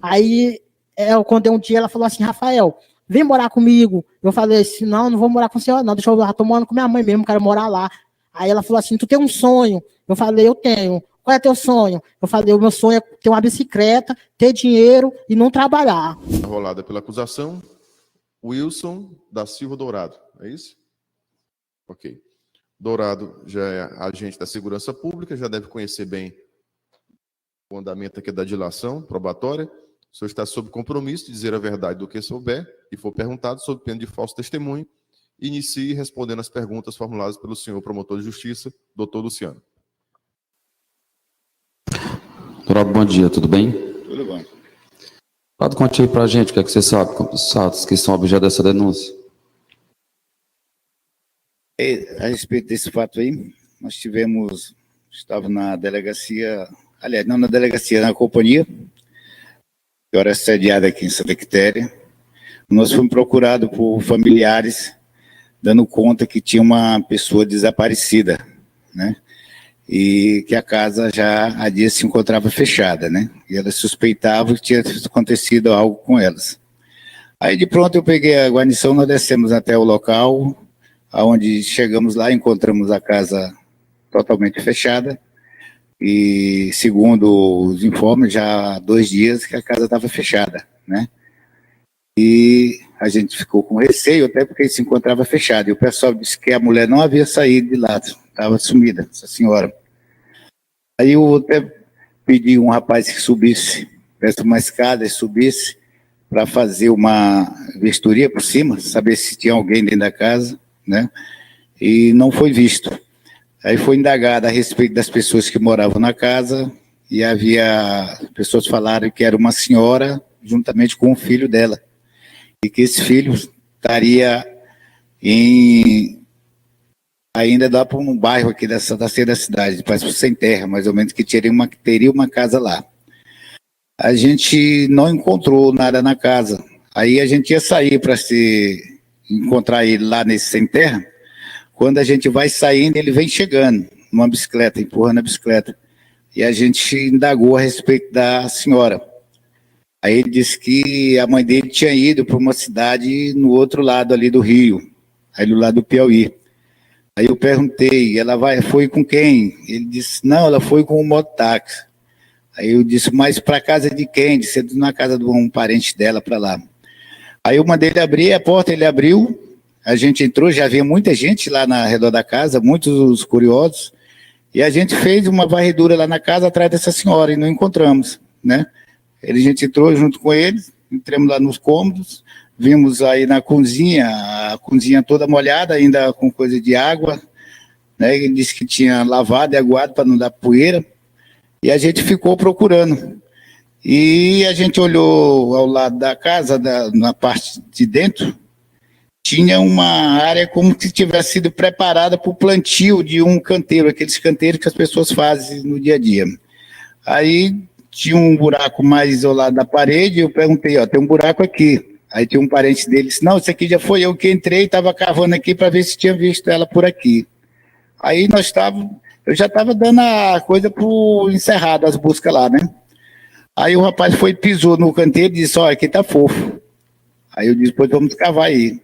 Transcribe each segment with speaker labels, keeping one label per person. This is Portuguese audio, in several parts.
Speaker 1: Aí, eu contei um dia, ela falou assim, Rafael, vem morar comigo. Eu falei assim, não vou morar com a senhora, não, deixa eu lá, tô morando com minha mãe mesmo, quero morar lá. Aí ela falou assim, tu tem um sonho? Eu falei, eu tenho. Qual é teu sonho? Eu falei, o meu sonho é ter uma bicicleta, ter dinheiro e não trabalhar.
Speaker 2: Rolada pela acusação, Wilson da Silva Dourado, é isso? Ok. Dourado já é agente da Segurança Pública, já deve conhecer bem o andamento aqui da dilação probatória. O senhor está sob compromisso de dizer a verdade do que souber e for perguntado sob pena de falso testemunho. Inicie respondendo as perguntas formuladas pelo senhor promotor de justiça, doutor Luciano.
Speaker 3: Doutor, bom dia, tudo bem?
Speaker 4: Tudo bom.
Speaker 3: Pode contar aí para a gente o que é que você sabe, os fatos que são objeto dessa denúncia.
Speaker 4: A respeito desse fato aí, nós estava na delegacia, aliás, não na delegacia, na companhia, que era sediada aqui em Santa Quitéria. Nós fomos procurados por familiares, dando conta que tinha uma pessoa desaparecida, né? E que a casa já há dias se encontrava fechada, né? E elas suspeitavam que tinha acontecido algo com elas. Aí, de pronto, eu peguei a guarnição, nós descemos até o local, aonde chegamos lá, encontramos a casa totalmente fechada, e segundo os informes, já há 2 dias que a casa estava fechada, né? E a gente ficou com receio, até porque se encontrava fechada, e o pessoal disse que a mulher não havia saído de lá, estava sumida, essa senhora. Aí eu até pedi um rapaz que subisse, uma escada e subisse, para fazer uma vistoria por cima, saber se tinha alguém dentro da casa, né? E não foi visto. Aí foi indagado a respeito das pessoas que moravam na casa, e havia pessoas que falaram que era uma senhora juntamente com o filho dela, e que esse filho estaria ainda lá para um bairro aqui da cidade, parece que sem terra, mais ou menos, que teria uma casa lá. A gente não encontrou nada na casa. Aí a gente ia sair para encontrar ele lá nesse sem terra. Quando a gente vai saindo, ele vem chegando numa bicicleta, empurrando a bicicleta. E a gente indagou a respeito da senhora. Aí ele disse que a mãe dele tinha ido para uma cidade no outro lado ali do Rio, aí do lado do Piauí. Aí eu perguntei, foi com quem? Ele disse, não, ela foi com o mototáxi. Aí eu disse, mas para casa de quem? Disse, na casa de um parente dela para lá. Aí eu mandei ele abrir a porta, ele abriu, a gente entrou, já havia muita gente lá na redor da casa, muitos curiosos, e a gente fez uma varredura lá na casa atrás dessa senhora e não encontramos, né? A gente entrou junto com eles, entramos lá nos cômodos, vimos aí na cozinha, a cozinha toda molhada, ainda com coisa de água, né? Ele disse que tinha lavado e aguado para não dar poeira, e a gente ficou procurando. E a gente olhou ao lado da casa, na parte de dentro, tinha uma área como se tivesse sido preparada para o plantio de um canteiro, aqueles canteiros que as pessoas fazem no dia a dia. Aí tinha um buraco mais isolado da parede, eu perguntei, ó, tem um buraco aqui. Aí tinha um parente dele, disse, não, isso aqui já foi eu que entrei, estava cavando aqui para ver se tinha visto ela por aqui. Aí eu já estava dando a coisa por encerrado, as buscas lá, né? Aí o rapaz pisou no canteiro e disse, ó, aqui tá fofo. Aí eu disse, pois vamos cavar aí.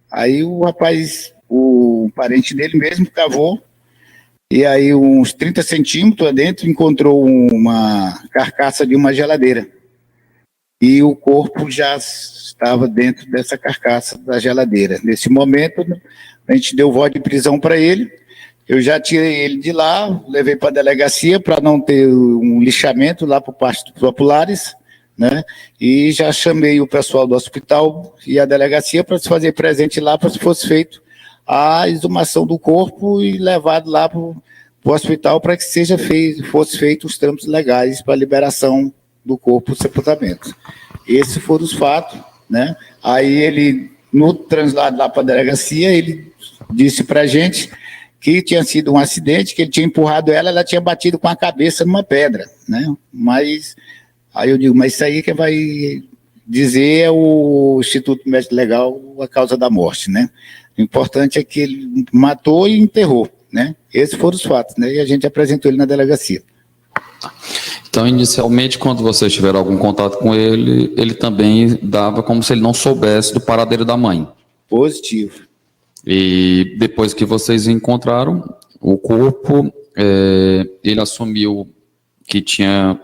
Speaker 4: Aí o rapaz, o parente dele mesmo, cavou, e aí uns 30 centímetros adentro encontrou uma carcaça de uma geladeira. E o corpo já estava dentro dessa carcaça da geladeira. Nesse momento, a gente deu voz de prisão para ele, eu já tirei ele de lá, levei para a delegacia para não ter um lixamento lá por parte dos populares, né? E já chamei o pessoal do hospital e a delegacia para se fazer presente lá para se fosse feito a exumação do corpo e levado lá para o hospital para que fosse feito os trâmites legais para a liberação do corpo e sepultamento. Esses foram os fatos, né? Aí ele, no translado lá para a delegacia, ele disse para a gente que tinha sido um acidente, que ele tinha empurrado ela tinha batido com a cabeça numa pedra, né? Mas aí eu digo, mas isso aí que vai dizer é o Instituto Médico Legal a causa da morte, né? O importante é que ele matou e enterrou, né? Esses foram os fatos, né? E a gente apresentou ele na delegacia.
Speaker 3: Então, inicialmente, quando vocês tiveram algum contato com ele, ele também dava como se ele não soubesse do paradeiro da mãe.
Speaker 4: Positivo.
Speaker 3: E depois que vocês encontraram o corpo, ele assumiu que tinha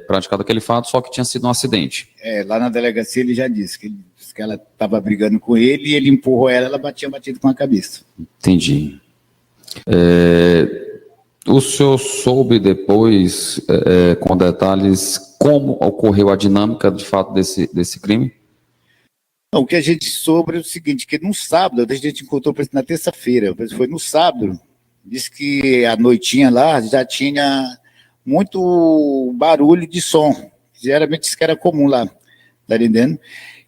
Speaker 3: praticado aquele fato, só que tinha sido um acidente.
Speaker 4: Lá na delegacia ele já disse que ela estava brigando com ele e ele empurrou ela tinha batido com a cabeça.
Speaker 3: Entendi. O senhor soube depois, com detalhes, como ocorreu a dinâmica, de fato, desse crime?
Speaker 4: Não, o que a gente soube é o seguinte, que no sábado, a gente encontrou na terça-feira, foi no sábado, disse que a noitinha lá já tinha muito barulho de som, geralmente isso que era comum lá, tá entendendo?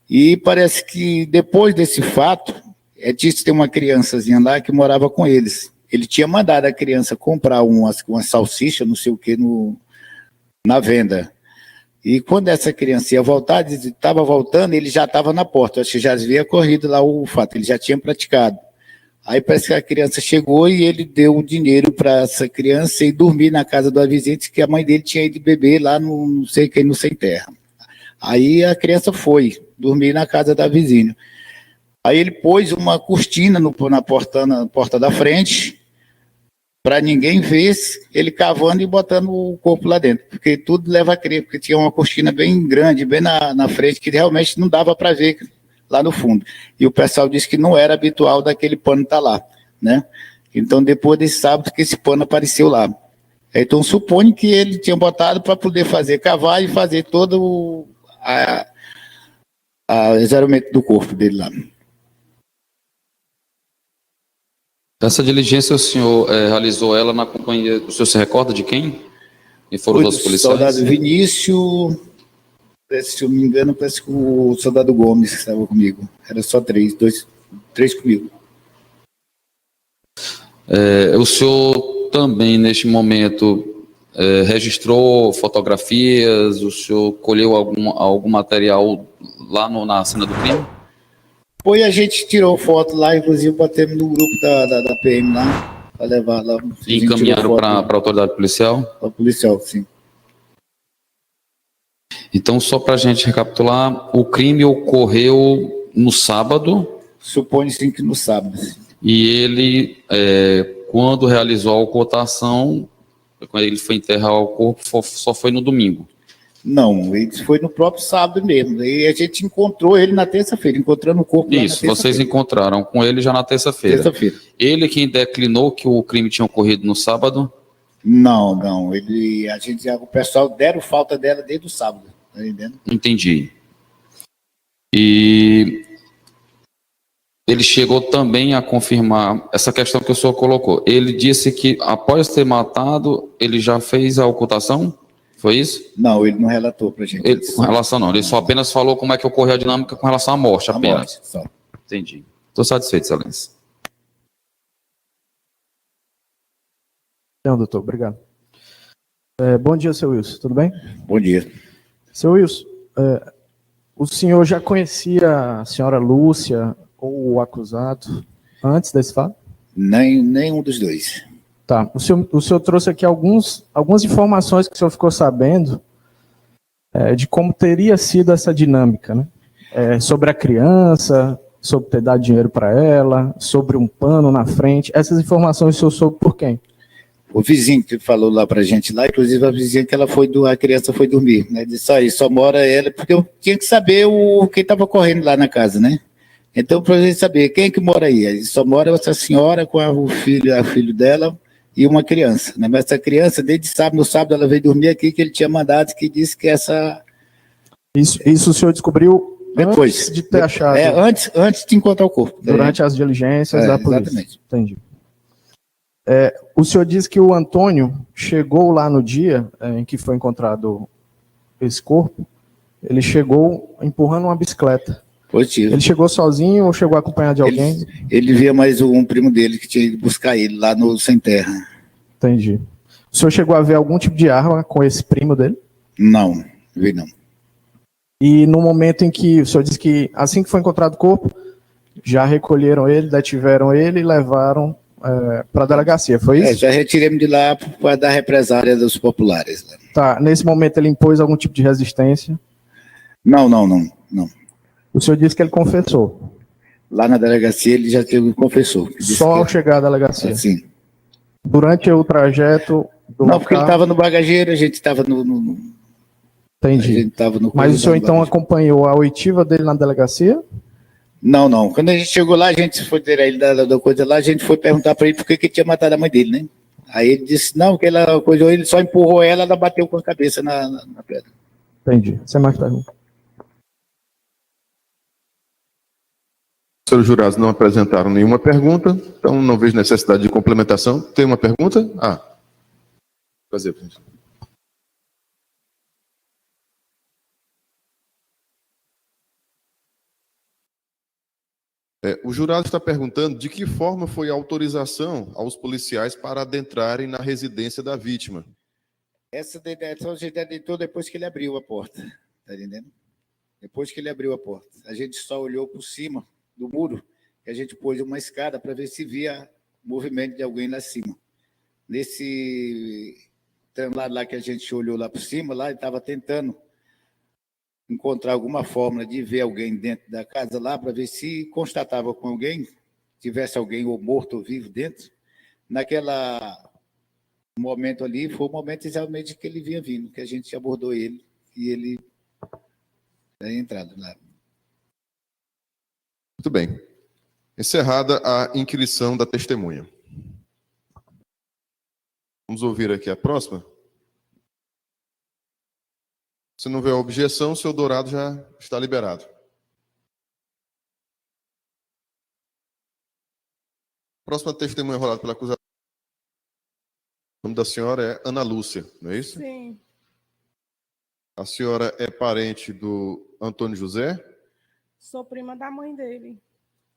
Speaker 4: E parece que depois desse fato, disse que tem uma criançazinha lá que morava com eles. Ele tinha mandado a criança comprar uma salsicha, não sei o que, na venda. E quando essa criança ia voltar, estava voltando, ele já estava na porta. Acho que já havia corrido lá o fato, ele já tinha praticado. Aí parece que a criança chegou e ele deu o dinheiro para essa criança ir dormir na casa do vizinho, que a mãe dele tinha ido beber lá no não sei quem, no Sem Terra. Aí a criança foi dormir na casa da vizinha. Aí ele pôs uma cortina na porta da frente, para ninguém ver ele cavando e botando o corpo lá dentro, porque tudo leva a crer, porque tinha uma cortina bem grande, bem na frente, que realmente não dava para ver lá no fundo. E o pessoal disse que não era habitual daquele pano estar lá, né? Então, depois desse sábado que esse pano apareceu lá. Então, supõe que ele tinha botado para poder cavar e fazer todo o exaramento do corpo dele lá.
Speaker 3: Essa diligência o senhor realizou ela na companhia, o senhor se recorda de quem? E foram os outros policiais?
Speaker 4: Soldado Vinícius, se eu não me engano, parece que o soldado Gomes que estava comigo. Era só três comigo.
Speaker 3: O senhor também, neste momento, registrou fotografias? O senhor colheu algum material lá na cena do crime?
Speaker 4: Foi, a gente tirou foto lá, inclusive batemos no grupo da PM lá, para levar lá.
Speaker 3: E encaminharam para a autoridade policial?
Speaker 4: Para a policial, sim.
Speaker 3: Então, só para a gente recapitular, o crime ocorreu no sábado?
Speaker 4: Supõe-se que no sábado.
Speaker 3: E ele, quando realizou a ocultação, quando ele foi enterrar o corpo, só foi no domingo?
Speaker 4: Não, ele foi no próprio sábado mesmo. E a gente encontrou ele na terça-feira, encontrando o corpo.
Speaker 3: Isso, vocês encontraram com ele já na terça-feira.
Speaker 4: Terça-feira.
Speaker 3: Ele quem declinou que o crime tinha ocorrido no sábado?
Speaker 4: Não. O pessoal deram falta dela desde o sábado, tá entendendo?
Speaker 3: Entendi. E ele chegou também a confirmar essa questão que o senhor colocou. Ele disse que após ter matado, ele já fez a ocultação? Foi isso?
Speaker 4: Não, ele não relatou pra gente.
Speaker 3: Com relação não, ele só apenas falou como é que ocorreu a dinâmica com relação à morte, apenas.
Speaker 4: Morte, só.
Speaker 3: Entendi. Estou satisfeito, excelência.
Speaker 5: Não, doutor, obrigado. Bom dia, seu Wilson, tudo bem?
Speaker 4: Bom dia.
Speaker 5: Seu Wilson, o senhor já conhecia a senhora Lúcia ou o acusado antes desse fato?
Speaker 4: Nenhum dos dois.
Speaker 5: Tá. O senhor trouxe aqui algumas informações que o senhor ficou sabendo de como teria sido essa dinâmica, né? Sobre a criança, sobre ter dado dinheiro para ela, sobre um pano na frente. Essas informações o senhor soube por quem?
Speaker 4: O vizinho que falou lá pra gente lá, inclusive a vizinha que a criança foi dormir, né? Disse aí, só mora ela, porque eu tinha que saber quem estava correndo lá na casa, né? Então, para a gente saber quem é que mora aí. Aí só mora essa senhora com o filho dela e uma criança, né? Mas essa criança, desde sábado, no sábado, ela veio dormir aqui, que ele tinha mandado, que disse que essa...
Speaker 5: Isso o senhor descobriu
Speaker 4: depois
Speaker 5: antes de ter achado?
Speaker 4: Antes de encontrar o corpo.
Speaker 5: Durante as diligências da polícia.
Speaker 4: Exatamente.
Speaker 5: Entendi. O senhor disse que o Antônio chegou lá no dia em que foi encontrado esse corpo, ele chegou empurrando uma bicicleta.
Speaker 4: Positivo.
Speaker 5: Ele chegou sozinho ou chegou acompanhado de alguém?
Speaker 4: Ele via mais um primo dele que tinha ido buscar ele lá no Sem Terra.
Speaker 5: Entendi. O senhor chegou a ver algum tipo de arma com esse primo dele?
Speaker 4: Não, vi não.
Speaker 5: E no momento em que o senhor disse que assim que foi encontrado o corpo, já recolheram ele, detiveram ele e levaram para a delegacia, foi isso?
Speaker 4: Já retiremos de lá para dar represália dos populares. Né?
Speaker 5: Tá, nesse momento ele impôs algum tipo de resistência?
Speaker 4: Não.
Speaker 5: O senhor disse que ele confessou.
Speaker 4: Lá na delegacia ele já teve confessor.
Speaker 5: Só ao chegar à delegacia?
Speaker 4: Sim.
Speaker 5: Durante o trajeto do
Speaker 4: Não, porque ele
Speaker 5: local?
Speaker 4: estava no bagageiro, a gente estava no
Speaker 5: Entendi.
Speaker 4: a gente tava no
Speaker 5: Mas o senhor então
Speaker 4: bagageiro.
Speaker 5: acompanhou a oitiva dele na delegacia?
Speaker 4: Não. Quando a gente chegou lá, a gente foi tirar ele da coisa lá, a gente foi perguntar para ele por que ele tinha matado a mãe dele, né? Aí ele disse, não, que ela coisou, ele só empurrou ela bateu com a cabeça na pedra.
Speaker 5: Entendi. Sem mais perguntas.
Speaker 2: Senhores jurados não apresentaram nenhuma pergunta, então não vejo necessidade de complementação. Tem uma pergunta? Prazer, presidente. O jurado está perguntando de que forma foi a autorização aos policiais para adentrarem na residência da vítima.
Speaker 4: Essa detenção a gente adentrou depois que ele abriu a porta, tá entendendo? Depois que ele abriu a porta. A gente só olhou por cima do muro, que a gente pôs uma escada para ver se via movimento de alguém lá acima. Nesse translado lá que a gente olhou lá por cima, lá ele estava tentando encontrar alguma forma de ver alguém dentro da casa lá, para ver se constatava com alguém, tivesse alguém ou morto ou vivo dentro. Naquela momento ali, foi o momento exatamente que ele vinha vindo, que a gente abordou ele, e ele tinha entrado lá.
Speaker 2: Muito bem. Encerrada a inquirição da testemunha. Vamos ouvir aqui a próxima. Se não houver objeção, o senhor Dourado já está liberado. Próxima testemunha rolada pela acusação. O nome da senhora é Ana Lúcia, não é isso?
Speaker 6: Sim,
Speaker 2: A senhora é parente do Antônio José?
Speaker 6: sou prima da mãe dele.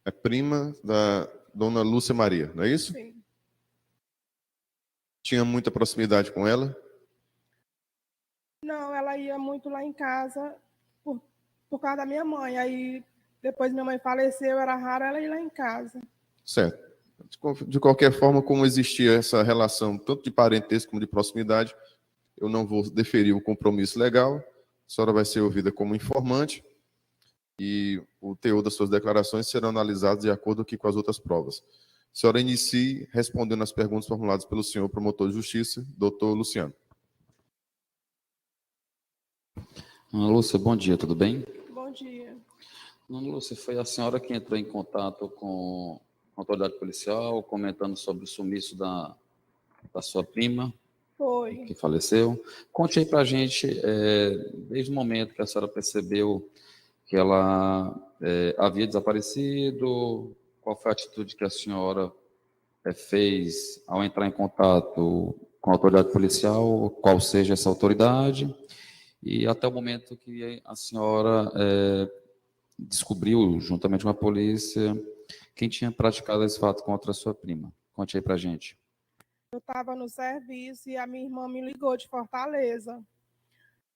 Speaker 2: É prima da dona Lúcia Maria, não é isso?
Speaker 6: Sim.
Speaker 2: Tinha muita proximidade com ela?
Speaker 6: Não, ela ia muito lá em casa por causa da minha mãe. Aí, depois minha mãe faleceu, era raro ela ir lá em casa.
Speaker 2: Certo. De qualquer forma, como existia essa relação, tanto de parentesco como de proximidade, eu não vou deferir o compromisso legal. A senhora vai ser ouvida como informante e o teor das suas declarações serão analisados de acordo aqui com as outras provas. A senhora inicie respondendo as perguntas formuladas pelo senhor promotor de justiça, doutor Luciano.
Speaker 3: Ana Lúcia, bom dia, tudo bem?
Speaker 6: Bom dia.
Speaker 3: Ana Lúcia, foi a senhora que entrou em contato com a autoridade policial, comentando sobre o sumiço da sua prima,
Speaker 6: Foi.
Speaker 3: que faleceu. Conte aí para a gente, desde o momento que a senhora percebeu que ela havia desaparecido, qual foi a atitude que a senhora fez ao entrar em contato com a autoridade policial, qual seja essa autoridade, e até o momento que a senhora descobriu, juntamente com a polícia, quem tinha praticado esse fato contra a sua prima. Conte aí pra gente.
Speaker 6: Eu estava no serviço e a minha irmã me ligou de Fortaleza.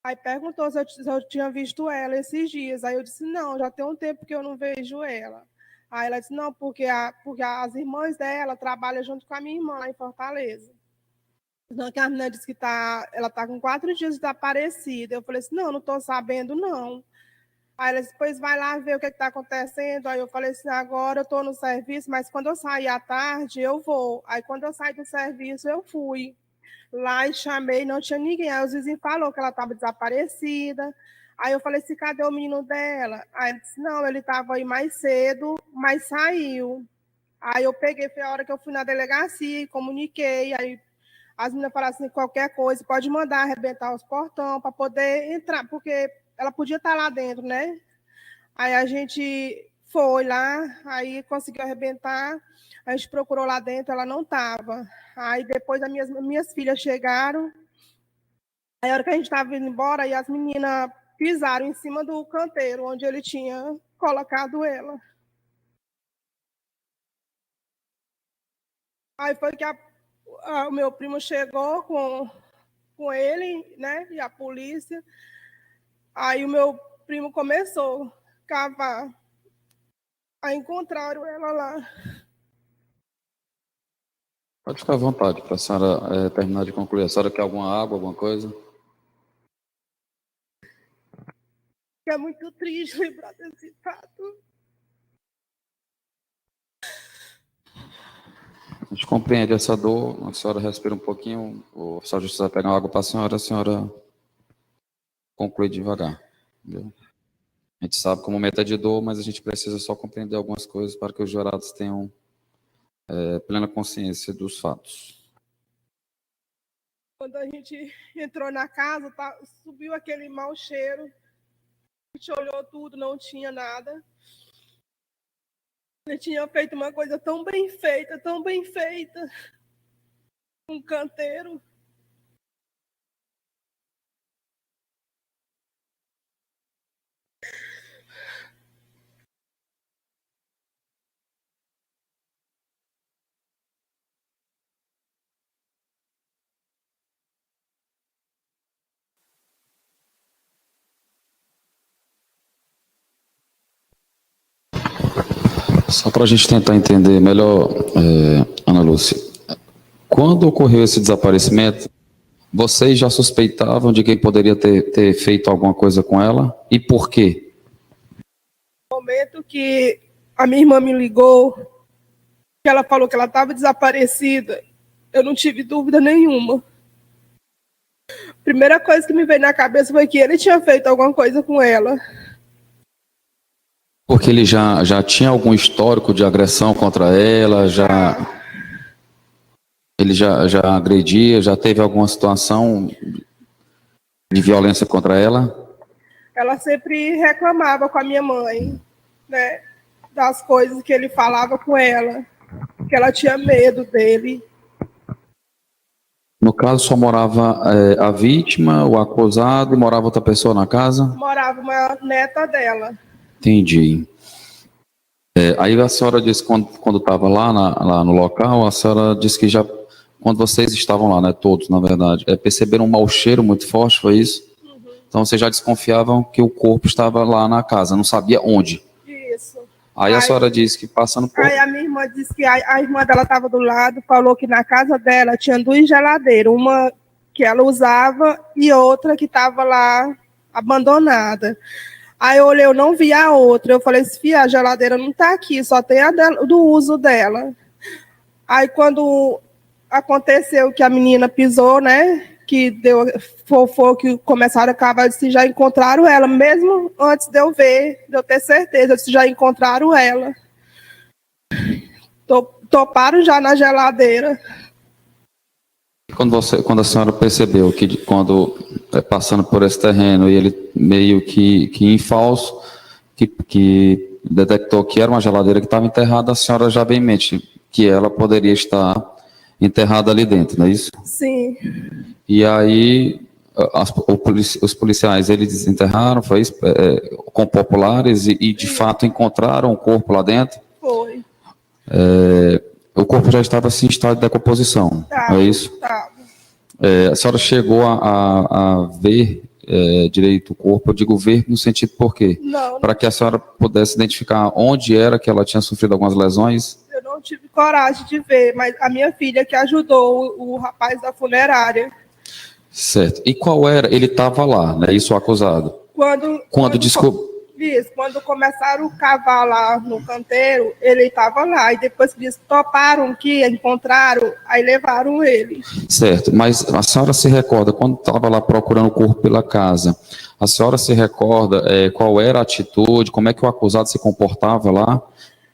Speaker 6: Aí perguntou se eu tinha visto ela esses dias. Aí eu disse, não, já tem um tempo que eu não vejo ela. Aí ela disse, não, porque as irmãs dela trabalham junto com a minha irmã lá em Fortaleza. Não, que a menina disse que ela está com 4 dias desaparecida. Eu falei assim, não estou sabendo, não. Aí ela disse, pois vai lá ver o que está acontecendo. Aí eu falei assim, agora eu estou no serviço, mas quando eu sair à tarde, eu vou. Aí quando eu saí do serviço, eu fui lá e chamei, não tinha ninguém. Aí os vizinhos falaram que ela estava desaparecida. Aí eu falei assim, cadê o menino dela? Aí ele disse, não, ele estava aí mais cedo, mas saiu. Aí eu peguei, foi a hora que eu fui na delegacia e comuniquei. Aí as meninas falaram assim, qualquer coisa, pode mandar arrebentar os portões para poder entrar, porque ela podia estar lá dentro, né? Aí a gente foi lá, aí conseguiu arrebentar, a gente procurou lá dentro, ela não estava. Aí depois as minhas filhas chegaram, aí a hora que a gente estava indo embora, aí as meninas pisaram em cima do canteiro, onde ele tinha colocado ela. Aí foi que o meu primo chegou com ele, né, e a polícia. Aí o meu primo começou a cavar. Aí encontraram ela lá.
Speaker 3: Pode ficar à vontade para a senhora terminar de concluir. A senhora quer alguma água, alguma coisa?
Speaker 6: É muito triste lembrar desse fato.
Speaker 3: A gente compreende essa dor, a senhora respira um pouquinho, o oficial de justiça vai pegar uma água para a senhora conclui devagar. Entendeu? A gente sabe que o momento é de dor, mas a gente precisa só compreender algumas coisas para que os jurados tenham plena consciência dos fatos.
Speaker 6: Quando a gente entrou na casa, subiu aquele mau cheiro. A gente olhou tudo, não tinha nada. Ele tinha feito uma coisa tão bem feita, um canteiro.
Speaker 3: Só para a gente tentar entender melhor, Ana Lúcia, quando ocorreu esse desaparecimento, vocês já suspeitavam de quem poderia ter feito alguma coisa com ela? E por quê?
Speaker 6: No momento que a minha irmã me ligou, que ela falou que ela estava desaparecida, eu não tive dúvida nenhuma. A primeira coisa que me veio na cabeça foi que ele tinha feito alguma coisa com ela.
Speaker 3: Porque ele já tinha algum histórico de agressão contra ela, ele já agredia, já teve alguma situação de violência contra ela?
Speaker 6: Ela sempre reclamava com a minha mãe, né, das coisas que ele falava com ela, que ela tinha medo dele.
Speaker 3: No caso, só morava a vítima, o acusado, e morava outra pessoa na casa?
Speaker 6: Morava uma neta dela.
Speaker 3: Entendi. Aí a senhora disse que quando estava lá no local, a senhora disse que já, quando vocês estavam lá, né, todos, na verdade, perceberam um mau cheiro muito forte, foi isso? Uhum. Então vocês já desconfiavam que o corpo estava lá na casa, não sabia onde?
Speaker 6: Isso.
Speaker 3: Aí a senhora disse que passando por...
Speaker 6: Aí a minha irmã disse que a irmã dela estava do lado, falou que na casa dela tinha 2 geladeiras, uma que ela usava e outra que estava lá abandonada. Aí eu olhei, eu não vi a outra. Eu falei assim, a geladeira não está aqui, só tem a do uso dela. Aí quando aconteceu que a menina pisou, né, que deu fofo, que começaram a cavar, se já encontraram ela, mesmo antes de eu ver, de eu ter certeza, se já encontraram ela. Toparam já na geladeira.
Speaker 3: Quando a senhora percebeu que quando passando por esse terreno e ele meio que em falso, que detectou que era uma geladeira que estava enterrada, a senhora já bem em mente que ela poderia estar enterrada ali dentro, não é isso?
Speaker 6: Sim.
Speaker 3: E aí os policiais, eles desenterraram, foi isso, com populares e de fato encontraram o corpo lá dentro?
Speaker 6: Foi.
Speaker 3: O corpo já estava assim, em estado de decomposição, é isso?
Speaker 6: Tá.
Speaker 3: A senhora chegou a ver direito o corpo, eu digo ver no sentido por quê?
Speaker 6: Não.
Speaker 3: Para que a senhora pudesse identificar onde era que ela tinha sofrido algumas lesões?
Speaker 6: Eu não tive coragem de ver, mas a minha filha que ajudou o rapaz da funerária.
Speaker 3: Certo. E qual era? Ele estava lá, né? Isso o acusado.
Speaker 6: Quando começaram a cavar lá no canteiro, ele estava lá. E depois que eles toparam que encontraram, aí levaram ele.
Speaker 3: Certo. Mas a senhora se recorda, quando estava lá procurando o corpo pela casa, a senhora se recorda qual era a atitude, como é que o acusado se comportava lá?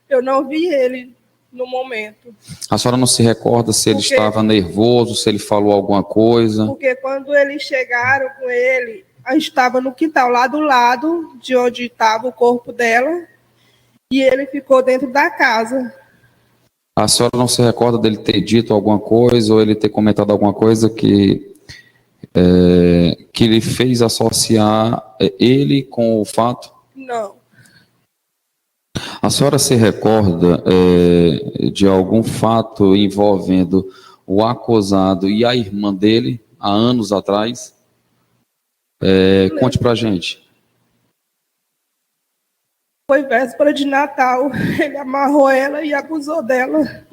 Speaker 6: Eu não vi ele no momento.
Speaker 3: A senhora não se recorda se ele estava nervoso, se ele falou alguma coisa?
Speaker 6: Porque quando eles chegaram com ele, a gente estava no quintal, lá do lado de onde estava o corpo dela, e ele ficou dentro da casa.
Speaker 3: A senhora não se recorda dele ter dito alguma coisa, ou ele ter comentado alguma coisa que lhe fez associar ele com o fato?
Speaker 6: Não.
Speaker 3: A senhora se recorda de algum fato envolvendo o acusado e a irmã dele, há anos atrás? Conte pra gente.
Speaker 6: Foi véspera de Natal, ele amarrou ela e abusou dela.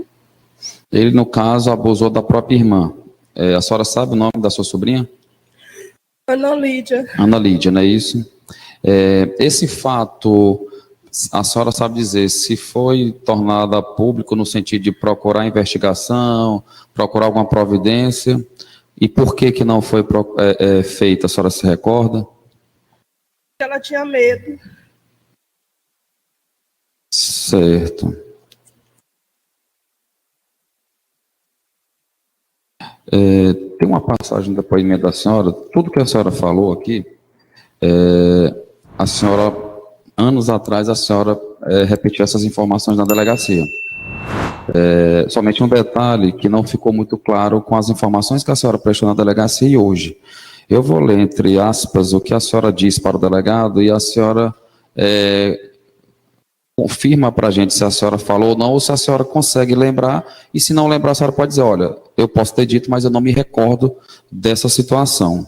Speaker 3: Ele, no caso, abusou da própria irmã. A senhora sabe o nome da sua sobrinha?
Speaker 6: Ana Lídia.
Speaker 3: Ana Lídia, não é isso? Esse fato, a senhora sabe dizer se foi tornado a público no sentido de procurar investigação, procurar alguma providência, e por que que não foi feita, a senhora se recorda?
Speaker 6: Ela tinha medo.
Speaker 3: Certo. Tem uma passagem do depoimento da senhora, tudo que a senhora falou aqui, a senhora, anos atrás, a senhora repetiu essas informações na delegacia. Somente um detalhe que não ficou muito claro com as informações que a senhora prestou na delegacia e hoje. Eu vou ler, entre aspas, o que a senhora disse para o delegado e a senhora confirma para a gente se a senhora falou ou não, ou se a senhora consegue lembrar, e se não lembrar, a senhora pode dizer, olha, eu posso ter dito, mas eu não me recordo dessa situação.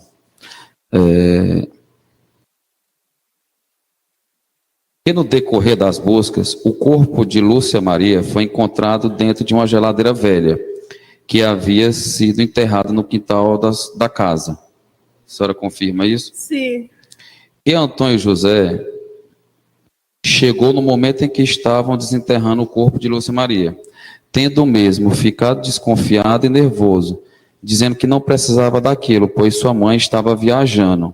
Speaker 3: E no decorrer das buscas, o corpo de Lúcia Maria foi encontrado dentro de uma geladeira velha, que havia sido enterrada no quintal da casa. A senhora confirma isso?
Speaker 6: Sim.
Speaker 3: E Antônio José chegou no momento em que estavam desenterrando o corpo de Lúcia Maria, tendo mesmo ficado desconfiado e nervoso, dizendo que não precisava daquilo, pois sua mãe estava viajando.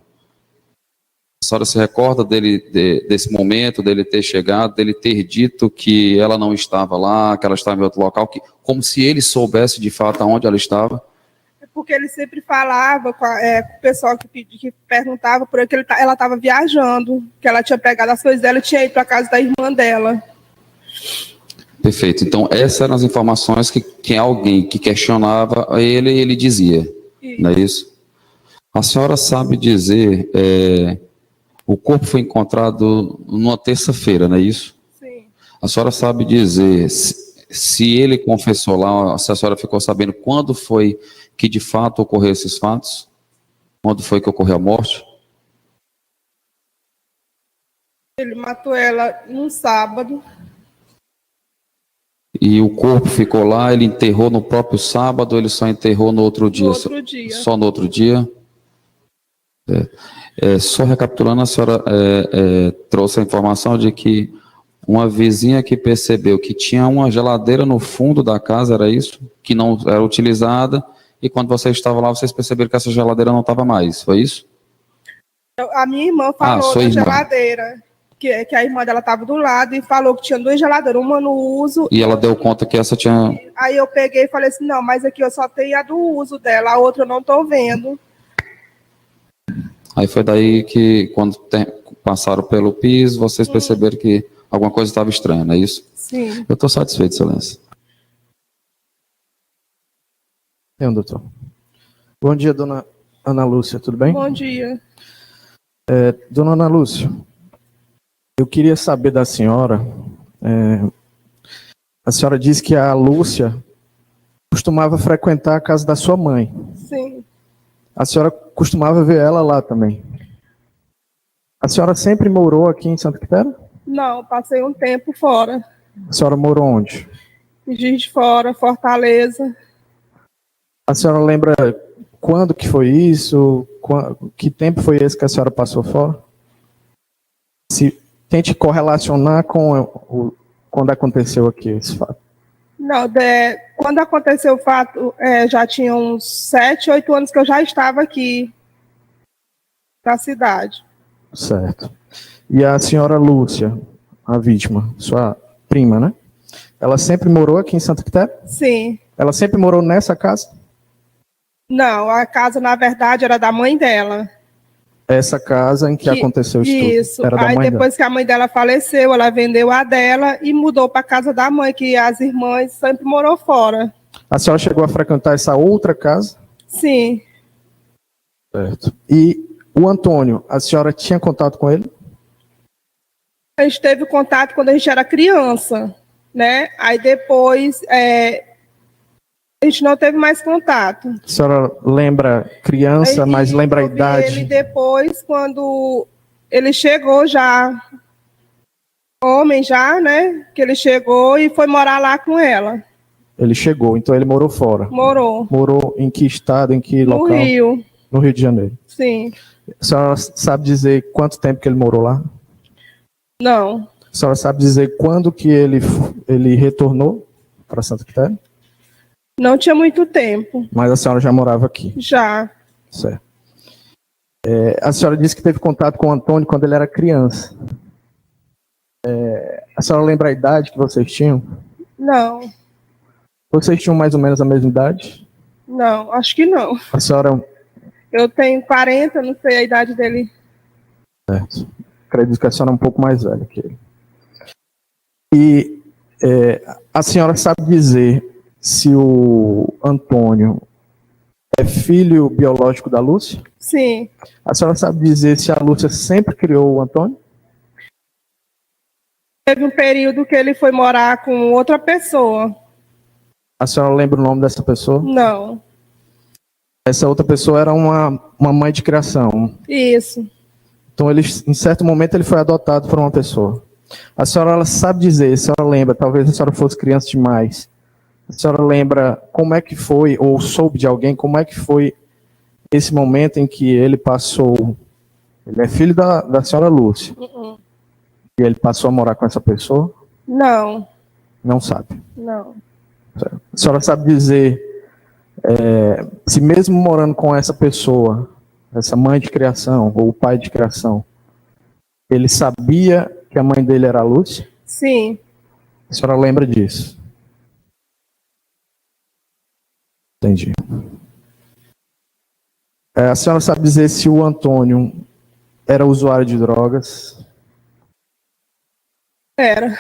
Speaker 3: A senhora se recorda desse momento, dele ter chegado, dele ter dito que ela não estava lá, que ela estava em outro local, como se ele soubesse de fato aonde ela estava?
Speaker 6: Porque ele sempre falava com o pessoal que perguntava por que ela estava viajando, que ela tinha pegado as coisas dela e tinha ido para a casa da irmã dela.
Speaker 3: Perfeito. Então, essas eram as informações que alguém que questionava ele dizia. Isso. Não é isso? A senhora sabe dizer, o corpo foi encontrado numa terça-feira, não é isso?
Speaker 6: Sim.
Speaker 3: A senhora sabe dizer se ele confessou lá, se a senhora ficou sabendo quando foi que de fato ocorreu esses fatos? Quando foi que ocorreu a morte?
Speaker 6: Ele matou ela num sábado.
Speaker 3: E o corpo ficou lá, ele enterrou no próprio sábado, ou ele só enterrou no outro dia?
Speaker 6: No outro dia.
Speaker 3: Só no outro dia? Só recapitulando, a senhora trouxe a informação de que uma vizinha que percebeu que tinha uma geladeira no fundo da casa, era isso? Que não era utilizada, e quando você estava lá, vocês perceberam que essa geladeira não estava mais, foi isso?
Speaker 6: A minha irmã falou da geladeira, que a irmã dela estava do lado, e falou que tinha 2 geladeiras, uma no uso...
Speaker 3: E ela deu conta que essa tinha...
Speaker 6: Aí eu peguei e falei assim, não, mas aqui eu só tenho a do uso dela, a outra eu não estou vendo.
Speaker 3: Aí foi daí que, quando passaram pelo piso, vocês perceberam que alguma coisa estava estranha, não é isso?
Speaker 6: Sim.
Speaker 3: Eu estou satisfeito, excelência.
Speaker 5: Doutor. Bom dia, dona Ana Lúcia, tudo bem?
Speaker 6: Bom dia.
Speaker 5: Dona Ana Lúcia, eu queria saber da senhora, a senhora disse que a Lúcia costumava frequentar a casa da sua mãe.
Speaker 6: Sim.
Speaker 5: A senhora costumava ver ela lá também. A senhora sempre morou aqui em Santa Quitéria?
Speaker 6: Não, passei um tempo fora.
Speaker 5: A senhora morou onde?
Speaker 6: Em Juiz de Fora, Fortaleza.
Speaker 5: A senhora lembra quando que foi isso? Que tempo foi esse que a senhora passou fora? Se tente correlacionar com quando aconteceu aqui esse fato.
Speaker 6: Não, quando aconteceu o fato, já tinha uns 7, 8 anos que eu já estava aqui na cidade.
Speaker 5: Certo. E a senhora Lúcia, a vítima, sua prima, né? Ela sempre morou aqui em Santa Quitéria?
Speaker 6: Sim.
Speaker 5: Ela sempre morou nessa casa?
Speaker 6: Não, a casa, na verdade, era da mãe dela.
Speaker 5: Essa casa em que aconteceu isso tudo?
Speaker 6: Isso.
Speaker 5: Era da
Speaker 6: aí
Speaker 5: mãe
Speaker 6: depois
Speaker 5: dela.
Speaker 6: que a mãe dela faleceu, ela vendeu a dela e mudou para a casa da mãe, que as irmãs sempre morou fora.
Speaker 5: A senhora chegou a frequentar essa outra casa?
Speaker 6: Sim.
Speaker 5: Certo. E o Antônio, a senhora tinha contato com ele?
Speaker 6: A gente teve contato quando a gente era criança, né? Aí depois a gente não teve mais contato.
Speaker 5: A senhora lembra criança, mas lembra a idade?
Speaker 6: Ele depois, quando ele chegou já, homem já, né? Que ele chegou e foi morar lá com ela.
Speaker 5: Ele chegou, então ele morou fora.
Speaker 6: Morou.
Speaker 5: Morou em que estado, em que local?
Speaker 6: No Rio.
Speaker 5: No Rio de Janeiro.
Speaker 6: Sim.
Speaker 5: A senhora sabe dizer quanto tempo que ele morou lá?
Speaker 6: Não.
Speaker 5: A senhora sabe dizer quando que ele retornou para Santa Quitéria?
Speaker 6: Não tinha muito tempo.
Speaker 5: Mas a senhora já morava aqui.
Speaker 6: Já.
Speaker 5: Certo. A senhora disse que teve contato com o Antônio quando ele era criança. A senhora lembra a idade que vocês tinham?
Speaker 6: Não.
Speaker 5: Vocês tinham mais ou menos a mesma idade?
Speaker 6: Não, acho que não.
Speaker 5: A senhora...
Speaker 6: Eu tenho 40, não sei a idade dele.
Speaker 5: Certo. Acredito que a senhora é um pouco mais velha que ele. E a senhora sabe dizer se o Antônio é filho biológico da Lúcia?
Speaker 6: Sim.
Speaker 5: A senhora sabe dizer se a Lúcia sempre criou o Antônio?
Speaker 6: Teve um período que ele foi morar com outra pessoa.
Speaker 5: A senhora lembra o nome dessa pessoa?
Speaker 6: Não.
Speaker 5: Essa outra pessoa era uma mãe de criação.
Speaker 6: Isso.
Speaker 5: Então, em certo momento, ele foi adotado por uma pessoa. A senhora ela sabe dizer, a senhora lembra, talvez a senhora fosse criança demais. A senhora lembra como é que foi, ou soube de alguém, como é que foi esse momento em que ele passou... Ele é filho da senhora Lúcia. E ele passou a morar com essa pessoa?
Speaker 6: Não.
Speaker 5: Não sabe.
Speaker 6: Não.
Speaker 5: A senhora sabe dizer se mesmo morando com essa pessoa, essa mãe de criação, ou o pai de criação, ele sabia que a mãe dele era a Lúcia?
Speaker 6: Sim.
Speaker 5: A senhora lembra disso? Entendi. A senhora sabe dizer se o Antônio era usuário de drogas?
Speaker 6: Era.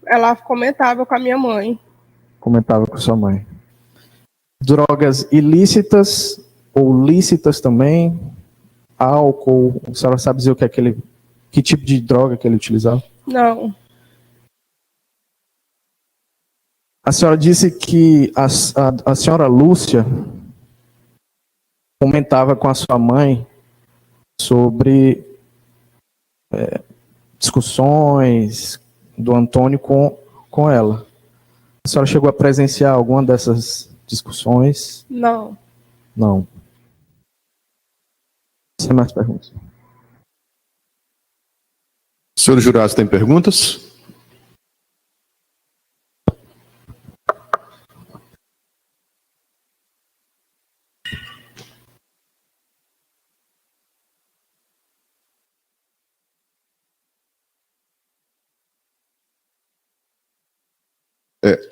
Speaker 6: Ela comentava com a minha mãe.
Speaker 5: Comentava com sua mãe. Drogas ilícitas ou lícitas também? Álcool? A senhora sabe dizer o que é que tipo de droga que ele utilizava?
Speaker 6: Não.
Speaker 5: A senhora disse que a senhora Lúcia comentava com a sua mãe sobre discussões do Antônio com ela. A senhora chegou a presenciar alguma dessas discussões?
Speaker 6: Não.
Speaker 5: Não. Sem mais perguntas.
Speaker 2: Senhores jurados, tem perguntas?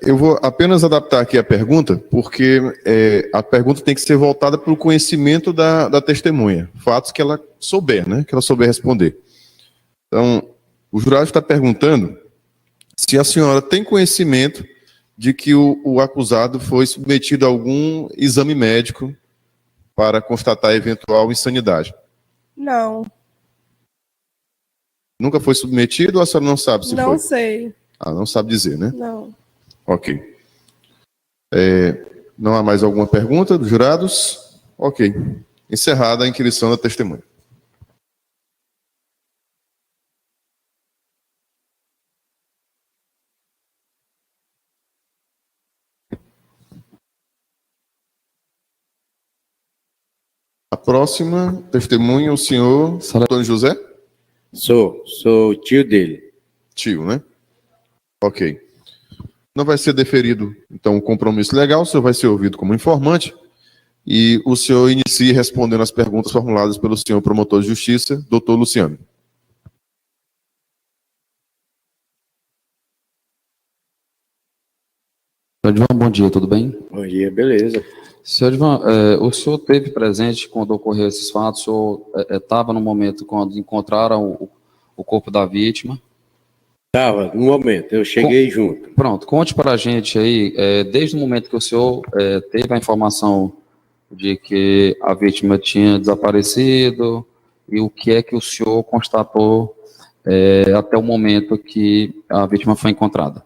Speaker 2: Eu vou apenas adaptar aqui a pergunta, porque a pergunta tem que ser voltada para o conhecimento da testemunha, fatos que ela souber, né? Que ela souber responder. Então, o jurado está perguntando se a senhora tem conhecimento de que o acusado foi submetido a algum exame médico para constatar eventual insanidade.
Speaker 6: Não.
Speaker 2: Nunca foi submetido ou a senhora não sabe se foi?
Speaker 6: Não sei.
Speaker 2: Ah, não sabe dizer, né?
Speaker 6: Não.
Speaker 2: Ok. Não há mais alguma pergunta dos jurados? Ok. Encerrada a inquirição da testemunha. A próxima testemunha, o senhor Antônio José?
Speaker 7: Sou tio dele.
Speaker 2: Tio, né? Ok. Não vai ser deferido, então, o compromisso legal, o senhor vai ser ouvido como informante e o senhor inicie respondendo as perguntas formuladas pelo senhor promotor de justiça, doutor Luciano.
Speaker 3: Senhor Edvan, bom dia, tudo bem?
Speaker 7: Bom dia, beleza.
Speaker 3: Senhor Edvan, o senhor esteve presente quando ocorreu esses fatos? O senhor estava no momento quando encontraram o corpo da vítima?
Speaker 7: Estava, no momento, eu cheguei junto.
Speaker 3: Pronto, conte para a gente aí, desde o momento que o senhor teve a informação de que a vítima tinha desaparecido e o que é que o senhor constatou até o momento que a vítima foi encontrada.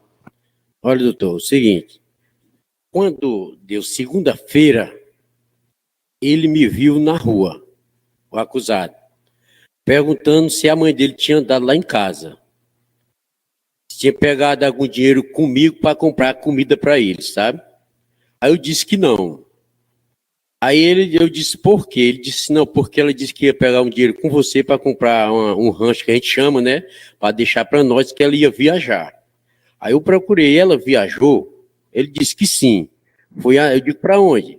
Speaker 7: Olha, doutor, o seguinte, quando deu segunda-feira, ele me viu na rua, o acusado, perguntando se a mãe dele tinha andado lá em casa. Tinha pegado algum dinheiro comigo para comprar comida para ele, sabe? Aí eu disse que não. Aí eu disse, por quê? Ele disse, não, porque ela disse que ia pegar um dinheiro com você para comprar um rancho que a gente chama, né? Para deixar para nós que ela ia viajar. Aí eu procurei, ela viajou? Ele disse que sim. Eu digo, para onde?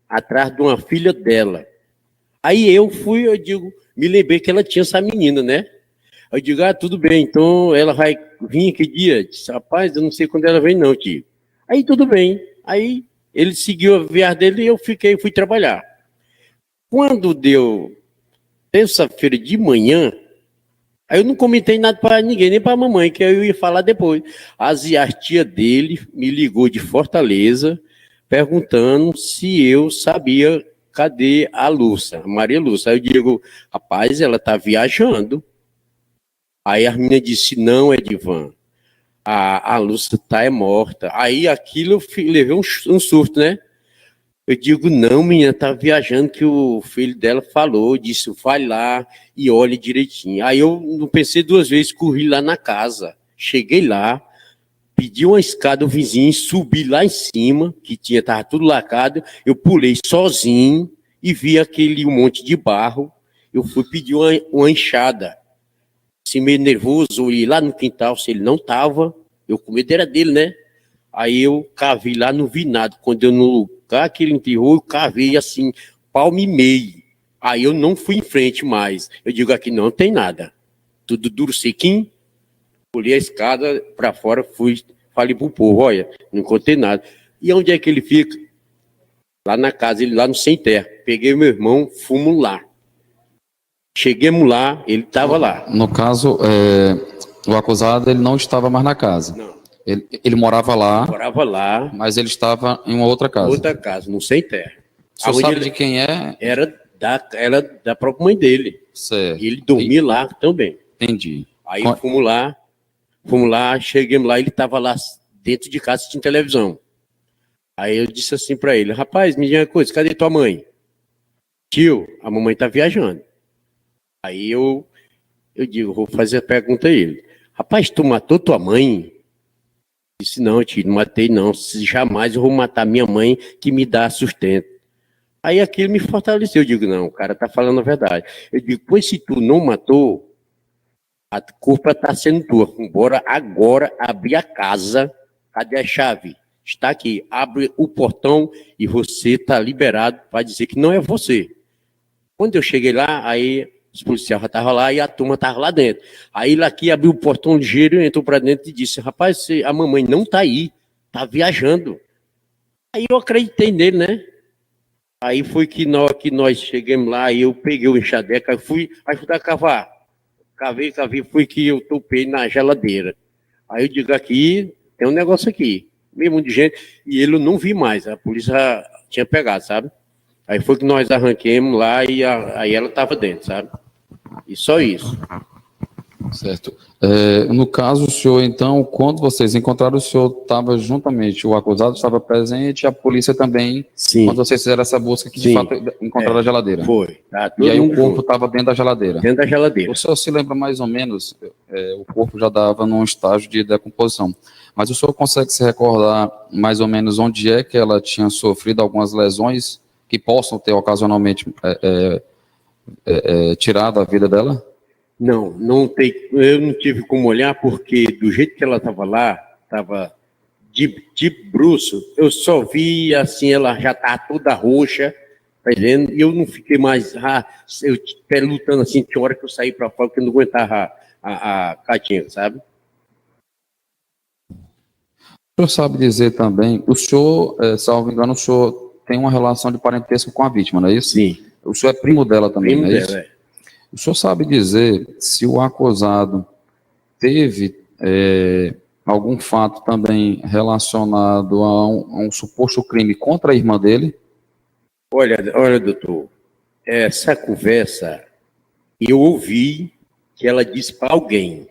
Speaker 7: Atrás de uma filha dela. Aí eu me lembrei que ela tinha essa menina, né? Eu digo, tudo bem, então ela vai vir que dia? Eu disse, rapaz, eu não sei quando ela vem não, tio. Aí tudo bem. Aí ele seguiu a viagem dele e eu fui trabalhar. Quando deu terça-feira de manhã, aí eu não comentei nada para ninguém, nem para a mamãe, que eu ia falar depois. A tia dele me ligou de Fortaleza, perguntando se eu sabia cadê a Lúcia, a Maria Lúcia. Aí eu digo, rapaz, ela está viajando. Aí a menina disse, não, Edivan, a Lúcia tá morta. Aí aquilo eu levei um surto, né? Eu digo, não, menina, tá viajando, que o filho dela falou, disse, vai lá e olhe direitinho. Aí eu não pensei duas vezes, corri lá na casa. Cheguei lá, pedi uma escada ao vizinho, subi lá em cima, que tava tudo lacado, eu pulei sozinho e vi um monte de barro. Eu fui pedir uma enxada. Assim, meio nervoso, olhei lá no quintal, se ele não tava, eu com medo era dele, né? Aí eu cavei lá, não vi nada. Quando eu no lugar que ele enterrou, eu cavei assim, palmo e meio. Aí eu não fui em frente mais. Eu digo, aqui não tem nada. Tudo duro, sequinho. Pulei a escada para fora, falei pro povo, olha, não encontrei nada. E onde é que ele fica? Lá na casa, ele lá no Sem Terra. Peguei meu irmão, fomos lá. Chegamos lá, ele estava lá.
Speaker 3: No caso, o acusado ele não estava mais na casa.
Speaker 7: Não.
Speaker 3: Ele morava lá.
Speaker 7: Morava lá.
Speaker 3: Mas ele estava em uma outra casa.
Speaker 7: Outra casa, no Sem Terra.
Speaker 3: O senhor sabe de quem é?
Speaker 7: Era da própria mãe dele.
Speaker 3: Certo.
Speaker 7: E ele dormia lá também.
Speaker 3: Entendi.
Speaker 7: Aí fomos lá, chegamos lá, ele estava lá dentro de casa, tinha televisão. Aí eu disse assim para ele, rapaz, me diga uma coisa, cadê tua mãe? Tio, a mamãe está viajando. Aí eu digo, vou fazer a pergunta a ele. Rapaz, tu matou tua mãe? Disse, não, tio, não matei não. Jamais eu vou matar minha mãe que me dá sustento. Aí aquilo me fortaleceu. Eu digo, não, o cara tá falando a verdade. Eu digo, pois se tu não matou, a culpa tá sendo tua. Bora agora abrir a casa. Cadê a chave? Está aqui. Abre o portão e você tá liberado para dizer que não é você. Quando eu cheguei lá, aí os policiais já estavam lá e a turma estava lá dentro. Aí ele aqui abriu o portão ligeiro, entrou para dentro e disse, rapaz, a mamãe não está aí, está viajando. Aí eu acreditei nele, né? Aí foi que nós chegamos lá, e eu peguei o enxadeca, fui ajudar a cavar. Cavei, fui que eu topei na geladeira. Aí eu digo, aqui, tem um negócio aqui, mesmo de gente, e ele eu não vi mais, a polícia tinha pegado, sabe? Aí foi que nós arranquemos lá e aí ela estava dentro, sabe? E só isso.
Speaker 3: Certo. No caso, o senhor, então, quando vocês encontraram, o senhor estava juntamente, o acusado estava presente, e a polícia também,
Speaker 7: sim,
Speaker 3: quando vocês fizeram essa busca, que de fato encontraram a geladeira.
Speaker 7: Foi. Tá,
Speaker 3: e aí o corpo estava dentro da geladeira.
Speaker 7: Dentro da geladeira.
Speaker 3: O senhor se lembra mais ou menos, o corpo já dava num estágio de decomposição, mas o senhor consegue se recordar mais ou menos onde é que ela tinha sofrido algumas lesões que possam ter ocasionalmente tirado a vida dela?
Speaker 7: Não tem, eu não tive como olhar, porque do jeito que ela estava lá, estava de bruço, eu só vi assim, ela já estava toda roxa, tá vendo? E eu não fiquei mais, eu lutando assim, tinha hora que eu saí para fora, que eu não aguentava a catinha, sabe?
Speaker 3: O senhor sabe dizer também, o senhor, salvo engano, o senhor tem uma relação de parentesco com a vítima, não é isso?
Speaker 7: Sim.
Speaker 3: O senhor é primo dela também,
Speaker 7: Primo
Speaker 3: não é
Speaker 7: dela,
Speaker 3: isso? O senhor sabe dizer se o acusado teve algum fato também relacionado a um suposto crime contra a irmã dele?
Speaker 7: Olha, doutor, essa conversa eu ouvi que ela disse para alguém.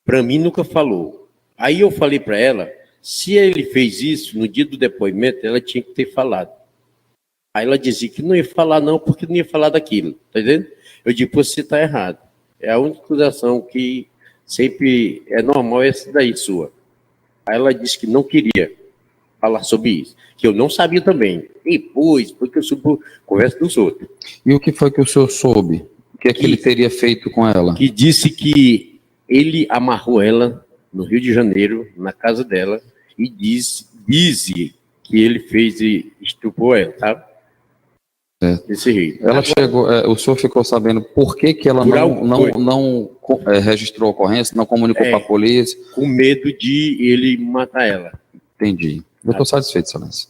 Speaker 7: Para mim nunca falou. Aí eu falei para ela, se ele fez isso no dia do depoimento, ela tinha que ter falado. Aí ela dizia que não ia falar não, porque não ia falar daquilo, tá entendendo? Eu digo, você está errado. É a única acusação que sempre é normal, essa daí sua. Aí ela disse que não queria. falar sobre isso, que eu não sabia também. Depois, porque eu soube conversa dos outros.
Speaker 3: E o que foi que o senhor soube? O que é que ele teria feito com ela?
Speaker 7: Que disse que ele amarrou ela no Rio de Janeiro, na casa dela, e diz que ele fez e estuprou ela, tá? Desse jeito.
Speaker 3: Ela chegou, o senhor ficou sabendo por que ela não registrou a ocorrência, não comunicou para a polícia?
Speaker 7: Com medo de ele matar ela.
Speaker 3: Entendi. Eu estou satisfeito, excelência.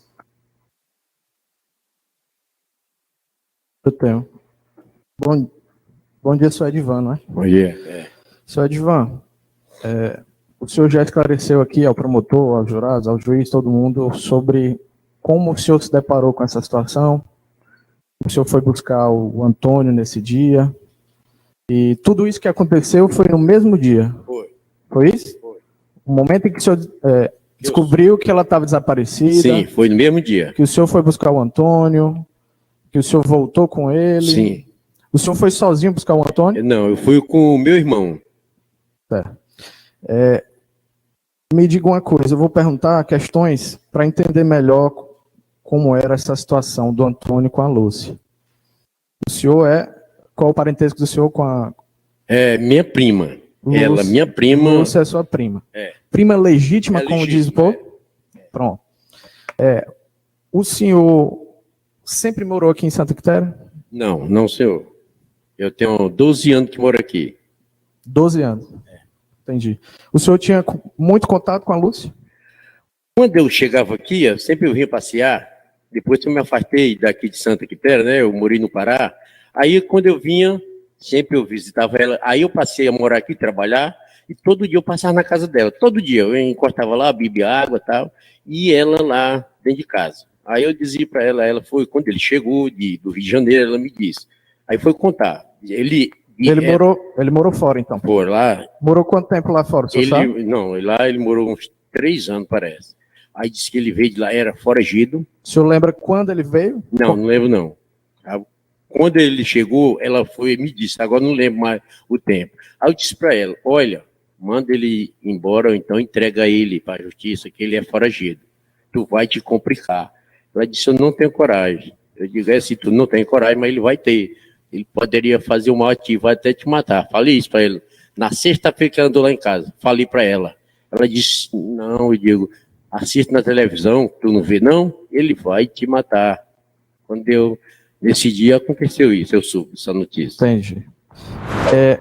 Speaker 5: Eu tenho. Bom dia, senhor Edivan, não é?
Speaker 7: Bom dia.
Speaker 5: Senhor Edivan, o senhor já esclareceu aqui ao promotor, aos jurados, ao juiz, todo mundo, sobre como o senhor se deparou com essa situação. O senhor foi buscar o Antônio nesse dia. E tudo isso que aconteceu foi no mesmo dia. Foi isso?
Speaker 7: Foi.
Speaker 5: O momento em que o senhor descobriu que ela estava desaparecida.
Speaker 7: Sim, foi no mesmo dia.
Speaker 5: Que o senhor foi buscar o Antônio. Que o senhor voltou com ele.
Speaker 7: Sim.
Speaker 5: O senhor foi sozinho buscar o Antônio?
Speaker 7: Não, eu fui com o meu irmão.
Speaker 5: Me diga uma coisa, eu vou perguntar questões para entender melhor como era essa situação do Antônio com a Lúcia. O senhor qual o parentesco do senhor com a...
Speaker 7: Minha prima.
Speaker 5: Lúcia,
Speaker 7: ela, minha prima...
Speaker 5: Lúcia é sua prima. Prima legítima, como diz o povo? Pronto. O senhor sempre morou aqui em Santa Quitéria?
Speaker 7: Não, senhor. Eu tenho 12 anos que moro aqui.
Speaker 5: 12 anos. Entendi. O senhor tinha muito contato com a Lúcia?
Speaker 7: Quando eu chegava aqui, eu sempre vinha passear. Depois que eu me afastei daqui de Santa Quitéria, né? Eu morei no Pará. Aí, quando eu vinha, sempre eu visitava ela. Aí eu passei a morar aqui, trabalhar, e todo dia eu passava na casa dela. Todo dia eu encostava lá, bebia água e tal, e ela lá dentro de casa. Aí eu dizia para ela foi quando ele chegou do Rio de Janeiro, ela me disse. Aí foi contar. Ele
Speaker 5: morou fora, então?
Speaker 7: Por lá.
Speaker 5: Morou quanto tempo lá fora, o senhor sabe?
Speaker 7: Não, lá ele morou uns 3 anos, parece. Aí disse que ele veio de lá, era foragido.
Speaker 5: O senhor lembra quando ele veio?
Speaker 7: Não lembro não. Quando ele chegou, ela me disse, agora não lembro mais o tempo. Aí eu disse para ela, olha, manda ele embora, ou então entrega ele para a justiça, que ele é foragido. Tu vai te complicar. Ela disse, eu não tenho coragem. Eu digo, se tu não tem coragem, mas ele vai ter. Ele poderia fazer um mal ativo, vai até te matar. Falei isso para ele. Na sexta-feira que ela andou lá em casa, falei para ela. Ela disse, não, eu digo, assiste na televisão, tu não vê não? Ele vai te matar. Nesse dia aconteceu isso, eu soube essa notícia.
Speaker 5: Entendi.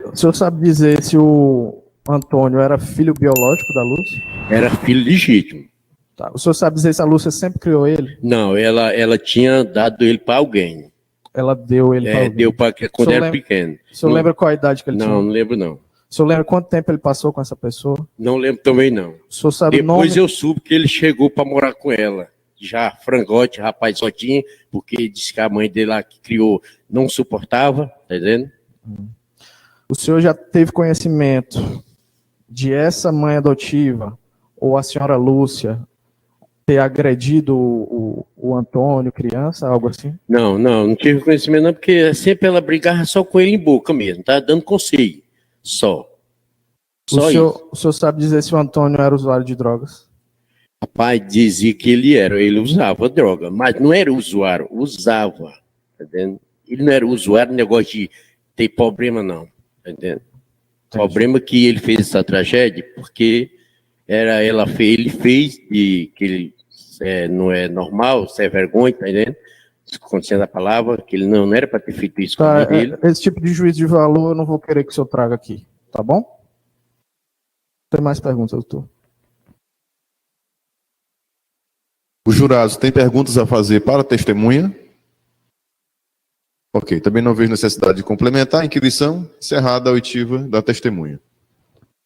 Speaker 5: O senhor sabe dizer se o Antônio era filho biológico da Lúcia?
Speaker 7: Era filho legítimo.
Speaker 5: Tá. O senhor sabe dizer se a Lúcia sempre criou ele?
Speaker 7: Não, ela tinha dado ele para alguém.
Speaker 5: Ela deu ele para alguém?
Speaker 7: Deu para quando era pequeno.
Speaker 5: O senhor lembra qual a idade que ele tinha?
Speaker 7: Não lembro não.
Speaker 5: O senhor lembra quanto tempo ele passou com essa pessoa?
Speaker 7: Não lembro também não.
Speaker 5: O senhor sabe
Speaker 7: Depois eu soube que ele chegou para morar com ela. Já frangote, rapaz sozinho, porque disse que a mãe dele lá que criou não suportava, tá entendendo?
Speaker 5: O senhor já teve conhecimento de essa mãe adotiva, ou a senhora Lúcia, ter agredido o Antônio, criança, algo assim?
Speaker 7: Não tive conhecimento não, porque sempre ela brigava só com ele em boca mesmo, tá dando conselho, só
Speaker 5: o senhor sabe dizer se o Antônio era usuário de drogas?
Speaker 7: Rapaz, dizia que ele usava droga, mas não era usuário, usava, tá entendendo? Ele não era usuário, negócio de ter problema não, tá entendendo? Problema que ele fez essa tragédia, porque ele fez que ele não é normal, isso é vergonha, tá entendendo? Acontecendo a palavra, que ele não era para ter feito isso com a mãe dele.
Speaker 5: Esse tipo de juízo de valor eu não vou querer que o senhor traga aqui, tá bom? Tem mais perguntas, doutor?
Speaker 2: Os jurados têm perguntas a fazer para a testemunha? Ok, também não vejo necessidade de complementar a inquirição, encerrada a oitiva da testemunha.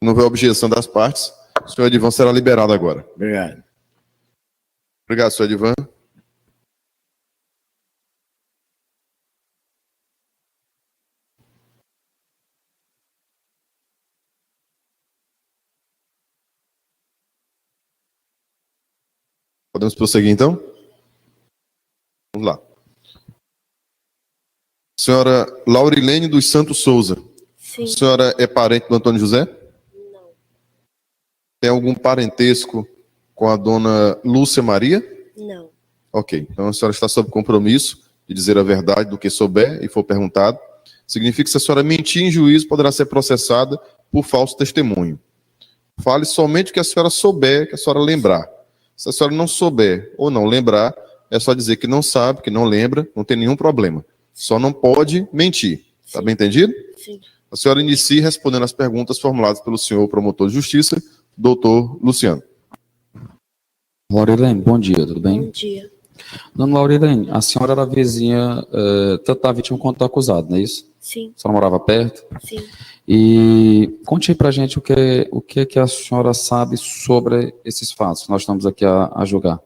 Speaker 2: Não houver objeção das partes, o senhor Edivan será liberado agora.
Speaker 7: Obrigado.
Speaker 2: Obrigado, senhor Edivan. Podemos prosseguir, então? Vamos lá. Senhora Laurilene dos Santos Souza.
Speaker 8: Sim.
Speaker 2: A senhora é parente do Antônio José?
Speaker 8: Não.
Speaker 2: Tem algum parentesco Com a dona Lúcia Maria?
Speaker 8: Não.
Speaker 2: Ok. Então a senhora está sob compromisso de dizer a verdade do que souber e for perguntado. Significa que se a senhora mentir em juízo, poderá ser processada por falso testemunho. Fale somente o que a senhora souber, que a senhora lembrar. Se a senhora não souber ou não lembrar, é só dizer que não sabe, que não lembra, não tem nenhum problema. Só não pode mentir. Está bem entendido?
Speaker 8: Sim.
Speaker 2: A senhora inicie respondendo as perguntas formuladas pelo senhor promotor de justiça, doutor Luciano.
Speaker 3: Laurilene, bom dia, tudo bem?
Speaker 8: Bom dia.
Speaker 3: Dona Laurilene, a senhora era vizinha tanto da vítima quanto do acusado, não é isso?
Speaker 8: Sim.
Speaker 3: A senhora morava perto?
Speaker 8: Sim.
Speaker 3: E conte aí pra gente o que a senhora sabe sobre esses fatos que nós estamos aqui a julgar.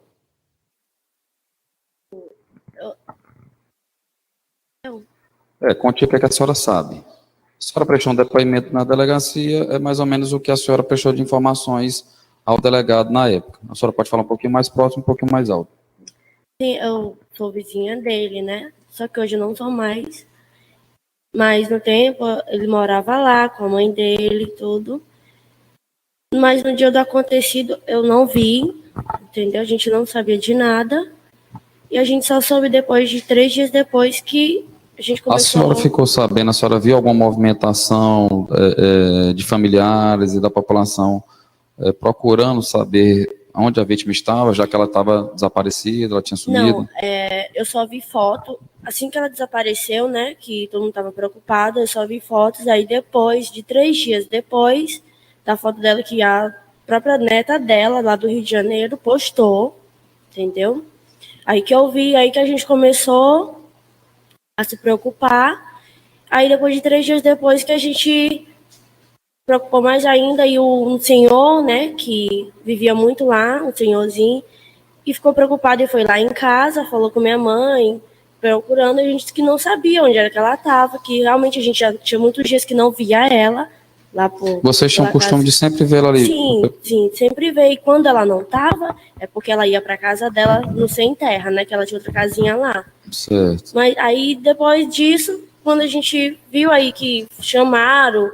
Speaker 3: Conte aí o que a senhora sabe. A senhora prestou um depoimento na delegacia, é mais ou menos o que a senhora prestou de informações ao delegado na época. A senhora pode falar um pouquinho mais próximo, um pouquinho mais alto.
Speaker 8: Sim, eu sou vizinha dele, né? Só que hoje eu não sou mais. Mas no tempo ele morava lá com a mãe dele e tudo. Mas no dia do acontecido eu não vi, entendeu? A gente não sabia de nada. E a gente só soube depois de 3 dias depois que a gente começou...
Speaker 3: A senhora ficou sabendo, a senhora viu alguma movimentação de familiares e da população procurando saber onde a vítima estava, já que ela estava desaparecida, ela tinha sumido?
Speaker 8: Não, eu só vi foto, assim que ela desapareceu, né, que todo mundo estava preocupado, eu só vi fotos, aí depois, de 3 dias depois, da foto dela que a própria neta dela, lá do Rio de Janeiro, postou, entendeu? Aí que eu vi, aí que a gente começou a se preocupar, aí depois de 3 dias depois que a gente preocupou mais ainda, e um senhor, né, que vivia muito lá, um senhorzinho, e ficou preocupado e foi lá em casa, falou com minha mãe, procurando, a gente disse que não sabia onde era que ela estava, que realmente a gente já tinha muitos dias que não via ela lá por...
Speaker 3: Vocês tinham o costume de sempre vê-la ali?
Speaker 8: Sim, sempre vê, e quando ela não estava, é porque ela ia para casa dela no Sem Terra, né, que ela tinha outra casinha lá.
Speaker 3: Certo.
Speaker 8: Mas aí, depois disso, quando a gente viu aí que chamaram,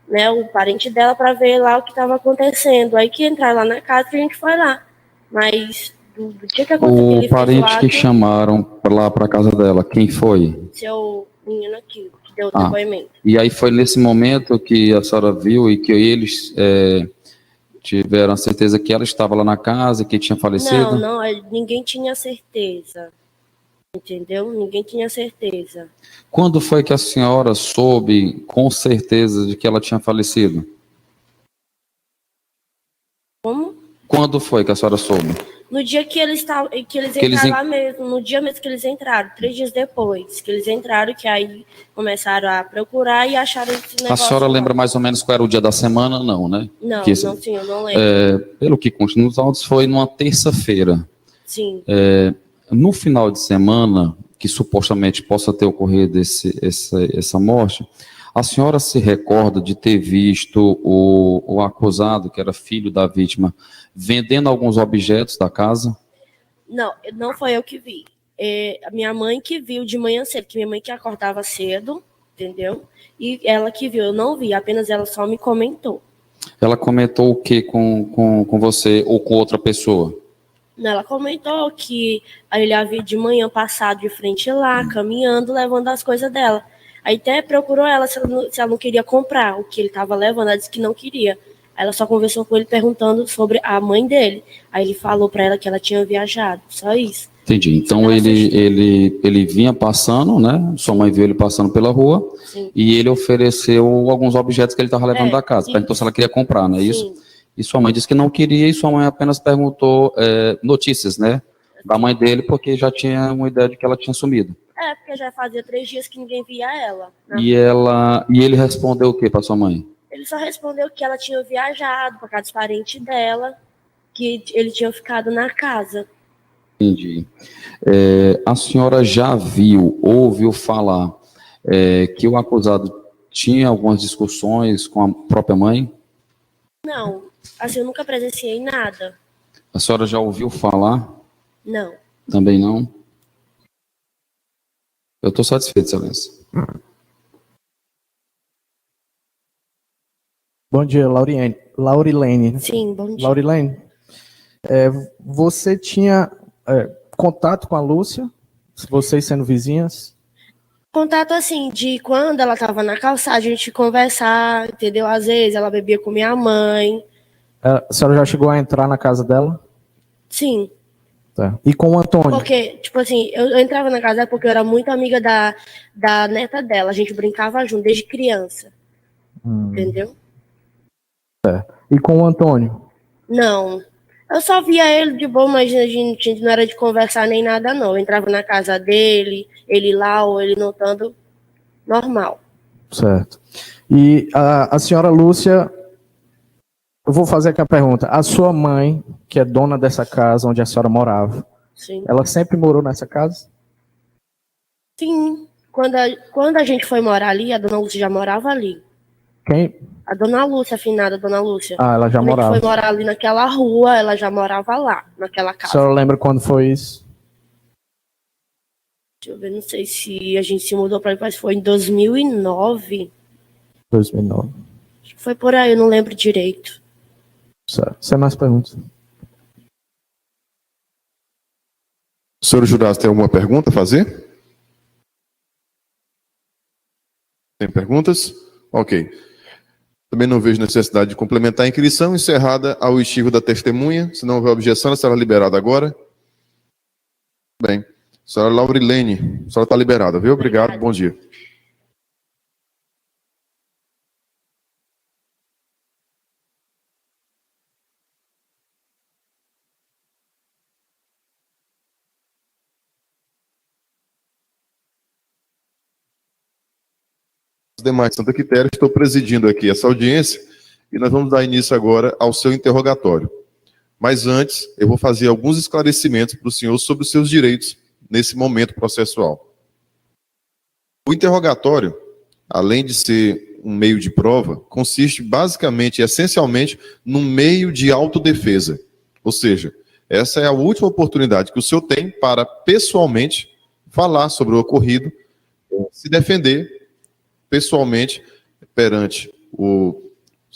Speaker 8: né, o parente dela para ver lá o que estava acontecendo. Aí que entraram lá na casa que a gente foi lá. Mas do dia que aconteceu...
Speaker 3: O parente que chamaram lá para casa dela, quem foi?
Speaker 8: Seu menino aqui, que deu o depoimento.
Speaker 3: E aí foi nesse momento que a senhora viu e que eles tiveram a certeza que ela estava lá na casa, que tinha falecido?
Speaker 8: Não, ninguém tinha certeza. Entendeu? Ninguém tinha certeza.
Speaker 3: Quando foi que a senhora soube com certeza de que ela tinha falecido?
Speaker 8: Como?
Speaker 3: Quando foi que a senhora soube?
Speaker 8: No dia que eles entraram lá mesmo, no dia mesmo que eles entraram, 3 dias depois que eles entraram, que aí começaram a procurar e acharam esse negócio.
Speaker 3: A senhora lembra mais ou menos qual era o dia da semana? Não, né?
Speaker 8: Não,
Speaker 3: que,
Speaker 8: não, sim, eu não lembro.
Speaker 3: Pelo que consta nos autos, foi numa terça-feira.
Speaker 8: Sim.
Speaker 3: No final de semana, que supostamente possa ter ocorrido essa morte, a senhora se recorda de ter visto o acusado, que era filho da vítima, vendendo alguns objetos da casa?
Speaker 8: Não foi eu que vi. A minha mãe que viu de manhã cedo, que minha mãe que acordava cedo, entendeu? E ela que viu, eu não vi, apenas ela só me comentou.
Speaker 3: Ela comentou o que com você ou com outra pessoa?
Speaker 8: Ela comentou que ele havia de manhã passado de frente lá, caminhando, levando as coisas dela. Aí até procurou ela se ela não queria comprar o que ele estava levando, ela disse que não queria. Aí ela só conversou com ele perguntando sobre a mãe dele. Aí ele falou para ela que ela tinha viajado, só isso.
Speaker 3: Entendi. Então ele vinha passando, né? Sua mãe viu ele passando pela rua. Sim. E ele ofereceu alguns objetos que ele estava levando da casa. Perguntou se ela queria comprar, não é isso? E sua mãe disse que não queria, e sua mãe apenas perguntou notícias, né, da mãe dele, porque já tinha uma ideia de que ela tinha sumido.
Speaker 8: Porque já fazia 3 dias que ninguém via ela. Né?
Speaker 3: E ele respondeu o que para sua mãe?
Speaker 8: Ele só respondeu que ela tinha viajado para casa dos parentes dela, que ele tinha ficado na casa.
Speaker 3: Entendi. A senhora já ouviu falar que o acusado tinha algumas discussões com a própria mãe?
Speaker 8: Não. Assim, eu nunca presenciei nada.
Speaker 3: A senhora já ouviu falar?
Speaker 8: Não.
Speaker 3: Também não? Eu estou satisfeito, excelência.
Speaker 5: Bom dia, Laurilene.
Speaker 8: Sim, bom dia.
Speaker 5: Laurilene, Você tinha contato com a Lúcia? Vocês sendo vizinhas?
Speaker 8: Contato assim, de quando ela tava na calçada, a gente conversar, entendeu? Às vezes ela bebia com minha mãe.
Speaker 5: A senhora já chegou a entrar na casa dela?
Speaker 8: Sim.
Speaker 5: Tá. E com o Antônio?
Speaker 8: Porque, tipo assim, eu entrava na casa dela porque eu era muito amiga da neta dela. A gente brincava junto desde criança. Entendeu?
Speaker 5: E com o Antônio?
Speaker 8: Não. Eu só via ele de boa, mas a gente não era de conversar nem nada, não. Eu entrava na casa dele, ele lá ou ele notando, normal.
Speaker 5: Certo. E a senhora Lúcia, eu vou fazer aqui a pergunta. A sua mãe, que é dona dessa casa onde a senhora morava,
Speaker 8: Sim.
Speaker 5: ela sempre morou nessa casa?
Speaker 8: Sim. Quando a gente foi morar ali, a dona Lúcia já morava ali.
Speaker 5: Quem?
Speaker 8: A dona Lúcia, a finada dona Lúcia.
Speaker 5: Ah, ela já
Speaker 8: Quando
Speaker 5: morava.
Speaker 8: a gente foi morar ali naquela rua, ela já morava lá, naquela
Speaker 5: A
Speaker 8: casa.
Speaker 5: senhora lembra quando foi isso?
Speaker 8: Deixa eu ver, não sei se a gente se mudou pra ali, mas foi em 2009.
Speaker 5: 2009.
Speaker 8: Acho que foi por aí, eu não lembro direito.
Speaker 5: Certo. Sem mais perguntas?
Speaker 2: O senhor jurado tem alguma pergunta a fazer? Tem perguntas? Ok. Também não vejo necessidade de complementar a inscrição. Encerrada ao estivo da testemunha. Se não houver objeção, ela será liberada agora. Bem. Senhora Laurilene, a senhora está liberada, viu? Obrigado, bom dia. Os demais Santa Quitéria, estou presidindo aqui essa audiência e nós vamos dar início agora ao seu interrogatório. Mas antes, eu vou fazer alguns esclarecimentos para o senhor sobre os seus direitos nesse momento processual. O interrogatório, além de ser um meio de prova, consiste basicamente e essencialmente num meio de autodefesa. Ou seja, essa é a última oportunidade que o senhor tem para pessoalmente falar sobre o ocorrido, se defender pessoalmente perante o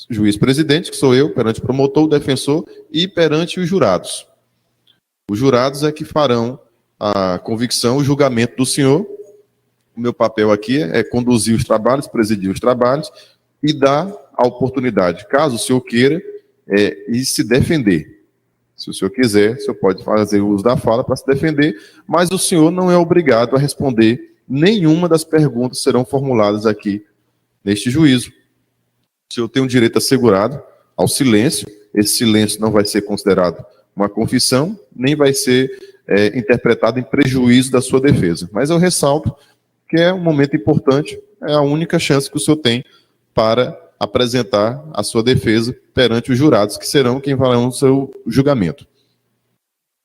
Speaker 2: juiz presidente, que sou eu, perante o promotor, o defensor e perante os jurados. Os jurados é que farão a convicção, o julgamento do senhor. O meu papel aqui é conduzir os trabalhos, presidir os trabalhos e dar a oportunidade, caso o senhor queira, e se defender. Se o senhor quiser, o senhor pode fazer uso da fala para se defender, mas o senhor não é obrigado a responder nenhuma das perguntas que serão formuladas aqui neste juízo. O senhor tem um direito assegurado ao silêncio. Esse silêncio não vai ser considerado uma confissão, nem vai ser interpretado em prejuízo da sua defesa. Mas eu ressalto que é um momento importante, é a única chance que o senhor tem para apresentar a sua defesa perante os jurados, que serão quem farão o seu julgamento.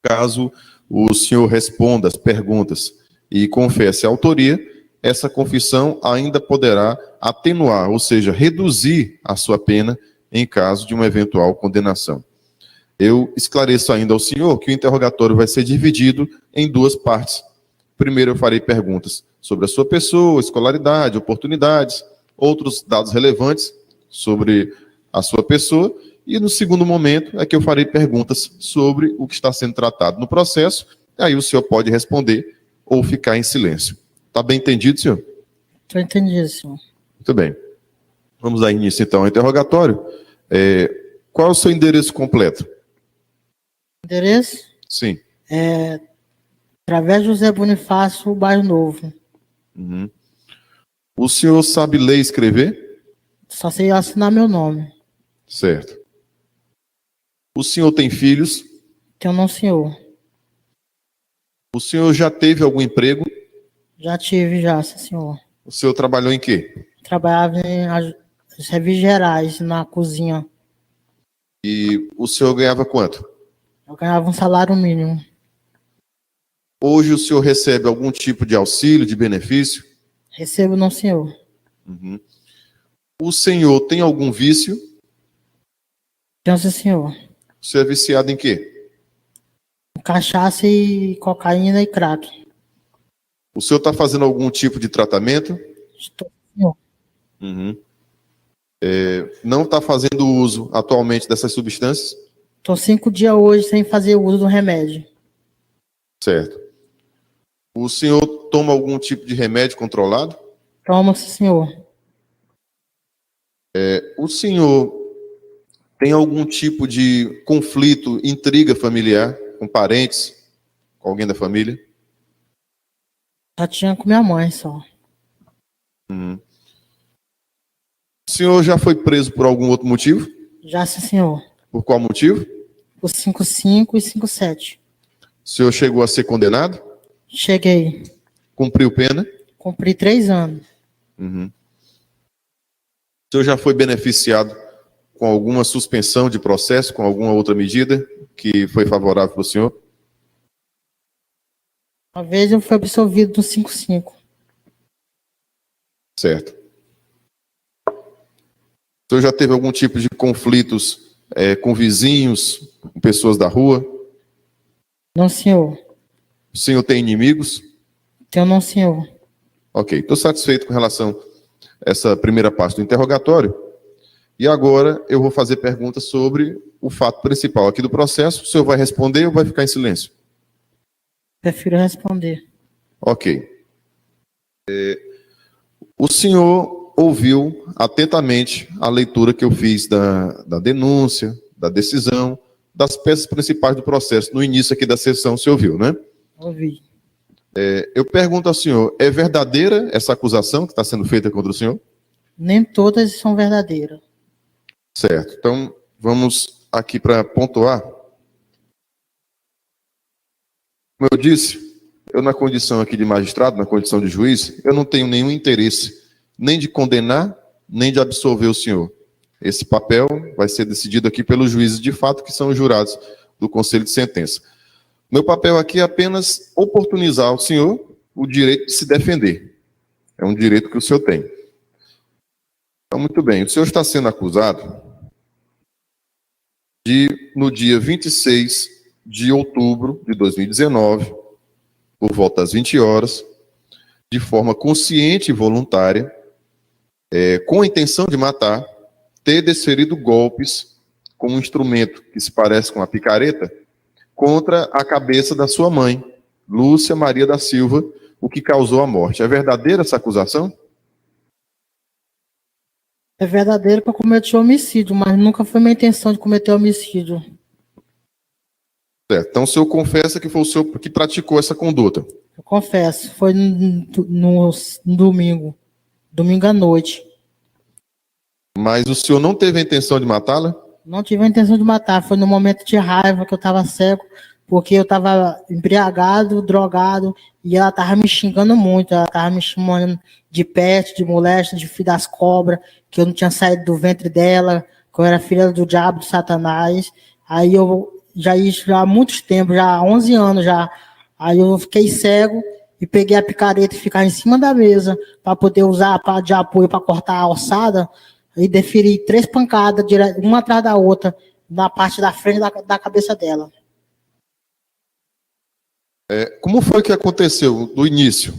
Speaker 2: Caso o senhor responda as perguntas e confesse a autoria, essa confissão ainda poderá atenuar, ou seja, reduzir a sua pena em caso de uma eventual condenação. Eu esclareço ainda ao senhor que o interrogatório vai ser dividido em duas partes. Primeiro eu farei perguntas sobre a sua pessoa, escolaridade, oportunidades, outros dados relevantes sobre a sua pessoa, e no segundo momento é que eu farei perguntas sobre o que está sendo tratado no processo, e aí o senhor pode responder ou ficar em silêncio. Está bem entendido, senhor?
Speaker 1: Estou entendido, senhor.
Speaker 2: Muito bem. Vamos dar início, então, ao interrogatório. Qual é o seu endereço completo?
Speaker 1: Endereço?
Speaker 2: Sim.
Speaker 1: Através José Bonifácio, Bairro Novo.
Speaker 2: Uhum. O senhor sabe ler e escrever?
Speaker 1: Só sei assinar meu nome.
Speaker 2: Certo. O senhor tem filhos?
Speaker 1: Tenho não, senhor.
Speaker 2: O senhor já teve algum emprego?
Speaker 1: Já tive, já, sim, senhor.
Speaker 2: O senhor trabalhou em quê?
Speaker 1: Trabalhava em serviços gerais, na cozinha.
Speaker 2: E o senhor ganhava quanto?
Speaker 1: Eu ganhava um salário mínimo.
Speaker 2: Hoje o senhor recebe algum tipo de auxílio, de benefício?
Speaker 1: Recebo não, senhor.
Speaker 2: Uhum. O senhor tem algum vício?
Speaker 1: Tenho, sim, senhor.
Speaker 2: O senhor é viciado em quê?
Speaker 1: Cachaça e cocaína e crack.
Speaker 2: O senhor está fazendo algum tipo de tratamento?
Speaker 1: Estou, senhor.
Speaker 2: Uhum. Não está fazendo uso atualmente dessas substâncias?
Speaker 1: Tô 5 dias hoje sem fazer uso do remédio.
Speaker 2: Certo. O senhor toma algum tipo de remédio controlado?
Speaker 1: Toma, sim, senhor.
Speaker 2: O senhor tem algum tipo de conflito, intriga familiar com parentes, com alguém da família?
Speaker 1: Já tinha com minha mãe só.
Speaker 2: O senhor já foi preso por algum outro motivo?
Speaker 1: Já, sim, senhor.
Speaker 2: Por qual motivo?
Speaker 1: O 5.5 e 5.7.
Speaker 2: O senhor chegou a ser condenado?
Speaker 1: Cheguei.
Speaker 2: Cumpriu pena?
Speaker 1: Cumpri 3 anos.
Speaker 2: O senhor já foi beneficiado com alguma suspensão de processo, com alguma outra medida que foi favorável para o senhor?
Speaker 1: Uma vez eu fui absolvido do 5.5.
Speaker 2: Certo. O senhor já teve algum tipo de conflitos com vizinhos, com pessoas da rua?
Speaker 1: Não, senhor.
Speaker 2: O senhor tem inimigos?
Speaker 1: Tenho não, senhor.
Speaker 2: Ok, estou satisfeito com relação a essa primeira parte do interrogatório. E agora eu vou fazer perguntas sobre o fato principal aqui do processo. O senhor vai responder ou vai ficar em silêncio?
Speaker 1: Prefiro responder.
Speaker 2: Ok. O senhor ouviu atentamente a leitura que eu fiz da denúncia, da decisão, das peças principais do processo. No início aqui da sessão, o senhor ouviu, né?
Speaker 1: Ouvi.
Speaker 2: Eu pergunto ao senhor, é verdadeira essa acusação que está sendo feita contra o senhor?
Speaker 1: Nem todas são verdadeiras.
Speaker 2: Certo. Então, vamos aqui para pontuar. Como eu disse, eu na condição aqui de magistrado, na condição de juiz, eu não tenho nenhum interesse nem de condenar, nem de absolver o senhor. Esse papel vai ser decidido aqui pelos juízes de fato, que são os jurados do Conselho de Sentença. Meu papel aqui é apenas oportunizar ao senhor o direito de se defender. É um direito que o senhor tem. Então, muito bem. O senhor está sendo acusado de, no dia 26 de outubro de 2019, por volta das 20 horas, de forma consciente e voluntária, com a intenção de matar, ter desferido golpes com um instrumento que se parece com uma picareta contra a cabeça da sua mãe, Lúcia Maria da Silva, o que causou a morte. É verdadeira essa acusação?
Speaker 1: É verdadeiro que eu cometi homicídio, mas nunca foi minha intenção de cometer homicídio.
Speaker 2: Certo. Então o senhor confessa que foi o senhor que praticou essa conduta?
Speaker 1: Eu confesso, foi no domingo. Domingo à noite.
Speaker 2: Mas o senhor não teve a intenção de matá-la?
Speaker 1: Não tive a intenção de matar, foi no momento de raiva que eu estava cego, porque eu estava embriagado, drogado, e ela estava me xingando muito, ela estava me chamando de peste, de moléstia, de filho das cobras, que eu não tinha saído do ventre dela, que eu era filha do diabo, do Satanás. Aí eu já há muitos tempos, já há 11 anos já, aí eu fiquei cego e peguei a picareta e ficar em cima da mesa para poder usar de apoio para cortar a ossada. E deferi 3 pancadas, uma atrás da outra, na parte da frente da cabeça dela.
Speaker 2: Como foi que aconteceu do início?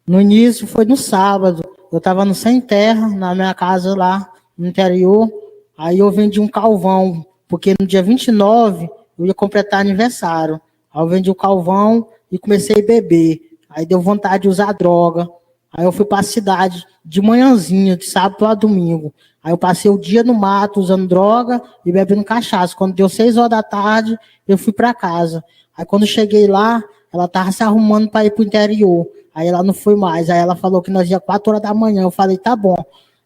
Speaker 1: No início foi no sábado. Eu estava no Sem Terra, na minha casa lá no interior. Aí eu vendi um calvão, porque no dia 29 eu ia completar aniversário. Aí eu vendi o calvão e comecei a beber. Aí deu vontade de usar droga. Aí eu fui para a cidade de manhãzinha, de sábado a domingo. Aí eu passei o dia no mato usando droga e bebendo cachaça. Quando deu 6 horas da tarde, eu fui para casa. Aí quando eu cheguei lá, ela estava se arrumando para ir para o interior. Aí ela não foi mais. Aí ela falou que nós ia 4 horas da manhã. Eu falei, tá bom.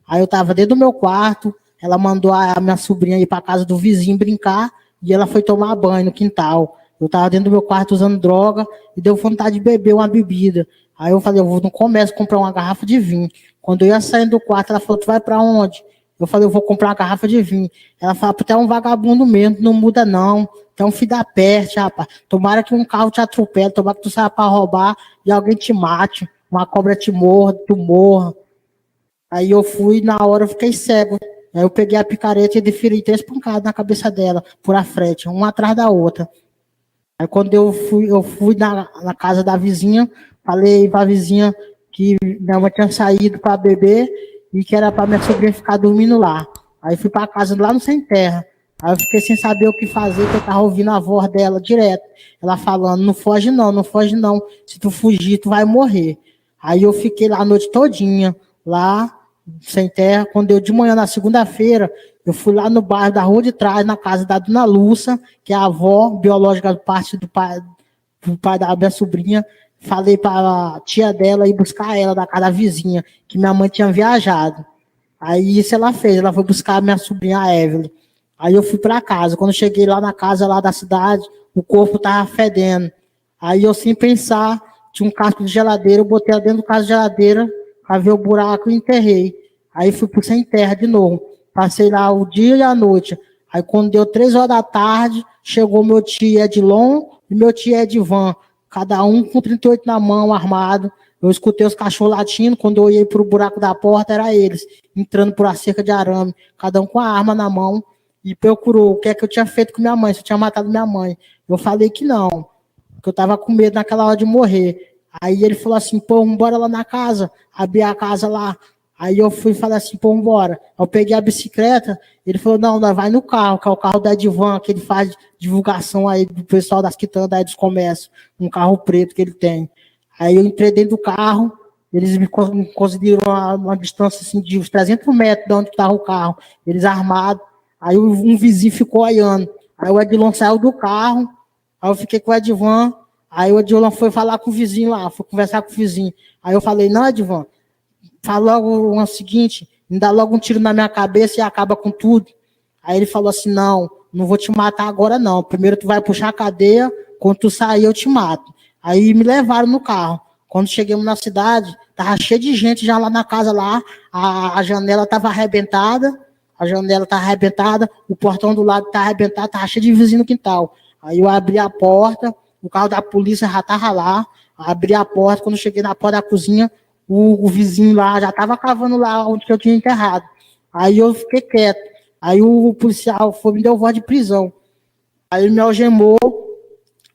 Speaker 1: Aí eu estava dentro do meu quarto, ela mandou a minha sobrinha ir para casa do vizinho brincar e ela foi tomar banho no quintal. Eu estava dentro do meu quarto usando droga e deu vontade de beber uma bebida. Aí eu falei, eu vou no comércio comprar uma garrafa de vinho. Quando eu ia saindo do quarto, ela falou, tu vai pra onde? Eu falei, eu vou comprar uma garrafa de vinho. Ela falou, tu é um vagabundo mesmo, não muda não. Tu é um filho da peste, rapaz. Tomara que um carro te atropele, tomara que tu saia pra roubar e alguém te mate, uma cobra te morra, tu morra. Aí eu fui, na hora eu fiquei cego. Aí eu peguei a picareta e deferi 3 pancadas na cabeça dela, por a frente, uma atrás da outra. Aí quando eu fui na casa da vizinha, falei pra vizinha que minha mãe tinha saído para beber e que era para minha sobrinha ficar dormindo lá. Aí fui para casa lá no Sem Terra. Aí eu fiquei sem saber o que fazer, que eu tava ouvindo a voz dela direto. Ela falando, não foge não, não foge não. Se tu fugir, tu vai morrer. Aí eu fiquei lá a noite todinha, lá, sem terra. Quando eu, de manhã, na segunda-feira, eu fui lá no bairro da Rua de Trás, na casa da Dona Lúcia, que é a avó biológica parte do pai da minha sobrinha. Falei para a tia dela ir buscar ela da casa da vizinha, que minha mãe tinha viajado. Aí isso ela fez, ela foi buscar a minha sobrinha, a Evelyn. Aí eu fui para casa. Quando eu cheguei lá na casa lá da cidade, o corpo tava fedendo. Aí eu, sem pensar, tinha um casco de geladeira, eu botei ela dentro do casco de geladeira, cavei o buraco e enterrei. Aí fui pro sem terra de novo. Passei lá o dia e a noite. Aí quando deu 3 horas da tarde, chegou meu tio Edilon e meu tio Edivan, cada um com 38 na mão, armado. Eu escutei os cachorros latindo, quando eu olhei pro buraco da porta, era eles, entrando por a cerca de arame, cada um com a arma na mão, e procurou o que é que eu tinha feito com minha mãe, se eu tinha matado minha mãe. Eu falei que não, que eu tava com medo naquela hora de morrer. Aí ele falou assim, pô, vambora lá na casa, abri a casa lá. Aí eu fui e falei assim, pô, vambora. Eu peguei a bicicleta, ele falou, não, nós vai no carro, que é o carro da Edvan, que ele faz divulgação aí do pessoal das quitandas aí dos comércios, um carro preto que ele tem. Aí eu entrei dentro do carro, eles me conseguiram uma distância assim, de uns 300 metros de onde estava o carro, eles armados. Aí um vizinho ficou olhando. Aí o Edilon saiu do carro, aí eu fiquei com o Edvan, aí o Edilon foi falar com o vizinho lá, foi conversar com o vizinho. Aí eu falei, não, Edvan, fala logo o seguinte, me dá logo um tiro na minha cabeça e acaba com tudo. Aí ele falou assim, não vou te matar agora não, primeiro tu vai puxar a cadeia, quando tu sair eu te mato. Aí me levaram no carro. Quando chegamos na cidade, tava cheio de gente já lá na casa lá, a janela tava arrebentada, o portão do lado tava arrebentado, tava cheio de vizinho no quintal. Aí eu abri a porta, o carro da polícia já tava lá, abri a porta, quando eu cheguei na porta da cozinha, o vizinho lá já tava cavando lá onde eu tinha enterrado. Aí eu fiquei quieto. Aí o policial me deu voz de prisão. Aí ele me algemou.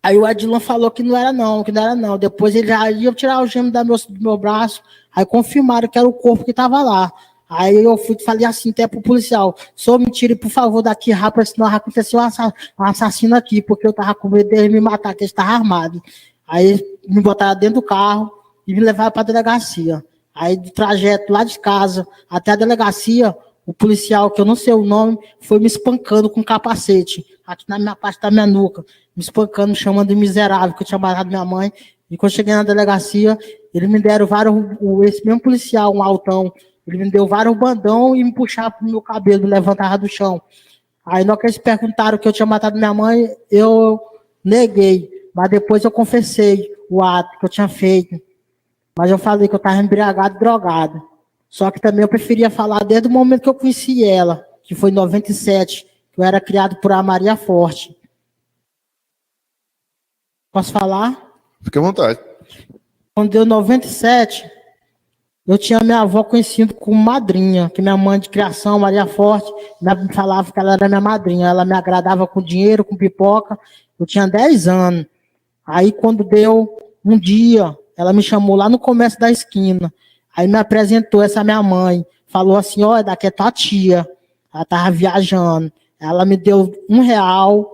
Speaker 1: Aí o Edilon falou que não era não. Depois ele já ia tirar o gemo do meu braço. Aí confirmaram que era o corpo que estava lá. Aí eu falei assim até pro policial, só me tire, por favor, daqui rápido, senão aconteceu um assassino aqui, porque eu tava com medo dele me matar, que ele estava armado. Aí me botaram dentro do carro e me levaram para a delegacia. Aí do trajeto lá de casa até a delegacia, o policial, que eu não sei o nome, foi me espancando com capacete, aqui na minha parte da minha nuca, me espancando, me chamando de miserável, que eu tinha matado minha mãe. E quando eu cheguei na delegacia, eles me deram esse mesmo policial, um altão, ele me deu vários bandão e me puxava pro meu cabelo, me levantava do chão. Aí, na hora que eles perguntaram que eu tinha matado minha mãe, eu neguei. Mas depois eu confessei o ato que eu tinha feito. Mas eu falei que eu estava embriagado e drogado. Só que também eu preferia falar desde o momento que eu conheci ela, que foi em 97, que eu era criado por a Maria Forte. Posso falar?
Speaker 2: Fique à vontade.
Speaker 1: Quando deu 97, eu tinha minha avó conhecida como madrinha, que minha mãe de criação, Maria Forte, me falava que ela era minha madrinha. Ela me agradava com dinheiro, com pipoca. Eu tinha 10 anos. Aí, quando deu um dia, ela me chamou lá no comércio da esquina. Aí me apresentou essa minha mãe. Falou assim, olha, daqui é tua tia. Ela estava viajando. Ela me deu R$1.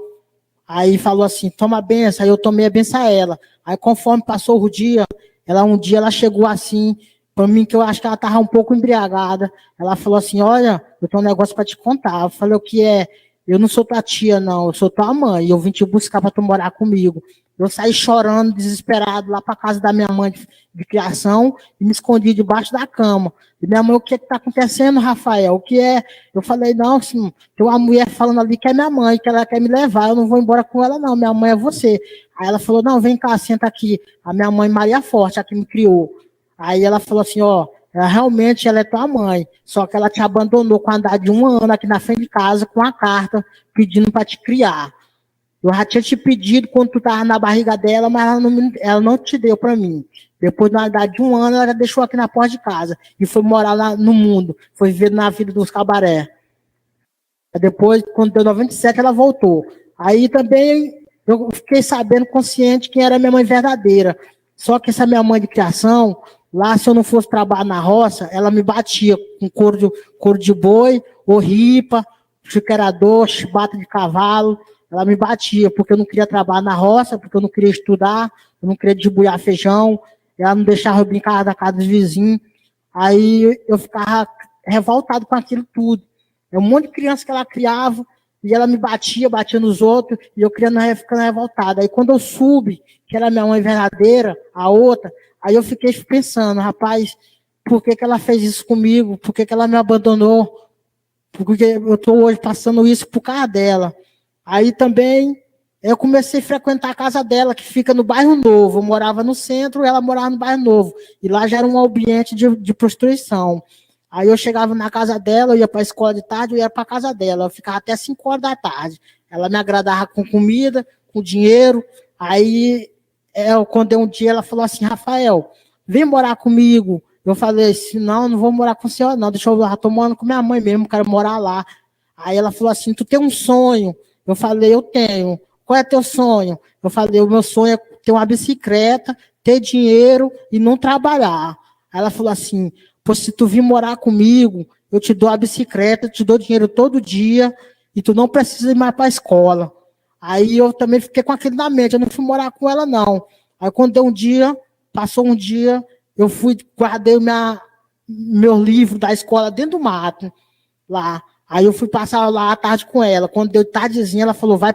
Speaker 1: Aí falou assim, toma a benção. Aí eu tomei a benção a ela. Aí, conforme passou o dia, ela chegou assim, para mim, que eu acho que ela estava um pouco embriagada. Ela falou assim, olha, eu tenho um negócio para te contar. Eu falei, o que é? Eu não sou tua tia, não. Eu sou tua mãe. Eu vim te buscar para tu morar comigo. Eu saí chorando, desesperado, lá para casa da minha mãe de criação e me escondi debaixo da cama. E minha mãe, o que está acontecendo, Rafael? O que é? Eu falei, não, assim, tem uma mulher falando ali que é minha mãe, que ela quer me levar, eu não vou embora com ela, não. Minha mãe é você. Aí ela falou, não, vem cá, senta aqui. A minha mãe, Maria Forte, a que me criou. Aí ela falou assim, ó, ela é tua mãe, só que ela te abandonou com a idade de 1 ano aqui na frente de casa com uma carta pedindo para te criar. Eu já tinha te pedido quando tu estava na barriga dela, mas ela não te deu para mim. Depois, na idade de 1 ano, ela já deixou aqui na porta de casa e foi morar lá no mundo, foi viver na vida dos cabaré. Depois, quando deu 97, ela voltou. Aí também eu fiquei sabendo, consciente, quem era minha mãe verdadeira. Só que essa minha mãe de criação, lá, se eu não fosse trabalhar na roça, ela me batia com couro de boi ou ripa, chiqueirador, chibata de cavalo. Ela me batia, porque eu não queria trabalhar na roça, porque eu não queria estudar, eu não queria desbuiar feijão. Ela não deixava eu brincar da casa dos vizinhos. Aí eu ficava revoltado com aquilo tudo. É um monte de criança que ela criava, e ela me batia nos outros, e eu ficando revoltado. Aí quando eu soube que era minha mãe verdadeira, a outra, aí eu fiquei pensando, rapaz, por que ela fez isso comigo? Por que ela me abandonou? Porque eu estou hoje passando isso por causa dela. Aí também eu comecei a frequentar a casa dela, que fica no bairro Novo. Eu morava no centro, ela morava no bairro Novo. E lá já era um ambiente de prostituição. Aí eu chegava na casa dela, eu ia para a escola de tarde, eu ia para a casa dela. Eu ficava até 5 horas da tarde. Ela me agradava com comida, com dinheiro. Aí, quando um dia, ela falou assim, Rafael, vem morar comigo. Eu falei assim, não vou morar com o senhor, não. Deixa eu estou morando com minha mãe mesmo, quero morar lá. Aí ela falou assim, tu tem um sonho? Eu falei, eu tenho. Qual é teu sonho? Eu falei, o meu sonho é ter uma bicicleta, ter dinheiro e não trabalhar. Aí ela falou assim, pô, se tu vir morar comigo, eu te dou a bicicleta, te dou dinheiro todo dia e tu não precisa ir mais para a escola. Aí eu também fiquei com aquilo na mente, eu não fui morar com ela, não. Aí quando deu um dia, passou um dia, eu fui, guardei meu livro da escola dentro do mato, lá. Aí eu fui passar lá à tarde com ela. Quando deu tardezinha, ela falou, vai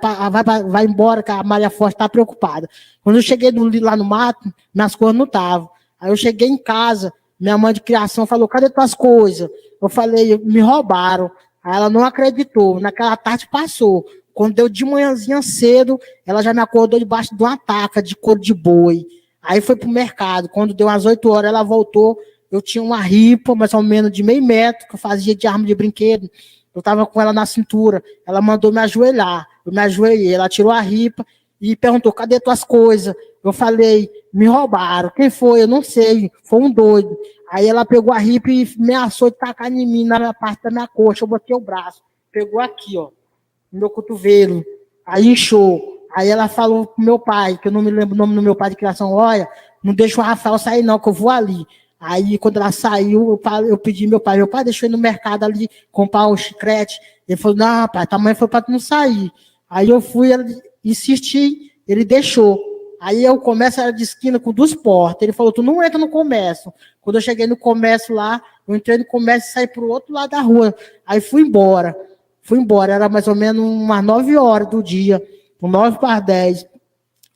Speaker 1: embora, que a Maria Forte está preocupada. Quando eu cheguei lá no mato, minhas coisas não estavam. Aí eu cheguei em casa, minha mãe de criação falou, cadê tuas coisas? Eu falei, me roubaram. Aí ela não acreditou. Naquela tarde passou. Quando deu de manhãzinha cedo, ela já me acordou debaixo de uma taca de couro de boi. Aí foi pro mercado. Quando deu umas 8 horas, ela voltou. Eu tinha uma ripa, mais ou menos de meio metro, que eu fazia de arma de brinquedo. Eu estava com ela na cintura. Ela mandou me ajoelhar. Eu me ajoelhei. Ela tirou a ripa e perguntou, cadê tuas coisas? Eu falei, me roubaram. Quem foi? Eu não sei. Foi um doido. Aí ela pegou a ripa e me ameaçou de tacar em mim, na parte da minha coxa. Eu botei o braço. Pegou aqui, ó, no meu cotovelo. Aí inchou. Aí ela falou pro meu pai, que eu não me lembro o nome do meu pai de criação, olha, não deixa o Rafael sair não, que eu vou ali. Aí, quando ela saiu, eu pedi meu pai, deixa eu ir no mercado ali, comprar o chiclete. Ele falou, não, rapaz, tua mãe foi para tu não sair. Aí eu fui, insisti, ele deixou. Aí o comércio era de esquina com 2 portas. Ele falou, tu não entra no comércio. Quando eu cheguei no comércio lá, eu entrei no comércio e saí pro outro lado da rua. Aí fui embora, era mais ou menos umas 9 horas do dia, 9 para as 10.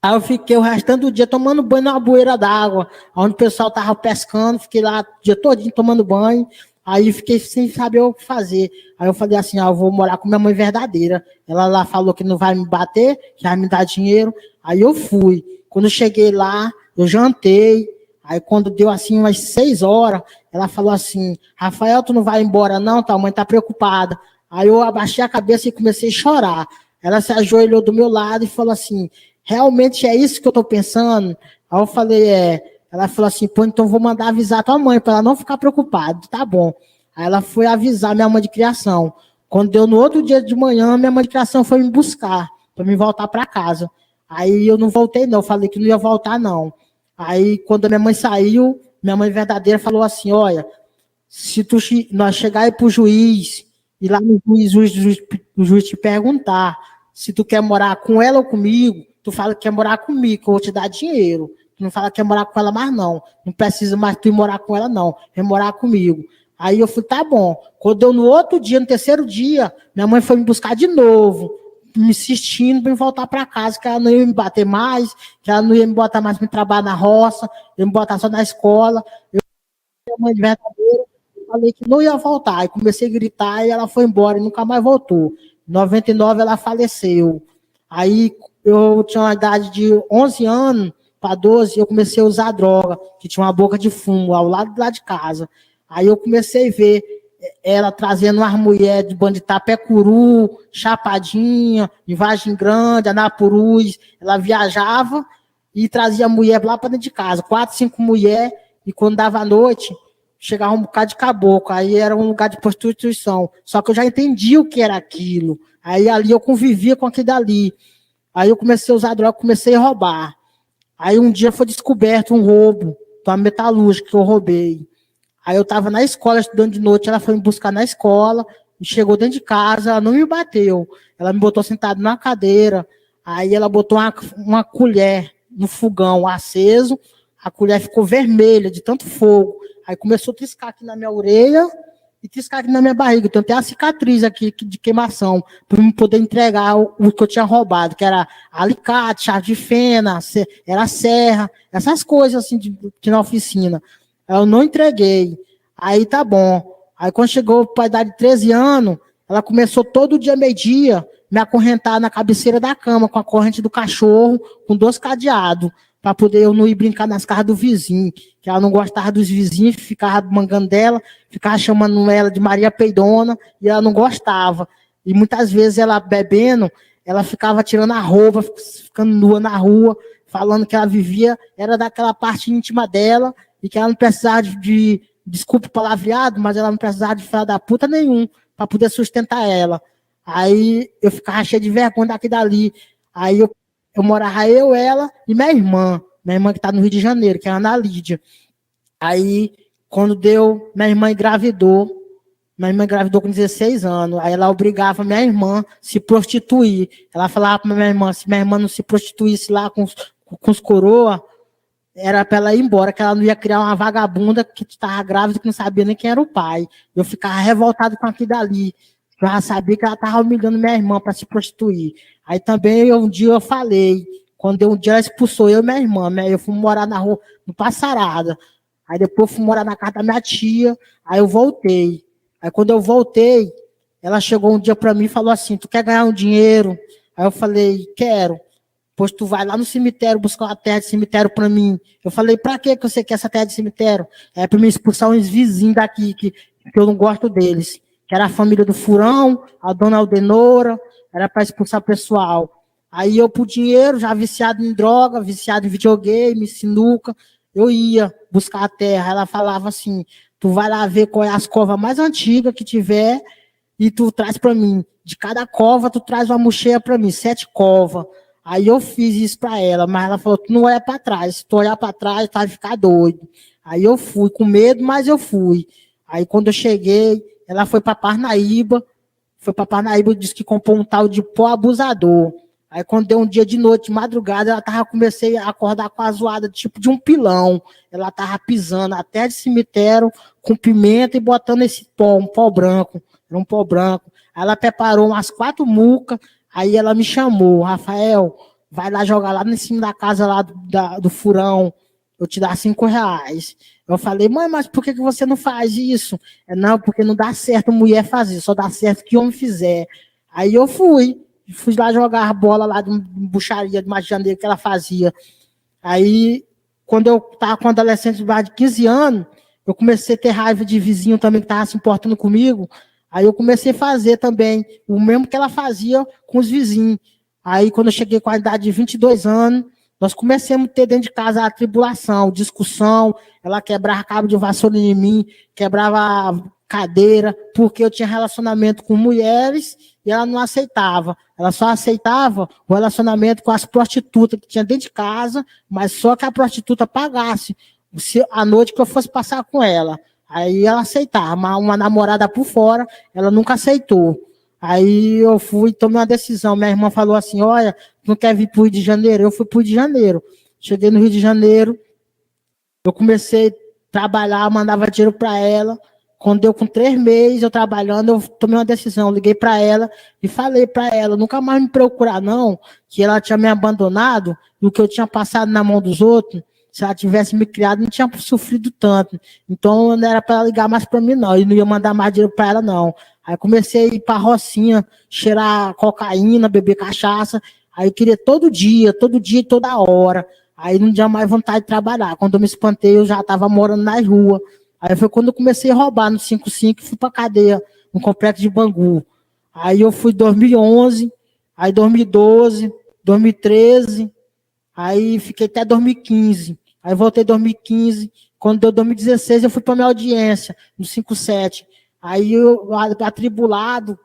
Speaker 1: Aí eu fiquei o restante do dia tomando banho na bueira d'água, onde o pessoal estava pescando, fiquei lá o dia todinho tomando banho, aí fiquei sem saber o que fazer. Aí eu falei assim, eu vou morar com minha mãe verdadeira. Ela lá falou que não vai me bater, que vai me dar dinheiro, aí eu fui. Quando eu cheguei lá, eu jantei, aí quando deu assim umas 6 horas, ela falou assim, Rafael, tu não vai embora não, tua mãe tá preocupada. Aí eu abaixei a cabeça e comecei a chorar. Ela se ajoelhou do meu lado e falou assim, realmente é isso que eu tô pensando? Aí eu falei, Ela falou assim, pô, então vou mandar avisar tua mãe, para ela não ficar preocupada. Tá bom. Aí ela foi avisar minha mãe de criação. Quando deu no outro dia de manhã, minha mãe de criação foi me buscar, para me voltar para casa. Aí eu não voltei não, falei que não ia voltar não. Aí quando a minha mãe saiu, minha mãe verdadeira falou assim, olha, se nós chegar aí pro juiz, e lá no juiz, o juiz te perguntar se tu quer morar com ela ou comigo, tu fala que quer morar comigo, que eu vou te dar dinheiro. Tu não fala que quer morar com ela mais, não. Não precisa mais tu ir morar com ela, não. Vem morar comigo. Aí eu falei, tá bom. Quando deu no outro dia, no terceiro dia, minha mãe foi me buscar de novo, me insistindo para me voltar para casa, que ela não ia me bater mais, que ela não ia me botar mais para trabalhar na roça, ia me botar só na escola. Minha mãe de verdadeira, eu falei que não ia voltar. Aí comecei a gritar e ela foi embora e nunca mais voltou. Em 99 ela faleceu. Aí eu tinha uma idade de 11 anos para 12, eu comecei a usar droga, que tinha uma boca de fumo ao lado de lá de casa. Aí eu comecei a ver ela trazendo umas mulheres de bando de Tapecuru, Chapadinha, em Vargem Grande, Anapurus. Ela viajava e trazia mulher lá para dentro de casa, 4, 5 mulheres, e quando dava a noite, chegava um bocado de caboclo, aí era um lugar de prostituição. Só que eu já entendi o que era aquilo. Aí ali eu convivia com aquilo dali. Aí eu comecei a usar droga, comecei a roubar. Aí um dia foi descoberto um roubo de uma metalúrgica que eu roubei. Aí eu estava na escola estudando de noite, ela foi me buscar na escola, chegou dentro de casa, ela não me bateu. Ela me botou sentado na cadeira, aí ela botou uma colher no fogão aceso, a colher ficou vermelha de tanto fogo. Aí começou a triscar aqui na minha orelha e triscar aqui na minha barriga. Então tem a cicatriz aqui de queimação, para eu poder entregar o que eu tinha roubado, que era alicate, chave de fenda, era serra, essas coisas assim de na oficina. Eu não entreguei. Aí tá bom. Aí quando chegou para a idade de 13 anos, ela começou todo dia, meio-dia, me acorrentar na cabeceira da cama com a corrente do cachorro, com 2 cadeados, para poder eu não ir brincar nas casas do vizinho, que ela não gostava dos vizinhos, ficava mangando dela, ficava chamando ela de Maria Peidona, e ela não gostava. E muitas vezes ela bebendo, ela ficava tirando a roupa, ficando nua na rua, falando que ela vivia, era daquela parte íntima dela, e que ela não precisava de desculpa o palavreado, mas ela não precisava de filha da puta nenhum, para poder sustentar ela. Aí eu ficava cheio de vergonha daqui e dali. Aí eu morava eu, ela e minha irmã que tá no Rio de Janeiro, que é a Ana Lídia. Aí, quando deu, minha irmã engravidou com 16 anos. Aí ela obrigava minha irmã a se prostituir. Ela falava para minha irmã, se minha irmã não se prostituísse lá com os coroa, era para ela ir embora, que ela não ia criar uma vagabunda que estava grávida, que não sabia nem quem era o pai. Eu ficava revoltado com aquilo dali. Eu já sabia que ela estava humilhando minha irmã para se prostituir. Aí também um dia eu falei, quando um dia ela expulsou eu e minha irmã, eu fui morar na rua, no Passarada. Aí depois eu fui morar na casa da minha tia, aí eu voltei. Aí quando eu voltei, ela chegou um dia para mim e falou assim, tu quer ganhar um dinheiro? Aí eu falei, quero. Pois tu vai lá no cemitério buscar uma terra de cemitério para mim. Eu falei, para que você quer essa terra de cemitério? É para me expulsar uns vizinhos daqui, que eu não gosto deles. Que era a família do Furão, a dona Aldenora, era para expulsar o pessoal. Aí eu, por dinheiro, já viciado em droga, viciado em videogame, sinuca, eu ia buscar a terra. Ela falava assim, tu vai lá ver qual é as covas mais antigas que tiver e tu traz para mim. De cada cova, tu traz uma mocheia para mim, 7 covas. Aí eu fiz isso para ela, mas ela falou, tu não olha para trás. Se tu olhar para trás, tu vai ficar doido. Aí eu fui, com medo, mas eu fui. Aí quando eu cheguei, ela foi para Parnaíba, disse que comprou um tal de pó abusador. Aí quando deu um dia de noite, de madrugada, comecei a acordar com a zoada, tipo de um pilão. Ela tava pisando até de cemitério, com pimenta e botando esse pó, um pó branco. Era um pó branco. Aí ela preparou umas 4 mucas, aí ela me chamou, Rafael, vai lá jogar lá em cima da casa lá do Furão, eu te dar R$5. Eu falei, mãe, mas por que você não faz isso? Não, porque não dá certo mulher fazer, só dá certo que homem fizer. Aí eu fui lá jogar bola lá de bucharia de Janeiro que ela fazia. Aí, quando eu estava com adolescente de 15 anos, eu comecei a ter raiva de vizinho também que estava se importando comigo. Aí eu comecei a fazer também o mesmo que ela fazia com os vizinhos. Aí, quando eu cheguei com a idade de 22 anos, nós começamos a ter dentro de casa a tribulação, discussão, ela quebrava cabo de vassoura em mim, quebrava cadeira, porque eu tinha relacionamento com mulheres e ela não aceitava. Ela só aceitava o relacionamento com as prostitutas que tinha dentro de casa, mas só que a prostituta pagasse a noite que eu fosse passar com ela. Aí ela aceitava, mas uma namorada por fora, ela nunca aceitou. Aí eu fui, tomei uma decisão. Minha irmã falou assim, olha, não quer vir para o Rio de Janeiro? Eu fui para o Rio de Janeiro. Cheguei no Rio de Janeiro, eu comecei a trabalhar, mandava dinheiro para ela. Quando deu com 3 meses eu trabalhando, eu tomei uma decisão, liguei para ela e falei para ela, nunca mais me procurar não, que ela tinha me abandonado e o que eu tinha passado na mão dos outros, se ela tivesse me criado, não tinha sofrido tanto. Então não era para ela ligar mais para mim não, e não ia mandar mais dinheiro para ela não. Aí comecei a ir para a Rocinha, cheirar cocaína, beber cachaça, aí eu queria todo dia, toda hora. Aí não tinha mais vontade de trabalhar. Quando eu me espantei, eu já estava morando nas ruas. Aí foi quando eu comecei a roubar no 55 e fui para cadeia, no complexo de Bangu. Aí eu fui em 2011, aí 2012, 2013, aí fiquei até 2015. Aí voltei em 2015, quando deu 2016 eu fui para minha audiência, no 57. Aí eu, atribulado,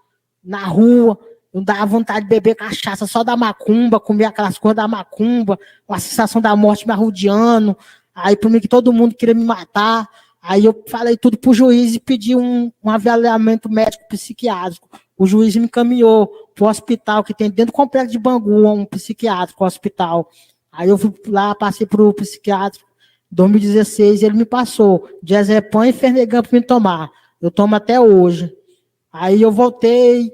Speaker 1: na rua, eu dava vontade de beber cachaça só da macumba, comer aquelas coisas da macumba, a sensação da morte me arrodeando. Aí por mim que todo mundo queria me matar. Aí eu falei tudo pro juiz e pedi um avaliamento médico psiquiátrico. O juiz me encaminhou pro hospital que tem dentro do complexo de Bangu, um psiquiátrico, hospital. Aí eu fui lá, passei pro psiquiátrico, em 2016, ele me passou diazepam e Fernegan para me tomar. Eu tomo até hoje. Aí eu voltei,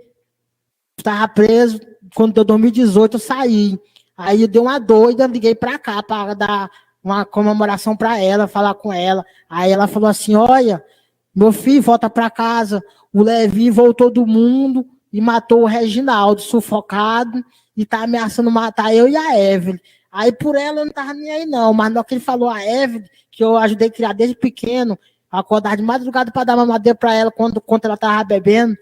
Speaker 1: estava preso, quando deu 2018 eu saí. Aí deu uma doida, liguei para cá para dar uma comemoração para ela, falar com ela. Aí ela falou assim, olha, meu filho, volta para casa. O Levi voltou do mundo e matou o Reginaldo, sufocado, e tá ameaçando matar eu e a Evelyn. Aí por ela eu não tava nem aí não, mas na hora que ele falou a Evelyn, que eu ajudei a criar desde pequeno, acordar de madrugada para dar mamadeira para ela quando ela tava bebendo,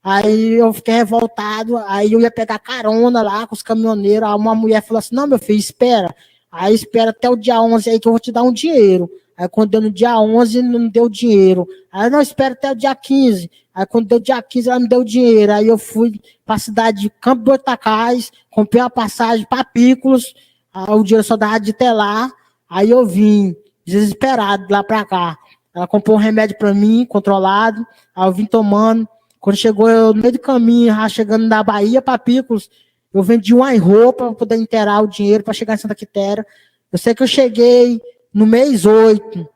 Speaker 1: aí eu fiquei revoltado, aí eu ia pegar carona lá com os caminhoneiros, aí uma mulher falou assim, não, meu filho, espera. Aí espera até o dia 11 aí que eu vou te dar um dinheiro. Aí quando deu no dia 11, não deu dinheiro. Aí não, espera até o dia 15. Aí quando deu o dia 15, ela me deu dinheiro. Aí eu fui para a cidade de Campo de Goitacazes, comprei uma passagem para Pícolos, o dinheiro só dava de até lá. Aí eu vim, desesperado, de lá para cá. Ela comprou um remédio para mim, controlado. Aí eu vim tomando. Quando chegou eu no meio do caminho, chegando da Bahia para Pícolos, eu vendi uma roupa para poder inteirar o dinheiro para chegar em Santa Quitéria. Eu sei que eu cheguei no mês 8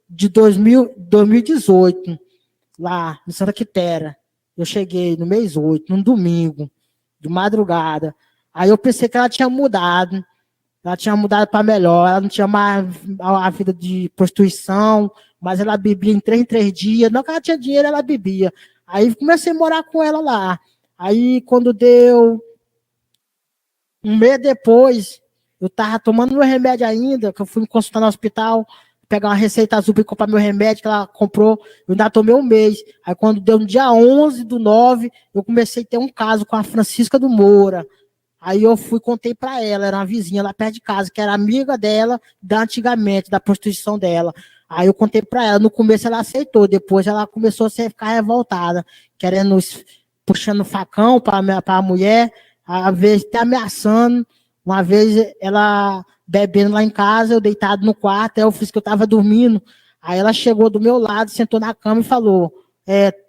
Speaker 1: de 2018, lá em Santa Quitéria. Eu cheguei no mês 8, num domingo, de madrugada. Aí eu pensei que ela tinha mudado. Ela tinha mudado para melhor. Ela não tinha mais a vida de prostituição, mas ela bebia em 3 dias. Não que ela tinha dinheiro, ela bebia. Aí comecei a morar com ela lá. Aí quando deu um mês depois, eu tava tomando meu remédio ainda, que eu fui me consultar no hospital, pegar uma receita azul para comprar meu remédio que ela comprou, eu ainda tomei um mês. Aí quando deu no dia 11/9, eu comecei a ter um caso com a Francisca do Moura. Aí eu fui, contei para ela, era uma vizinha lá perto de casa, que era amiga dela, da antigamente, da prostituição dela. Aí eu contei para ela, no começo ela aceitou, depois ela começou a ficar revoltada, querendo, puxando facão para a mulher, às vezes até ameaçando. Uma vez ela bebendo lá em casa, eu deitado no quarto, aí eu fiz que eu estava dormindo, aí ela chegou do meu lado, sentou na cama e falou,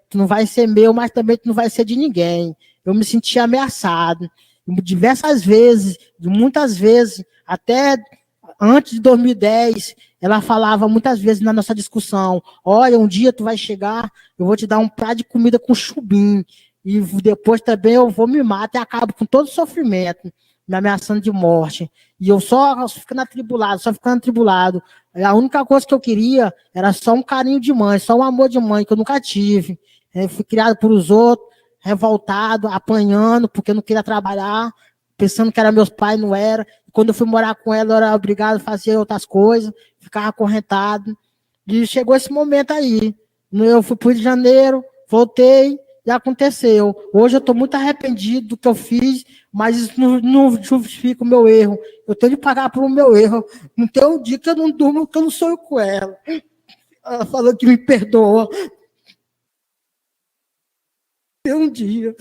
Speaker 1: tu não vai ser meu, mas também tu não vai ser de ninguém. Eu me senti ameaçado. Diversas vezes, muitas vezes, até antes de 2010, ela falava muitas vezes na nossa discussão, olha, um dia tu vai chegar, eu vou te dar um prato de comida com chubim, e depois também eu vou me matar e acabo com todo o sofrimento, me ameaçando de morte. E eu só ficando atribulado. A única coisa que eu queria era só um carinho de mãe, só um amor de mãe, que eu nunca tive. Eu fui criado por os outros, revoltado, apanhando, porque eu não queria trabalhar, pensando que era meus pais, não era. Quando eu fui morar com ela, eu era obrigado a fazer outras coisas, ficava acorrentado. E chegou esse momento aí. Eu fui para o Rio de Janeiro, voltei, e aconteceu. Hoje eu estou muito arrependido do que eu fiz, mas isso não justifica o meu erro. Eu tenho de pagar pelo meu erro. Não tem um dia que eu não durmo, que eu não sonho com ela. Ela falou que me perdoa. Tem um dia.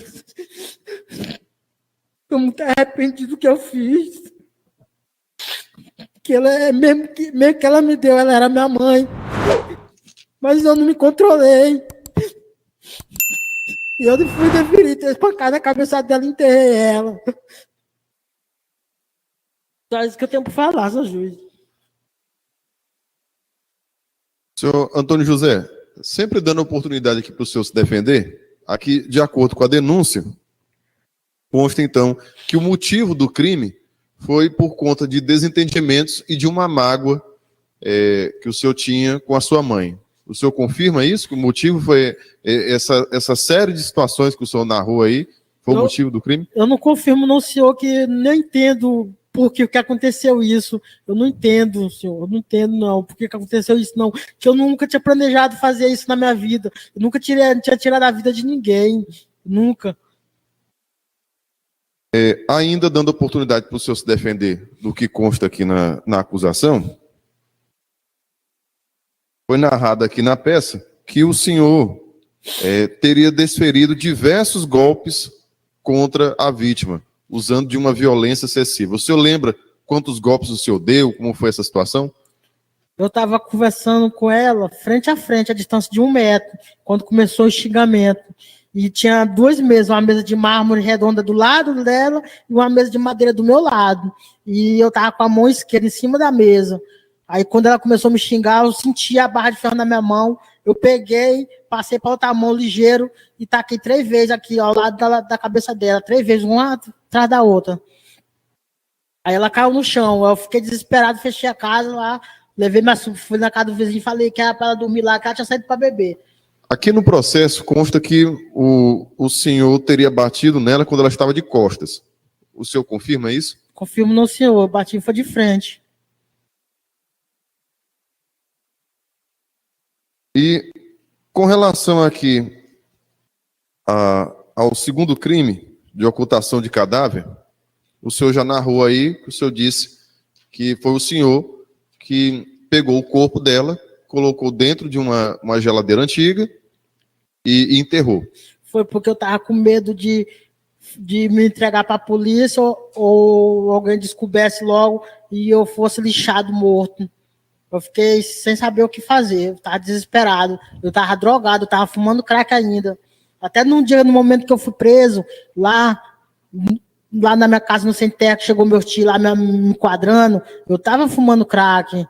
Speaker 1: Estou muito arrependido do que eu fiz. Que ela é, mesmo que ela me deu, ela era minha mãe. Mas eu não me controlei. E eu deveria ter espancado a cabeça dela e enterrei ela. Só isso que eu tenho para falar, seu juiz.
Speaker 2: Senhor Antônio José, sempre dando oportunidade aqui para o senhor se defender, aqui, de acordo com a denúncia, consta então que o motivo do crime foi por conta de desentendimentos e de uma mágoa que o senhor tinha com a sua mãe. O senhor confirma isso? Que o motivo foi essa série de situações que o senhor narrou aí? Foi o motivo do crime?
Speaker 1: Eu não confirmo não, senhor, que nem entendo por que aconteceu isso. Eu não entendo, senhor. Eu não entendo, não. Por que aconteceu isso, não. Que eu nunca tinha planejado fazer isso na minha vida. Eu nunca tinha tirado a vida de ninguém. Nunca.
Speaker 2: Ainda dando oportunidade para o senhor se defender do que consta aqui na acusação, foi narrado aqui na peça que o senhor teria desferido diversos golpes contra a vítima, usando de uma violência excessiva. O senhor lembra quantos golpes o senhor deu? Como foi essa situação?
Speaker 1: Eu estava conversando com ela, frente a frente, a distância de 1 metro, quando começou o xingamento. E tinha 2 mesas, uma mesa de mármore redonda do lado dela e uma mesa de madeira do meu lado. E eu estava com a mão esquerda em cima da mesa. Aí, quando ela começou a me xingar, eu senti a barra de ferro na minha mão. Eu peguei, passei para outra mão ligeiro e taquei 3 vezes aqui, ao lado da cabeça dela. 3 vezes, uma atrás da outra. Aí ela caiu no chão. Eu fiquei desesperado, fechei a casa lá, fui na casa do vizinho e falei que era para ela dormir lá, que ela tinha saído para beber.
Speaker 2: Aqui no processo consta que o senhor teria batido nela quando ela estava de costas. O senhor confirma isso?
Speaker 1: Confirmo no senhor, bati foi de frente.
Speaker 2: E com relação aqui ao segundo crime de ocultação de cadáver, o senhor já narrou aí, o senhor disse que foi o senhor que pegou o corpo dela, colocou dentro de uma geladeira antiga e enterrou.
Speaker 1: Foi porque eu estava com medo de me entregar para a polícia ou alguém descobrisse logo e eu fosse lixado, morto. Eu fiquei sem saber o que fazer, eu estava desesperado, eu estava drogado, eu estava fumando crack ainda. Até no momento que eu fui preso, lá na minha casa, no Sem Terra, que chegou meu tio lá me enquadrando, eu estava fumando crack.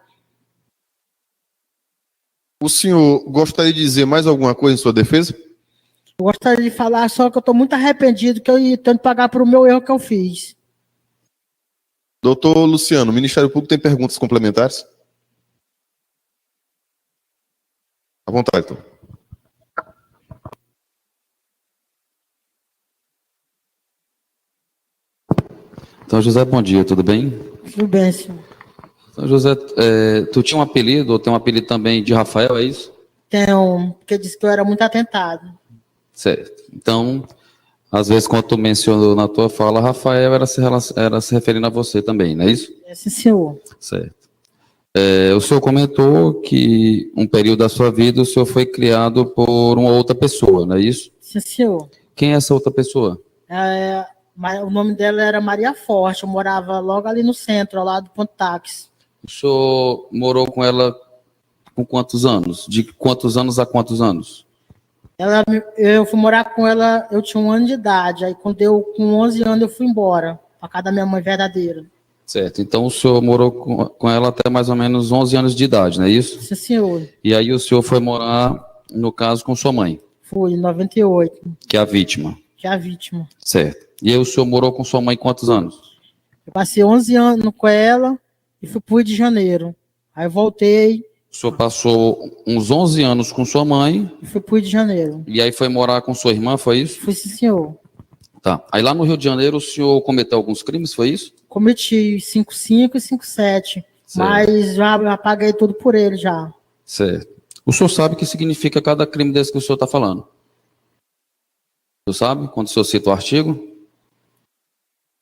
Speaker 2: O senhor gostaria de dizer mais alguma coisa em sua defesa?
Speaker 1: Eu gostaria de falar só que eu estou muito arrependido, que eu tento pagar por o meu erro que eu fiz.
Speaker 2: Doutor Luciano, o Ministério Público tem perguntas complementares? À vontade, doutor.
Speaker 3: Então, José, bom dia, tudo bem?
Speaker 1: Tudo bem, senhor.
Speaker 3: Então, José, tu tinha um apelido, ou tem um apelido também de Rafael, é isso?
Speaker 1: Tenho, porque disse que eu era muito atentado.
Speaker 3: Certo. Então, às vezes, quando tu mencionou na tua fala, Rafael era se referindo a você também, não é isso?
Speaker 1: É, sim, senhor.
Speaker 3: Certo. O senhor comentou que um período da sua vida o senhor foi criado por uma outra pessoa, não é isso?
Speaker 1: Sim, senhor.
Speaker 3: Quem é essa outra pessoa?
Speaker 1: O nome dela era Maria Forte, eu morava logo ali no centro, ao lado do Ponto Táxi.
Speaker 3: O senhor morou com ela com quantos anos? De quantos anos a quantos anos?
Speaker 1: Eu fui morar com ela, eu tinha 1 ano de idade, aí quando eu, com 11 anos, eu fui embora, para casa da minha mãe verdadeira.
Speaker 3: Certo, então o senhor morou com ela até mais ou menos 11 anos de idade, não é isso?
Speaker 1: Sim, senhor.
Speaker 3: E aí o senhor foi morar, no caso, com sua mãe?
Speaker 1: Fui, em 98.
Speaker 3: Que é a vítima?
Speaker 1: Que é a vítima.
Speaker 3: Certo. E aí o senhor morou com sua mãe quantos anos?
Speaker 1: Eu passei 11 anos com ela e fui para o Rio de Janeiro. Aí eu voltei.
Speaker 3: O senhor passou uns 11 anos com sua mãe.
Speaker 1: E fui para o Rio de Janeiro.
Speaker 3: E aí foi morar com sua irmã, foi isso?
Speaker 1: Fui, sim, senhor.
Speaker 3: Tá. Aí lá no Rio de Janeiro o senhor cometeu alguns crimes, foi isso?
Speaker 1: Cometi 5,5 e 5,7. Mas já paguei tudo por ele já.
Speaker 3: Certo. O senhor sabe o que significa cada crime desse que o senhor está falando? O senhor sabe? Quando o senhor cita o artigo?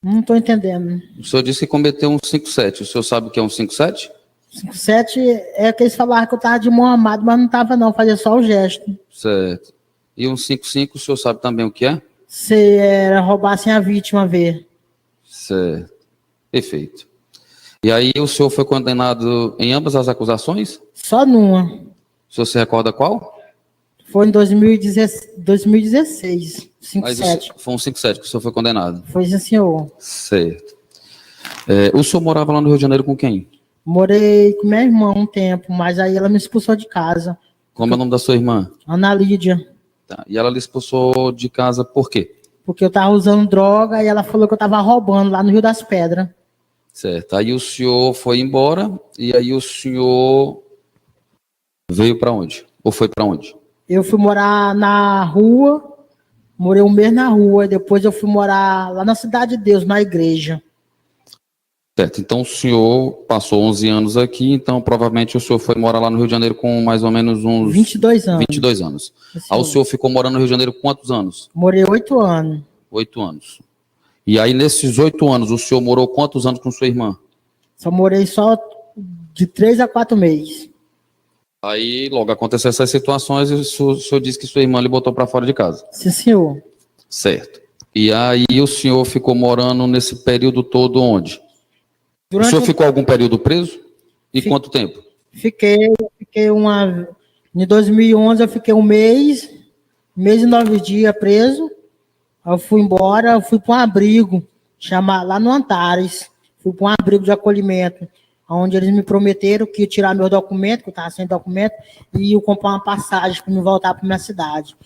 Speaker 1: Não estou entendendo.
Speaker 3: O senhor disse que cometeu um 5,7. O senhor sabe o que é um 5,7?
Speaker 1: 5,7 é que eles falaram que eu estava de mão amada, mas não estava não, fazia só o gesto.
Speaker 3: Certo. E um 5,5, o senhor sabe também o que é?
Speaker 1: Se era roubar sem a vítima ver.
Speaker 3: Certo. Perfeito. E aí o senhor foi condenado em ambas as acusações?
Speaker 1: Só numa.
Speaker 3: O senhor se recorda qual?
Speaker 1: Foi em 2016, 5,7.
Speaker 3: Foi um 5,7 que o senhor foi condenado.
Speaker 1: Foi, sim, senhor.
Speaker 3: Certo. O senhor morava lá no Rio de Janeiro com quem?
Speaker 1: Morei com minha irmã um tempo, mas aí ela me expulsou de casa.
Speaker 3: Como é o nome da sua irmã?
Speaker 1: Ana Lídia.
Speaker 3: Tá. E ela lhe expulsou de casa por quê?
Speaker 1: Porque eu tava usando droga e ela falou que eu tava roubando lá no Rio das Pedras.
Speaker 3: Certo. Aí o senhor foi embora e aí o senhor veio para onde? Ou foi para onde?
Speaker 1: Eu fui morar na rua, morei 1 mês na rua, depois eu fui morar lá na Cidade de Deus, na igreja.
Speaker 3: Certo. Então o senhor passou 11 anos aqui, então provavelmente o senhor foi morar lá no Rio de Janeiro com mais ou menos uns
Speaker 1: 22 anos.
Speaker 3: 22 anos.
Speaker 1: Sim,
Speaker 3: Aí o senhor ficou morando no Rio de Janeiro quantos anos?
Speaker 1: Morei 8 anos.
Speaker 3: 8 anos. E aí nesses 8 anos o senhor morou quantos anos com sua irmã?
Speaker 1: Só morei só de 3 a 4 meses.
Speaker 3: Aí logo aconteceu essas situações e o senhor disse que sua irmã lhe botou para fora de casa.
Speaker 1: Sim, senhor.
Speaker 3: Certo. E aí o senhor ficou morando nesse período todo onde? O senhor ficou algum período preso? E quanto tempo?
Speaker 1: Fiquei em 2011 eu fiquei um mês e 9 dias preso. Eu fui embora, eu fui para um abrigo, lá no Antares. Fui para um abrigo de acolhimento, onde eles me prometeram que ia tirar meu documento, que eu estava sem documento, e eu comprar uma passagem para me voltar para minha cidade.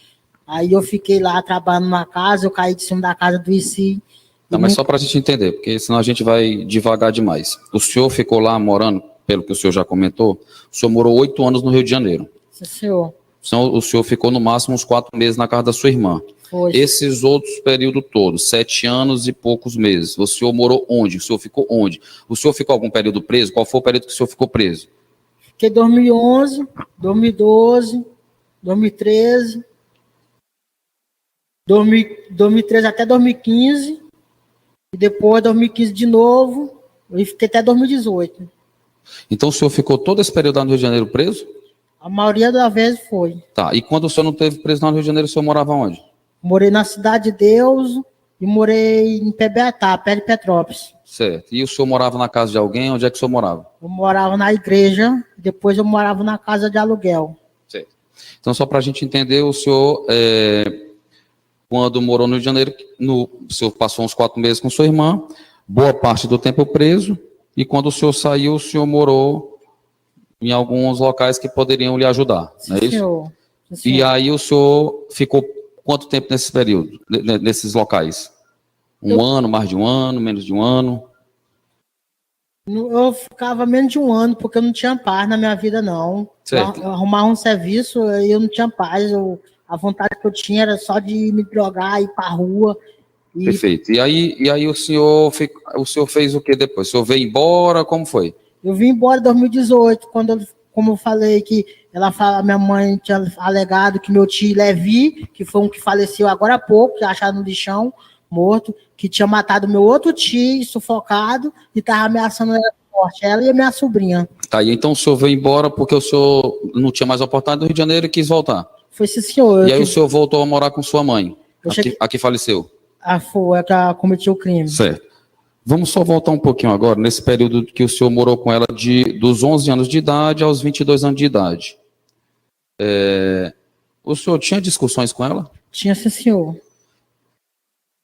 Speaker 1: Aí eu fiquei lá trabalhando numa casa, eu caí de cima da casa do ICI.
Speaker 3: Não, mas só para a gente entender, porque senão a gente vai devagar demais. O senhor ficou lá morando, pelo que o senhor já comentou, o senhor morou 8 anos no Rio de Janeiro.
Speaker 1: Sim, senhor.
Speaker 3: Então, o senhor ficou no máximo uns 4 meses na casa da sua irmã.
Speaker 1: Foi.
Speaker 3: Esses outros períodos todos, 7 anos e poucos meses, o senhor morou onde? O senhor ficou onde? O senhor ficou algum período preso? Qual foi o período que o senhor ficou preso?
Speaker 1: Fiquei 2011, 2012, 2013, 2013 até 2015, e depois 2015 de novo, e fiquei até 2018.
Speaker 3: Então o senhor ficou todo esse período lá no Rio de Janeiro preso?
Speaker 1: A maioria das vezes foi.
Speaker 3: Tá, e quando o senhor não teve preso lá no Rio de Janeiro, o senhor morava onde?
Speaker 1: Morei na Cidade de Deus e morei em Pebeatá, perto de Petrópolis.
Speaker 3: Certo. E o senhor morava na casa de alguém? Onde é que o senhor morava?
Speaker 1: Eu morava na igreja, depois eu morava na casa de aluguel.
Speaker 3: Certo. Então, só para a gente entender, o senhor, quando morou no Rio de Janeiro, o senhor passou uns 4 meses com sua irmã, boa parte do tempo preso, e quando o senhor saiu, o senhor morou em alguns locais que poderiam lhe ajudar, não é isso?
Speaker 1: Senhor. Sim, senhor.
Speaker 3: E aí o senhor ficou quanto tempo nesse período, nesses locais? Um ano, mais de um ano, menos de um ano?
Speaker 1: Eu ficava menos de um ano, porque eu não tinha paz na minha vida, não.
Speaker 3: Certo.
Speaker 1: Eu arrumava um serviço e eu não tinha paz. A vontade que eu tinha era só de me drogar, ir para a rua.
Speaker 3: Perfeito. E aí o senhor fez o que depois? O senhor veio embora? Como foi?
Speaker 1: Eu vim embora em 2018, como eu falei que minha mãe tinha alegado que meu tio Levi, que foi um que faleceu agora há pouco, que acharam no lixão, morto, que tinha matado meu outro tio, sufocado, e estava ameaçando ela de morte, ela e a minha sobrinha.
Speaker 3: Tá, e então o senhor veio embora porque o senhor não tinha mais oportunidade no Rio de Janeiro e quis voltar.
Speaker 1: Foi esse senhor.
Speaker 3: E aí o senhor voltou a morar com sua mãe, a que faleceu.
Speaker 1: Foi a que cometeu o crime.
Speaker 3: Certo. Vamos só voltar um pouquinho agora, nesse período que o senhor morou com ela dos 11 anos de idade aos 22 anos de idade. O senhor tinha discussões com ela?
Speaker 1: Tinha, sim, senhor.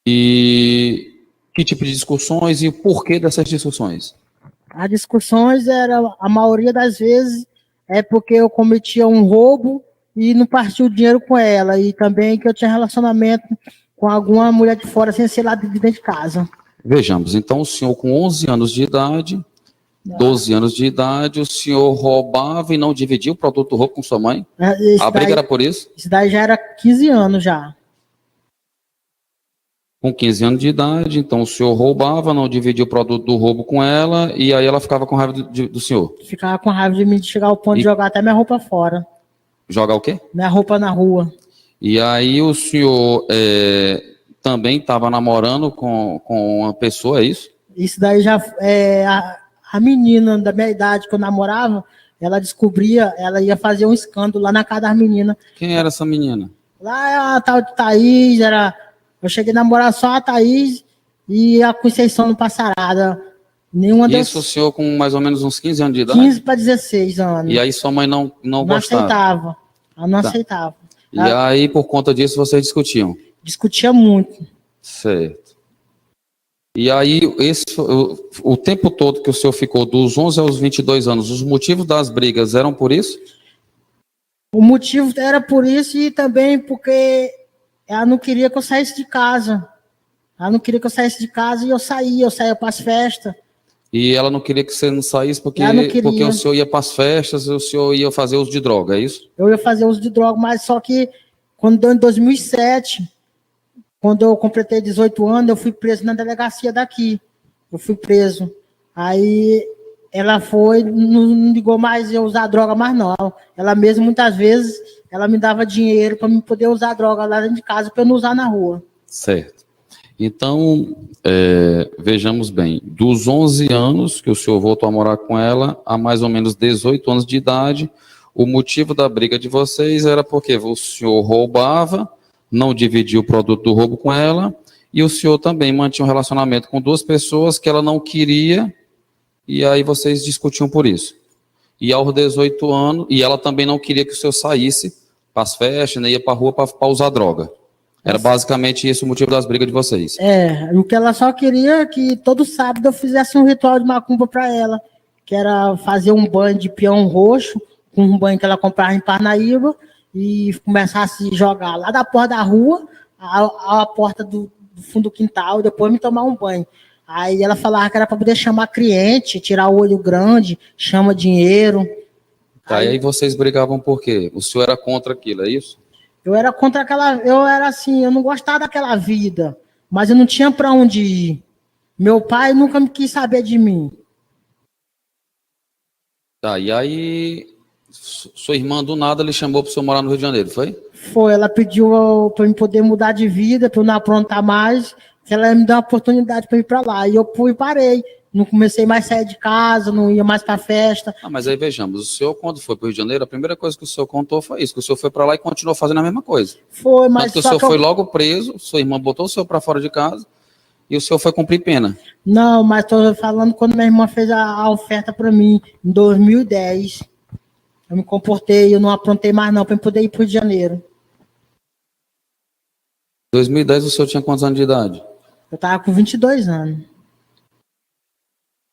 Speaker 3: E que tipo de discussões e o porquê dessas discussões?
Speaker 1: As discussões a maioria das vezes, é porque eu cometia um roubo e não partia o dinheiro com ela. E também que eu tinha relacionamento com alguma mulher de fora, sem ser lá de dentro de casa.
Speaker 3: Vejamos, então o senhor com 11 anos de idade, 12 anos de idade, o senhor roubava e não dividia o produto do roubo com sua mãe? A briga era por isso?
Speaker 1: Isso daí já era 15 anos já.
Speaker 3: Com 15 anos de idade, então o senhor roubava, não dividia o produto do roubo com ela, e aí ela ficava com raiva do senhor?
Speaker 1: Ficava com raiva de mim, de chegar ao ponto de jogar até minha roupa fora.
Speaker 3: Jogar o quê?
Speaker 1: Minha roupa na rua.
Speaker 3: E aí o senhor também estava namorando com uma pessoa, é isso?
Speaker 1: Isso daí já a menina da minha idade que eu namorava, ela descobria, ela ia fazer um escândalo lá na casa das meninas.
Speaker 3: Quem era essa menina?
Speaker 1: Lá a tal de Thaís, eu cheguei a namorar só a Thaís e a Conceição no Passarada.
Speaker 3: Isso o senhor com mais ou menos uns 15 anos de idade?
Speaker 1: 15 para 16 anos.
Speaker 3: E aí sua mãe não gostava?
Speaker 1: Aceitava. Ela não aceitava.
Speaker 3: E aí, por conta disso, vocês discutiam?
Speaker 1: Discutia muito.
Speaker 3: Certo. E aí, o tempo todo que o senhor ficou dos 11 aos 22 anos, os motivos das brigas eram por isso?
Speaker 1: O motivo era por isso e também porque ela não queria que eu saísse de casa. Ela não queria que eu saísse de casa e eu saía para as festas. E
Speaker 3: ela não queria que você não saísse porque o senhor ia para as festas, o senhor ia fazer uso de droga, é isso?
Speaker 1: Eu ia fazer uso de droga, mas só que em 2007, quando eu completei 18 anos, eu fui preso na delegacia daqui. Eu fui preso. Aí ela não ligou mais eu usar droga mais não. Ela mesmo, muitas vezes, ela me dava dinheiro para eu poder usar droga lá dentro de casa, para eu não usar na rua.
Speaker 3: Certo. Então, vejamos bem, dos 11 anos que o senhor voltou a morar com ela, a mais ou menos 18 anos de idade, o motivo da briga de vocês era porque o senhor roubava, não dividia o produto do roubo com ela, e o senhor também mantinha um relacionamento com duas pessoas que ela não queria, e aí vocês discutiam por isso. E aos 18 anos, e ela também não queria que o senhor saísse para as festas, né, ia para a rua para usar droga. Era basicamente esse o motivo das brigas de vocês.
Speaker 1: O que ela só queria é que todo sábado eu fizesse um ritual de macumba para ela, que era fazer um banho de peão roxo, com um banho que ela comprava em Parnaíba, e começar a se jogar lá da porta da rua, à porta do fundo do quintal, e depois me tomar um banho. Aí ela falava que era para poder chamar cliente, tirar o olho grande, chama dinheiro.
Speaker 3: Tá, e aí vocês brigavam por quê? O senhor era contra aquilo, é isso?
Speaker 1: Eu era contra eu era assim, eu não gostava daquela vida, mas eu não tinha para onde ir. Meu pai nunca me quis saber de mim.
Speaker 3: Tá, e aí sua irmã do nada lhe chamou para o senhor morar no Rio de Janeiro, foi?
Speaker 1: Foi, ela pediu para eu poder mudar de vida, para eu não aprontar mais, que ela ia me dar uma oportunidade para ir para lá. E eu fui e parei. Não comecei mais a sair de casa, não ia mais para festa.
Speaker 3: Ah, mas aí vejamos, o senhor quando foi para o Rio de Janeiro, a primeira coisa que o senhor contou foi isso, que o senhor foi para lá e continuou fazendo a mesma coisa.
Speaker 1: Foi, mas
Speaker 3: tanto que o senhor foi logo preso, sua irmã botou o senhor para fora de casa e o senhor foi cumprir pena.
Speaker 1: Não, mas estou falando quando minha irmã fez a oferta para mim, em 2010. Eu me comportei, eu não aprontei mais não, para poder ir para o Rio de Janeiro.
Speaker 3: Em 2010 o senhor tinha quantos anos de idade?
Speaker 1: Eu estava com 22 anos.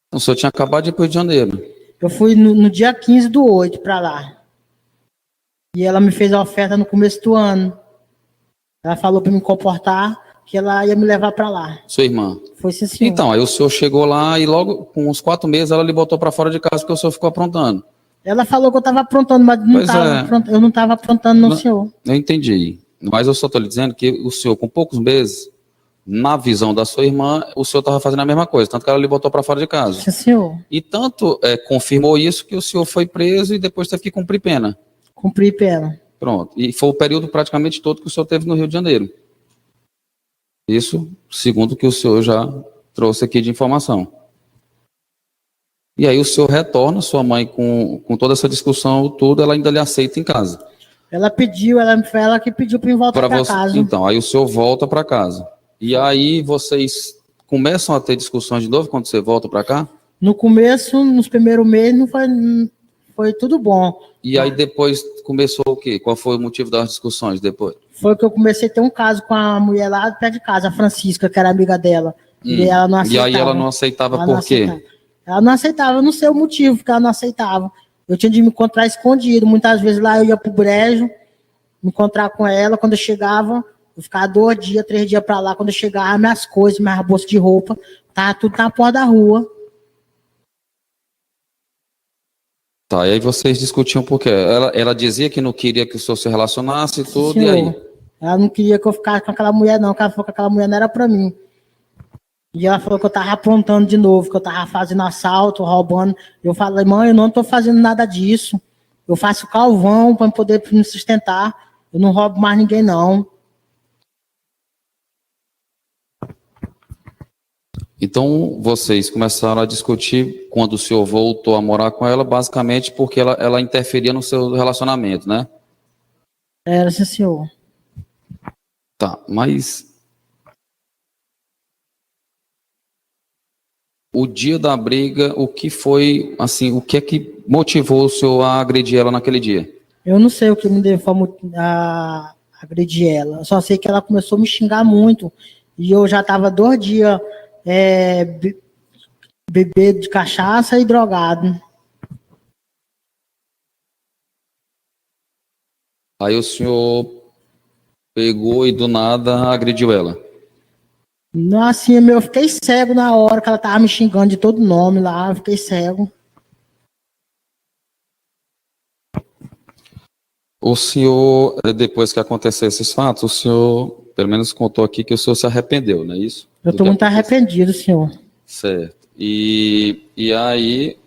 Speaker 3: Então, o senhor tinha acabado de ir para o Rio de Janeiro.
Speaker 1: Eu fui no dia 15/8 para lá. E ela me fez a oferta no começo do ano. Ela falou para me comportar, que ela ia me levar para lá.
Speaker 3: Sua irmã?
Speaker 1: Foi sim, senhor.
Speaker 3: Então, aí o senhor chegou lá e logo, com uns 4 meses, ela lhe botou para fora de casa porque o senhor ficou aprontando.
Speaker 1: Ela falou que eu estava aprontando, mas eu não estava aprontando, não, senhor.
Speaker 3: Eu entendi. Mas eu só estou lhe dizendo que o senhor, com poucos meses, na visão da sua irmã, o senhor estava fazendo a mesma coisa, tanto que ela lhe botou para fora de casa.
Speaker 1: Sim, senhor.
Speaker 3: E tanto confirmou isso que o senhor foi preso e depois teve que cumprir pena.
Speaker 1: Cumpri pena.
Speaker 3: Pronto. E foi o período praticamente todo que o senhor teve no Rio de Janeiro. Isso, segundo o que o senhor já trouxe aqui de informação. E aí o senhor retorna, sua mãe, com toda essa discussão, tudo, ela ainda lhe aceita em casa.
Speaker 1: Ela pediu, foi ela que pediu para eu voltar para casa.
Speaker 3: Então, aí o senhor volta para casa. E aí vocês começam a ter discussões de novo quando você volta para cá?
Speaker 1: No começo, nos primeiros meses, não foi tudo bom.
Speaker 3: E aí depois começou o quê? Qual foi o motivo das discussões depois?
Speaker 1: Foi que eu comecei a ter um caso com a mulher lá perto de casa, a Francisca, que era amiga dela. E ela não aceitava.
Speaker 3: E aí ela não aceitava por quê?
Speaker 1: Ela não aceitava, eu não sei o motivo que ela não aceitava. Eu tinha de me encontrar escondido. Muitas vezes lá eu ia pro brejo, me encontrar com ela. Quando eu chegava, eu ficava 2 dias, 3 dias para lá. Quando eu chegava, minhas coisas, minhas bolsas de roupa, tava tudo na porta da rua.
Speaker 3: Tá, e aí vocês discutiam por quê? Ela dizia que não queria que o senhor se relacionasse e tudo,
Speaker 1: Senhor,
Speaker 3: e aí?
Speaker 1: Ela não queria que eu ficasse com aquela mulher, não. Que ela falou que aquela mulher não era para mim. E ela falou que eu tava aprontando de novo, que eu tava fazendo assalto, roubando. Eu falei, mãe, eu não tô fazendo nada disso. Eu faço calvão para poder me sustentar. Eu não roubo mais ninguém, não.
Speaker 3: Então, vocês começaram a discutir quando o senhor voltou a morar com ela, basicamente porque ela interferia no seu relacionamento, né?
Speaker 1: Era, sim, senhor.
Speaker 3: Tá, mas o dia da briga, o que foi, assim, o que é que motivou o senhor a agredir ela naquele dia?
Speaker 1: Eu não sei o que me levou a agredir ela. Eu só sei que ela começou a me xingar muito. E eu já estava 2 dias bebendo de cachaça e drogado.
Speaker 3: Aí o senhor pegou e do nada agrediu ela.
Speaker 1: Não, assim, eu fiquei cego na hora que ela tava me xingando de todo nome lá, eu fiquei cego.
Speaker 3: O senhor, depois que aconteceu esses fatos, o senhor, pelo menos contou aqui que o senhor se arrependeu, não é isso?
Speaker 1: Eu estou muito arrependido, senhor.
Speaker 3: Certo. E aí,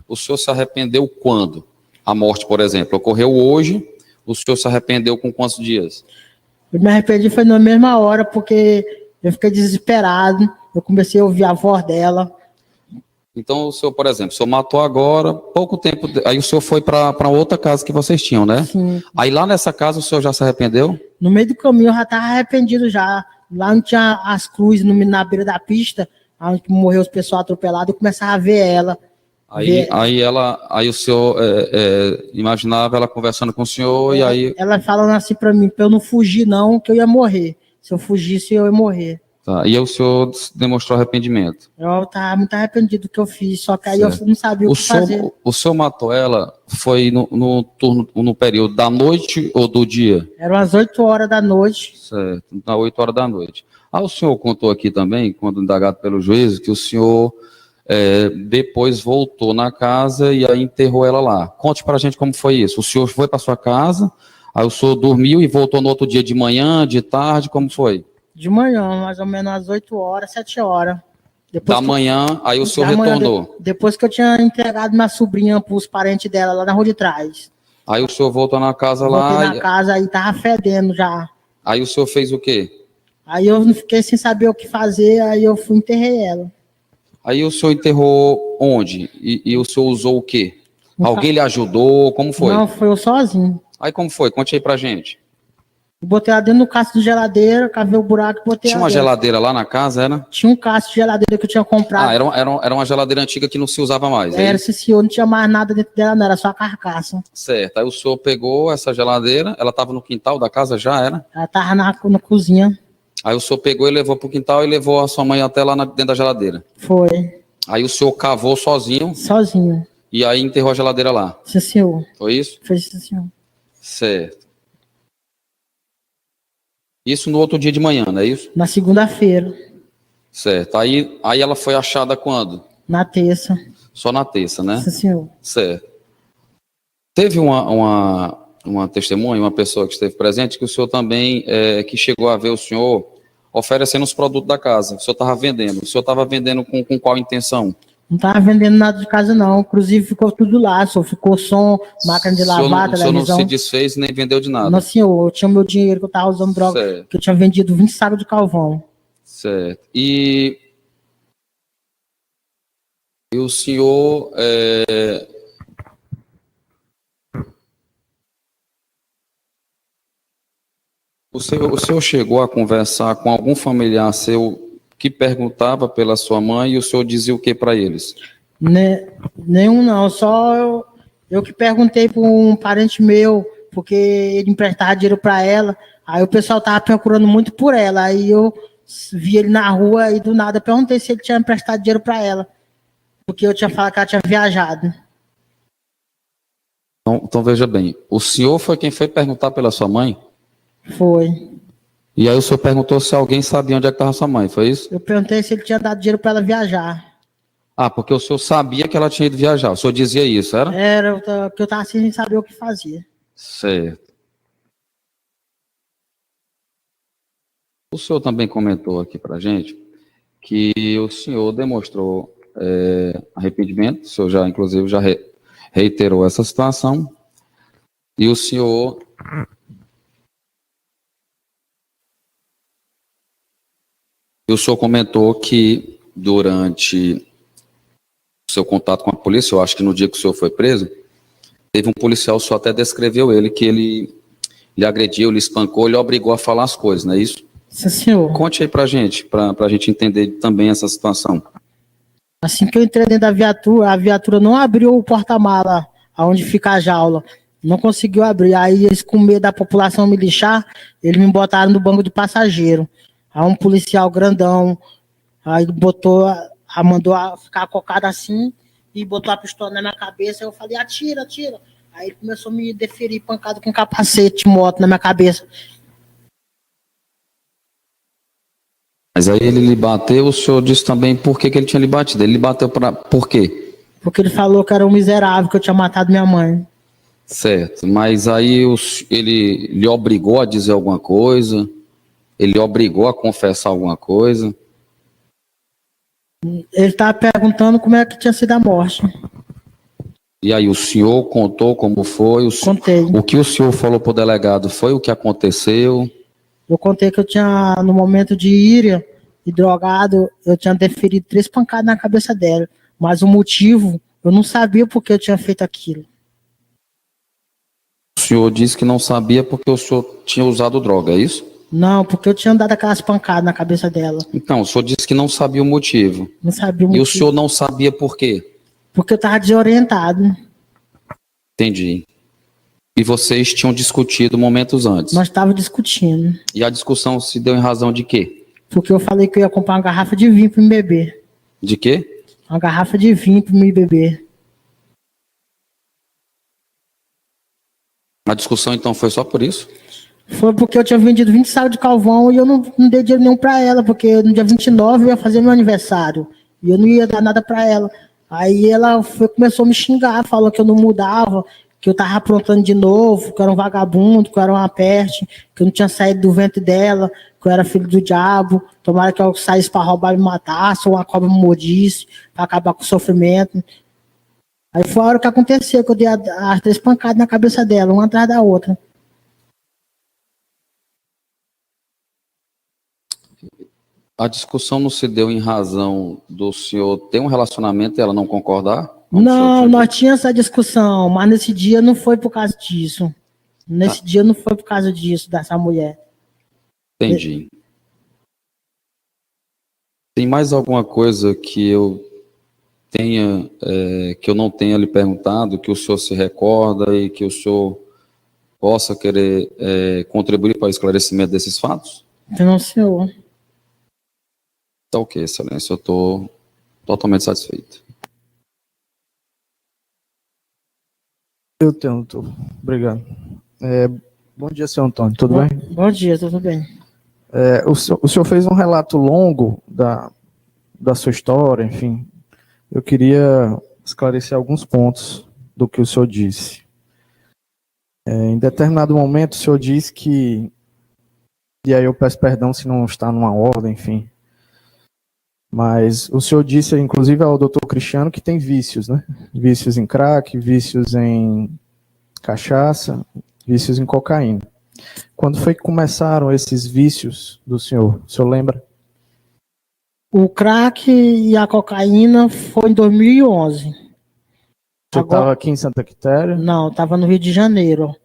Speaker 3: o senhor se arrependeu quando? A morte, por exemplo, ocorreu hoje, o senhor se arrependeu com quantos dias?
Speaker 1: Eu me arrependi foi na mesma hora, porque eu fiquei desesperado, eu comecei a ouvir a voz dela.
Speaker 3: Então, o senhor, por exemplo, o senhor matou agora, pouco tempo, aí o senhor foi para outra casa que vocês tinham, né?
Speaker 1: Sim.
Speaker 3: Aí lá nessa casa o senhor já se arrependeu?
Speaker 1: No meio do caminho eu já estava arrependido já. Lá não tinha as cruzes na beira da pista, onde morreu os pessoal atropelado, eu começava a ver ela.
Speaker 3: Aí o senhor imaginava ela conversando com o senhor e aí...
Speaker 1: Ela falando assim pra mim, pra eu não fugir não, que eu ia morrer. Se eu fugisse, eu ia morrer.
Speaker 3: Tá, e aí o senhor demonstrou arrependimento.
Speaker 1: Eu tava muito arrependido do que eu fiz, só que aí eu
Speaker 3: Certo.
Speaker 1: não sabia o que fazer.
Speaker 3: O senhor matou ela, foi no período da noite ou do dia?
Speaker 1: Eram as 8 horas da noite.
Speaker 3: Certo, às 8 horas da noite. O senhor contou aqui também, quando indagado pelo juiz, que o senhor depois voltou na casa e aí enterrou ela lá. Conte pra gente como foi isso. O senhor foi pra sua casa, aí o senhor dormiu e voltou no outro dia de manhã, de tarde, como foi?
Speaker 1: De manhã, mais ou menos às 8 horas, 7 horas.
Speaker 3: Da manhã, aí o senhor retornou.
Speaker 1: Depois que eu tinha entregado minha sobrinha pros parentes dela lá na rua de trás.
Speaker 3: Aí o senhor voltou na casa
Speaker 1: Voltei
Speaker 3: lá.
Speaker 1: na casa, aí tava fedendo já.
Speaker 3: Aí o senhor fez o quê?
Speaker 1: Aí eu fiquei sem saber o que fazer, aí eu fui e enterrei ela.
Speaker 3: Aí o senhor enterrou onde? E o senhor usou o quê? Alguém lhe ajudou? Como foi?
Speaker 1: Não, foi eu sozinho.
Speaker 3: Aí como foi? Conte aí pra gente.
Speaker 1: Botei ela dentro do caço de geladeira, cavei o buraco e botei
Speaker 3: Tinha
Speaker 1: ela
Speaker 3: uma
Speaker 1: dentro.
Speaker 3: geladeira lá na casa, era?
Speaker 1: Tinha um caço de geladeira que eu tinha comprado.
Speaker 3: Era uma geladeira antiga que não se usava mais.
Speaker 1: Era esse senhor, não tinha mais nada dentro dela, não, era só a carcaça.
Speaker 3: Certo. Aí o senhor pegou essa geladeira, ela estava no quintal da casa já, era?
Speaker 1: Ela tava na cozinha.
Speaker 3: Aí o senhor pegou e levou pro quintal e levou a sua mãe até lá dentro da geladeira.
Speaker 1: Foi.
Speaker 3: Aí o senhor cavou sozinho.
Speaker 1: Sozinho.
Speaker 3: E aí enterrou a geladeira lá.
Speaker 1: Sim, senhor.
Speaker 3: Foi isso?
Speaker 1: Foi isso, senhor.
Speaker 3: Certo. Isso no outro dia de manhã, não é isso?
Speaker 1: Na segunda-feira.
Speaker 3: Certo. Aí ela foi achada quando?
Speaker 1: Na terça.
Speaker 3: Só na terça, né?
Speaker 1: Sim, senhor.
Speaker 3: Certo. Teve uma testemunha, uma pessoa que esteve presente, que o senhor também, que chegou a ver o senhor oferecendo os produtos da casa. O senhor estava vendendo. O senhor estava vendendo com qual intenção?
Speaker 1: Não tava vendendo nada de casa, não. Inclusive, ficou tudo lá. Só ficou som, máquina de lavar, televisão.
Speaker 3: O senhor não se desfez nem vendeu de nada?
Speaker 1: Não, senhor. Eu tinha meu dinheiro que eu tava usando droga.
Speaker 3: Certo.
Speaker 1: Que eu tinha vendido 20 sacos de carvão.
Speaker 3: Certo. E o senhor... O senhor chegou a conversar com algum familiar seu que perguntava pela sua mãe e o senhor dizia o que para eles?
Speaker 1: Nenhum não, só eu que perguntei para um parente meu, porque ele emprestava dinheiro para ela, aí o pessoal tava procurando muito por ela, aí eu vi ele na rua e do nada perguntei se ele tinha emprestado dinheiro para ela, porque eu tinha falado que ela tinha viajado.
Speaker 3: Então veja bem, o senhor foi quem foi perguntar pela sua mãe?
Speaker 1: Foi.
Speaker 3: E aí o senhor perguntou se alguém sabia onde é que estava sua mãe, foi isso?
Speaker 1: Eu perguntei se ele tinha dado dinheiro para ela viajar.
Speaker 3: Porque o senhor sabia que ela tinha ido viajar, o senhor dizia isso, era?
Speaker 1: Era, porque eu estava sem saber o que fazia.
Speaker 3: Certo. O senhor também comentou aqui pra gente que o senhor demonstrou arrependimento, o senhor já, inclusive, já reiterou essa situação, e o senhor... O senhor comentou que durante o seu contato com a polícia, eu acho que no dia que o senhor foi preso, teve um policial, o senhor até descreveu ele, que ele lhe agrediu, lhe espancou, lhe obrigou a falar as coisas, não é isso?
Speaker 1: Sim, senhor.
Speaker 3: Conte aí pra gente entender também essa situação.
Speaker 1: Assim que eu entrei dentro da viatura, a viatura não abriu o porta-mala, onde fica a jaula. Não conseguiu abrir. Aí eles, com medo da população me lixar, eles me botaram no banco do passageiro. Aí um policial grandão, aí mandou ficar cocado assim e botou a pistola na minha cabeça. Eu falei, atira, atira. Aí ele começou a me deferir pancada com capacete de moto na minha cabeça.
Speaker 3: Mas aí ele lhe bateu, o senhor disse também por que ele tinha lhe batido. Ele lhe bateu por quê?
Speaker 1: Porque ele falou que era um miserável, que eu tinha matado minha mãe. Certo,
Speaker 3: mas aí ele lhe obrigou a dizer alguma coisa? Ele obrigou a confessar alguma coisa?
Speaker 1: Ele estava perguntando como é que tinha sido a morte.
Speaker 3: E aí o senhor contou como foi?
Speaker 1: Contei.
Speaker 3: O que o senhor falou para o delegado foi o que aconteceu?
Speaker 1: Eu contei que eu tinha, no momento de íria e drogado, eu tinha deferido 3 pancadas na cabeça dela. Mas o motivo, eu não sabia por que eu tinha feito aquilo.
Speaker 3: O senhor disse que não sabia porque o senhor tinha usado droga, é isso?
Speaker 1: Não, porque eu tinha dado aquelas pancadas na cabeça dela.
Speaker 3: Então, o senhor disse que não sabia o motivo.
Speaker 1: Não sabia o motivo.
Speaker 3: E o senhor não sabia por quê?
Speaker 1: Porque eu estava desorientado.
Speaker 3: Entendi. E vocês tinham discutido momentos antes?
Speaker 1: Nós estávamos discutindo.
Speaker 3: E a discussão se deu em razão de quê?
Speaker 1: Porque eu falei que eu ia comprar uma garrafa de vinho para me beber.
Speaker 3: De quê?
Speaker 1: Uma garrafa de vinho para me beber.
Speaker 3: A discussão, então, foi só por isso?
Speaker 1: Foi porque eu tinha vendido 20 sacos de carvão e eu não dei dinheiro nenhum para ela, porque no dia 29 eu ia fazer meu aniversário. E eu não ia dar nada para ela. Aí ela começou a me xingar, falou que eu não mudava, que eu tava aprontando de novo, que eu era um vagabundo, que eu era uma peste, que eu não tinha saído do ventre dela, que eu era filho do diabo, tomara que eu saísse para roubar e me matasse, ou uma cobra me mordisse, para acabar com o sofrimento. Aí foi a hora que aconteceu, que eu dei as 3 pancadas na cabeça dela, uma atrás da outra.
Speaker 3: A discussão não se deu em razão do senhor ter um relacionamento e ela não concordar?
Speaker 1: Não, nós tínhamos essa discussão, mas nesse dia não foi por causa disso. Nesse dia não foi por causa disso, dessa mulher.
Speaker 3: Entendi. Tem mais alguma coisa que eu tenha, que eu não tenha lhe perguntado, que o senhor se recorda e que o senhor possa querer contribuir para o esclarecimento desses fatos?
Speaker 1: Não, senhor.
Speaker 3: Tá ok, excelência, eu estou totalmente satisfeito.
Speaker 5: Eu tenho, obrigado. Bom dia, senhor Antônio, tudo bem?
Speaker 1: Bom dia, tudo bem.
Speaker 5: O senhor fez um relato longo da sua história, enfim. Eu queria esclarecer alguns pontos do que o senhor disse. Em determinado momento, o senhor disse que, e aí eu peço perdão se não está numa ordem, enfim, mas o senhor disse, inclusive, ao doutor Cristiano, que tem vícios, né? Vícios em crack, vícios em cachaça, vícios em cocaína. Quando foi que começaram esses vícios do senhor? O senhor lembra?
Speaker 1: O crack e a cocaína foi em 2011.
Speaker 5: O senhor estava aqui em Santa Quitéria?
Speaker 1: Não, estava no Rio de Janeiro.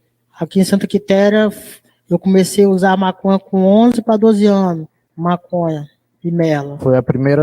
Speaker 1: Aqui em Santa Quitéria, eu comecei a usar maconha com 11 para 12 anos. Maconha e merla.
Speaker 5: Foi a primeiro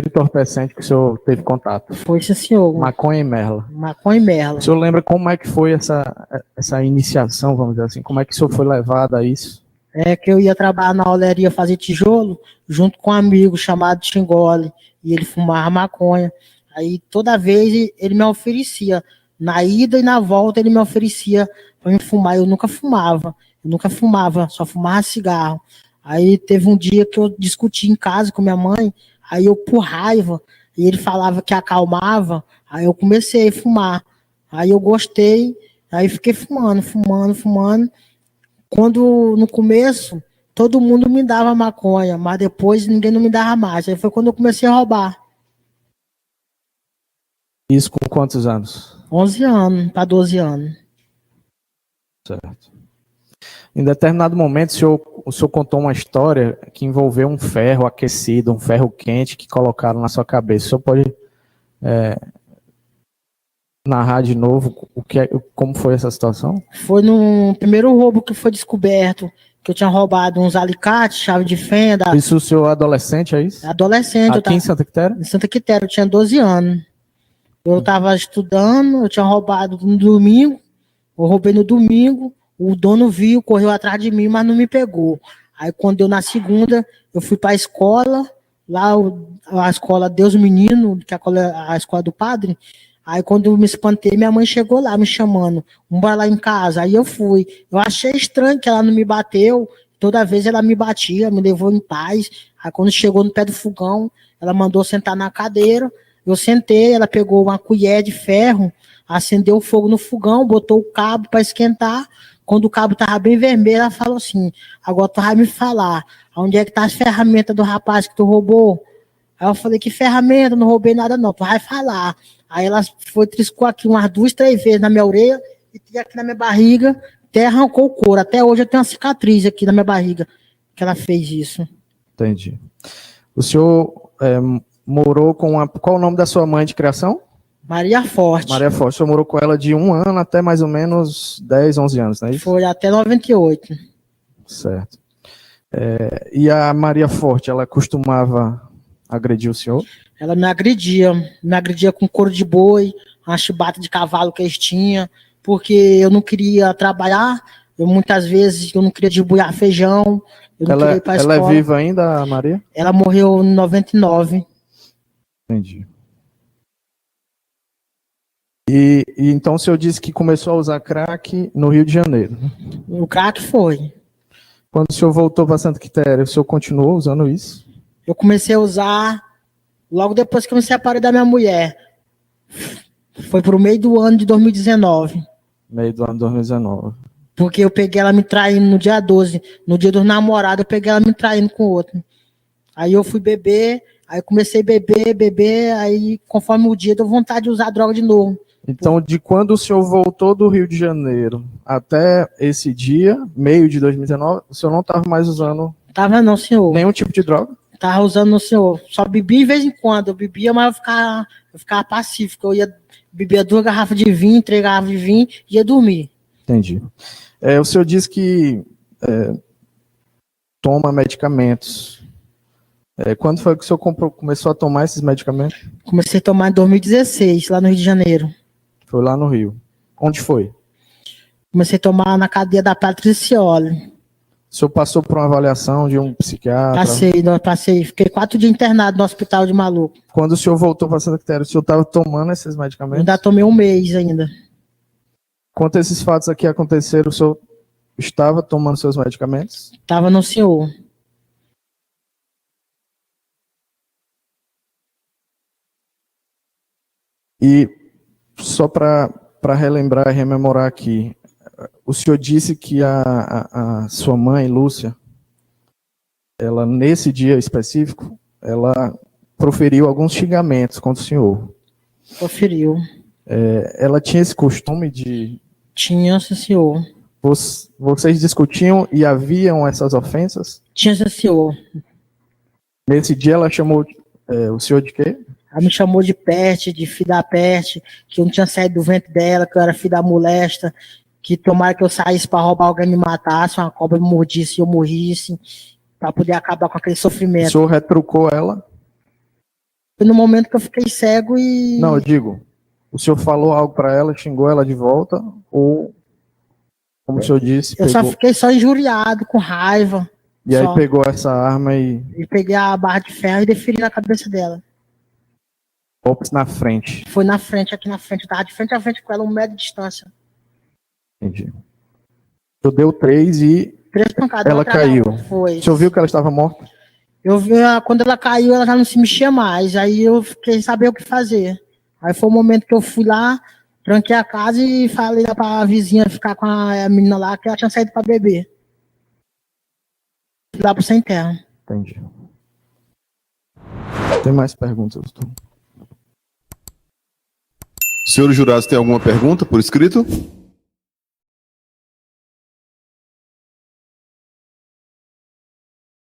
Speaker 5: entorpecente que o senhor teve contato?
Speaker 1: Foi, sim, senhor.
Speaker 5: Maconha e merla.
Speaker 1: Maconha e merla.
Speaker 5: O senhor lembra como é que foi essa iniciação, vamos dizer assim? Como é que o senhor foi levado a isso?
Speaker 1: É que eu ia trabalhar na oleria fazer tijolo, junto com um amigo chamado Xingole, e ele fumava maconha. Aí toda vez ele me oferecia, na ida e na volta ele me oferecia para me fumar. Eu nunca fumava, só fumava cigarro. Aí teve um dia que eu discuti em casa com minha mãe, aí eu, por raiva, e ele falava que acalmava, aí eu comecei a fumar. Aí eu gostei, aí fiquei fumando. Quando, no começo, todo mundo me dava maconha, mas depois ninguém não me dava mais. Aí foi quando eu comecei a roubar.
Speaker 5: Isso com quantos anos?
Speaker 1: 11 anos para 12 anos.
Speaker 5: Certo. Em determinado momento, o senhor contou uma história que envolveu um ferro aquecido, um ferro quente que colocaram na sua cabeça. O senhor pode narrar de novo como foi essa situação?
Speaker 1: Foi no primeiro roubo que foi descoberto, que eu tinha roubado uns alicates, chave de fenda.
Speaker 5: Isso o senhor adolescente, é isso?
Speaker 1: Adolescente.
Speaker 5: Aqui em Santa Quitéria?
Speaker 1: Em Santa Quitéria, eu tinha 12 anos. Eu estava estudando, eu tinha roubado no domingo, eu roubei no domingo, o dono viu, correu atrás de mim, mas não me pegou. Aí quando eu, na segunda, eu fui para a escola, lá a escola Deus Menino, que é a escola do padre. Aí quando eu me espantei, minha mãe chegou lá me chamando, vamos lá em casa. Aí eu fui. Eu achei estranho que ela não me bateu, toda vez ela me batia, me levou em paz. Aí quando chegou no pé do fogão, ela mandou sentar na cadeira, eu sentei, ela pegou uma colher de ferro, acendeu o fogo no fogão, botou o cabo para esquentar. Quando o cabo estava bem vermelho, ela falou assim, agora tu vai me falar, onde é que tá as ferramentas do rapaz que tu roubou? Aí eu falei, que ferramenta? Não roubei nada não, tu vai falar. Aí ela foi, triscou aqui umas 2, 3 vezes na minha orelha, e aqui na minha barriga, até arrancou o couro. Até hoje eu tenho uma cicatriz aqui na minha barriga, que ela fez isso.
Speaker 5: Entendi. O senhor morou com qual o nome da sua mãe de criação?
Speaker 1: Maria Forte.
Speaker 5: Maria Forte. O senhor morou com ela de 1 ano até mais ou menos 10, 11 anos, não é isso?
Speaker 1: Foi até 98.
Speaker 5: Certo. E a Maria Forte, ela costumava agrediu o senhor?
Speaker 1: Ela me agredia com couro de boi, uma chibata de cavalo que eles tinham, porque eu não queria trabalhar, muitas vezes eu não queria desbuiar feijão, eu não queria ir para a escola.
Speaker 5: Ela é viva ainda, a Maria?
Speaker 1: Ela morreu em 99.
Speaker 5: Entendi. E então o senhor disse que começou a usar crack no Rio de Janeiro.
Speaker 1: O crack foi.
Speaker 5: Quando o senhor voltou para Santa Quitéria, o senhor continuou usando isso?
Speaker 1: Eu comecei a usar logo depois que eu me separei da minha mulher. Foi pro meio do ano de 2019.
Speaker 5: Meio do ano de 2019.
Speaker 1: Porque eu peguei ela me traindo no dia 12. No dia dos namorados, eu peguei ela me traindo com outro. Aí eu fui beber, aí comecei a beber, aí conforme o dia, deu vontade de usar droga de novo.
Speaker 5: Então, de quando o senhor voltou do Rio de Janeiro até esse dia, meio de 2019, o senhor não estava mais usando...
Speaker 1: Tava não, senhor.
Speaker 5: Nenhum tipo de droga?
Speaker 1: Tava usando no senhor. Só bebia de vez em quando. Eu bebia, mas eu ficava pacífico. Eu ia beber 2 garrafas de vinho, 3 garrafas de vinho e ia dormir.
Speaker 5: Entendi. O senhor disse que toma medicamentos. Quando foi que o senhor começou a tomar esses medicamentos?
Speaker 1: Comecei a tomar em 2016, lá no Rio de Janeiro.
Speaker 5: Foi lá no Rio. Onde foi?
Speaker 1: Comecei a tomar na cadeia da Patricioli.
Speaker 5: O senhor passou por uma avaliação de um psiquiatra?
Speaker 1: Passei. Fiquei 4 dias internado no hospital de maluco.
Speaker 5: Quando o senhor voltou para Santa Quitéria, o senhor estava tomando esses medicamentos?
Speaker 1: Ainda tomei 1 mês ainda.
Speaker 5: Quando esses fatos aqui aconteceram, o senhor estava tomando seus medicamentos?
Speaker 1: Estava no senhor.
Speaker 5: E só para relembrar e rememorar aqui, o senhor disse que a sua mãe, Lúcia, ela, nesse dia específico, ela proferiu alguns xingamentos contra o senhor.
Speaker 1: Proferiu.
Speaker 5: Ela tinha esse costume de...
Speaker 1: Tinha, senhor.
Speaker 5: Vocês discutiam e haviam essas ofensas?
Speaker 1: Tinha, senhor.
Speaker 5: Nesse dia ela chamou o senhor de quê?
Speaker 1: Ela me chamou de peste, de filho da peste, que eu não tinha saído do ventre dela, que eu era filho da molesta, que tomara que eu saísse para roubar alguém me matasse, uma cobra me mordisse e eu morrisse, para poder acabar com aquele sofrimento.
Speaker 5: O senhor retrucou ela?
Speaker 1: Foi no momento que eu fiquei cego e...
Speaker 5: Não, eu digo, o senhor falou algo para ela, xingou ela de volta, ou, como o senhor disse...
Speaker 1: Eu só fiquei só injuriado, com raiva.
Speaker 5: E aí pegou essa arma e...
Speaker 1: E peguei a barra de ferro e deferi na cabeça dela.
Speaker 5: Golpes na frente.
Speaker 1: Foi na frente, aqui na frente. Eu tava de frente a frente com ela, 1 metro de distância.
Speaker 5: Entendi. Eu deu 3 e
Speaker 1: 3 pancadas.
Speaker 5: ela caiu.
Speaker 1: Foi.
Speaker 5: O senhor viu que ela estava morta?
Speaker 1: Eu vi, quando ela caiu, ela já não se mexia mais. Aí eu fiquei saber o que fazer. Aí foi o momento que eu fui lá, tranquei a casa e falei lá pra vizinha ficar com a menina lá, que ela tinha saído pra beber. Fui lá pro sem terra.
Speaker 5: Entendi. Tem mais perguntas, doutor?
Speaker 2: Senhores jurados, tem alguma pergunta por escrito?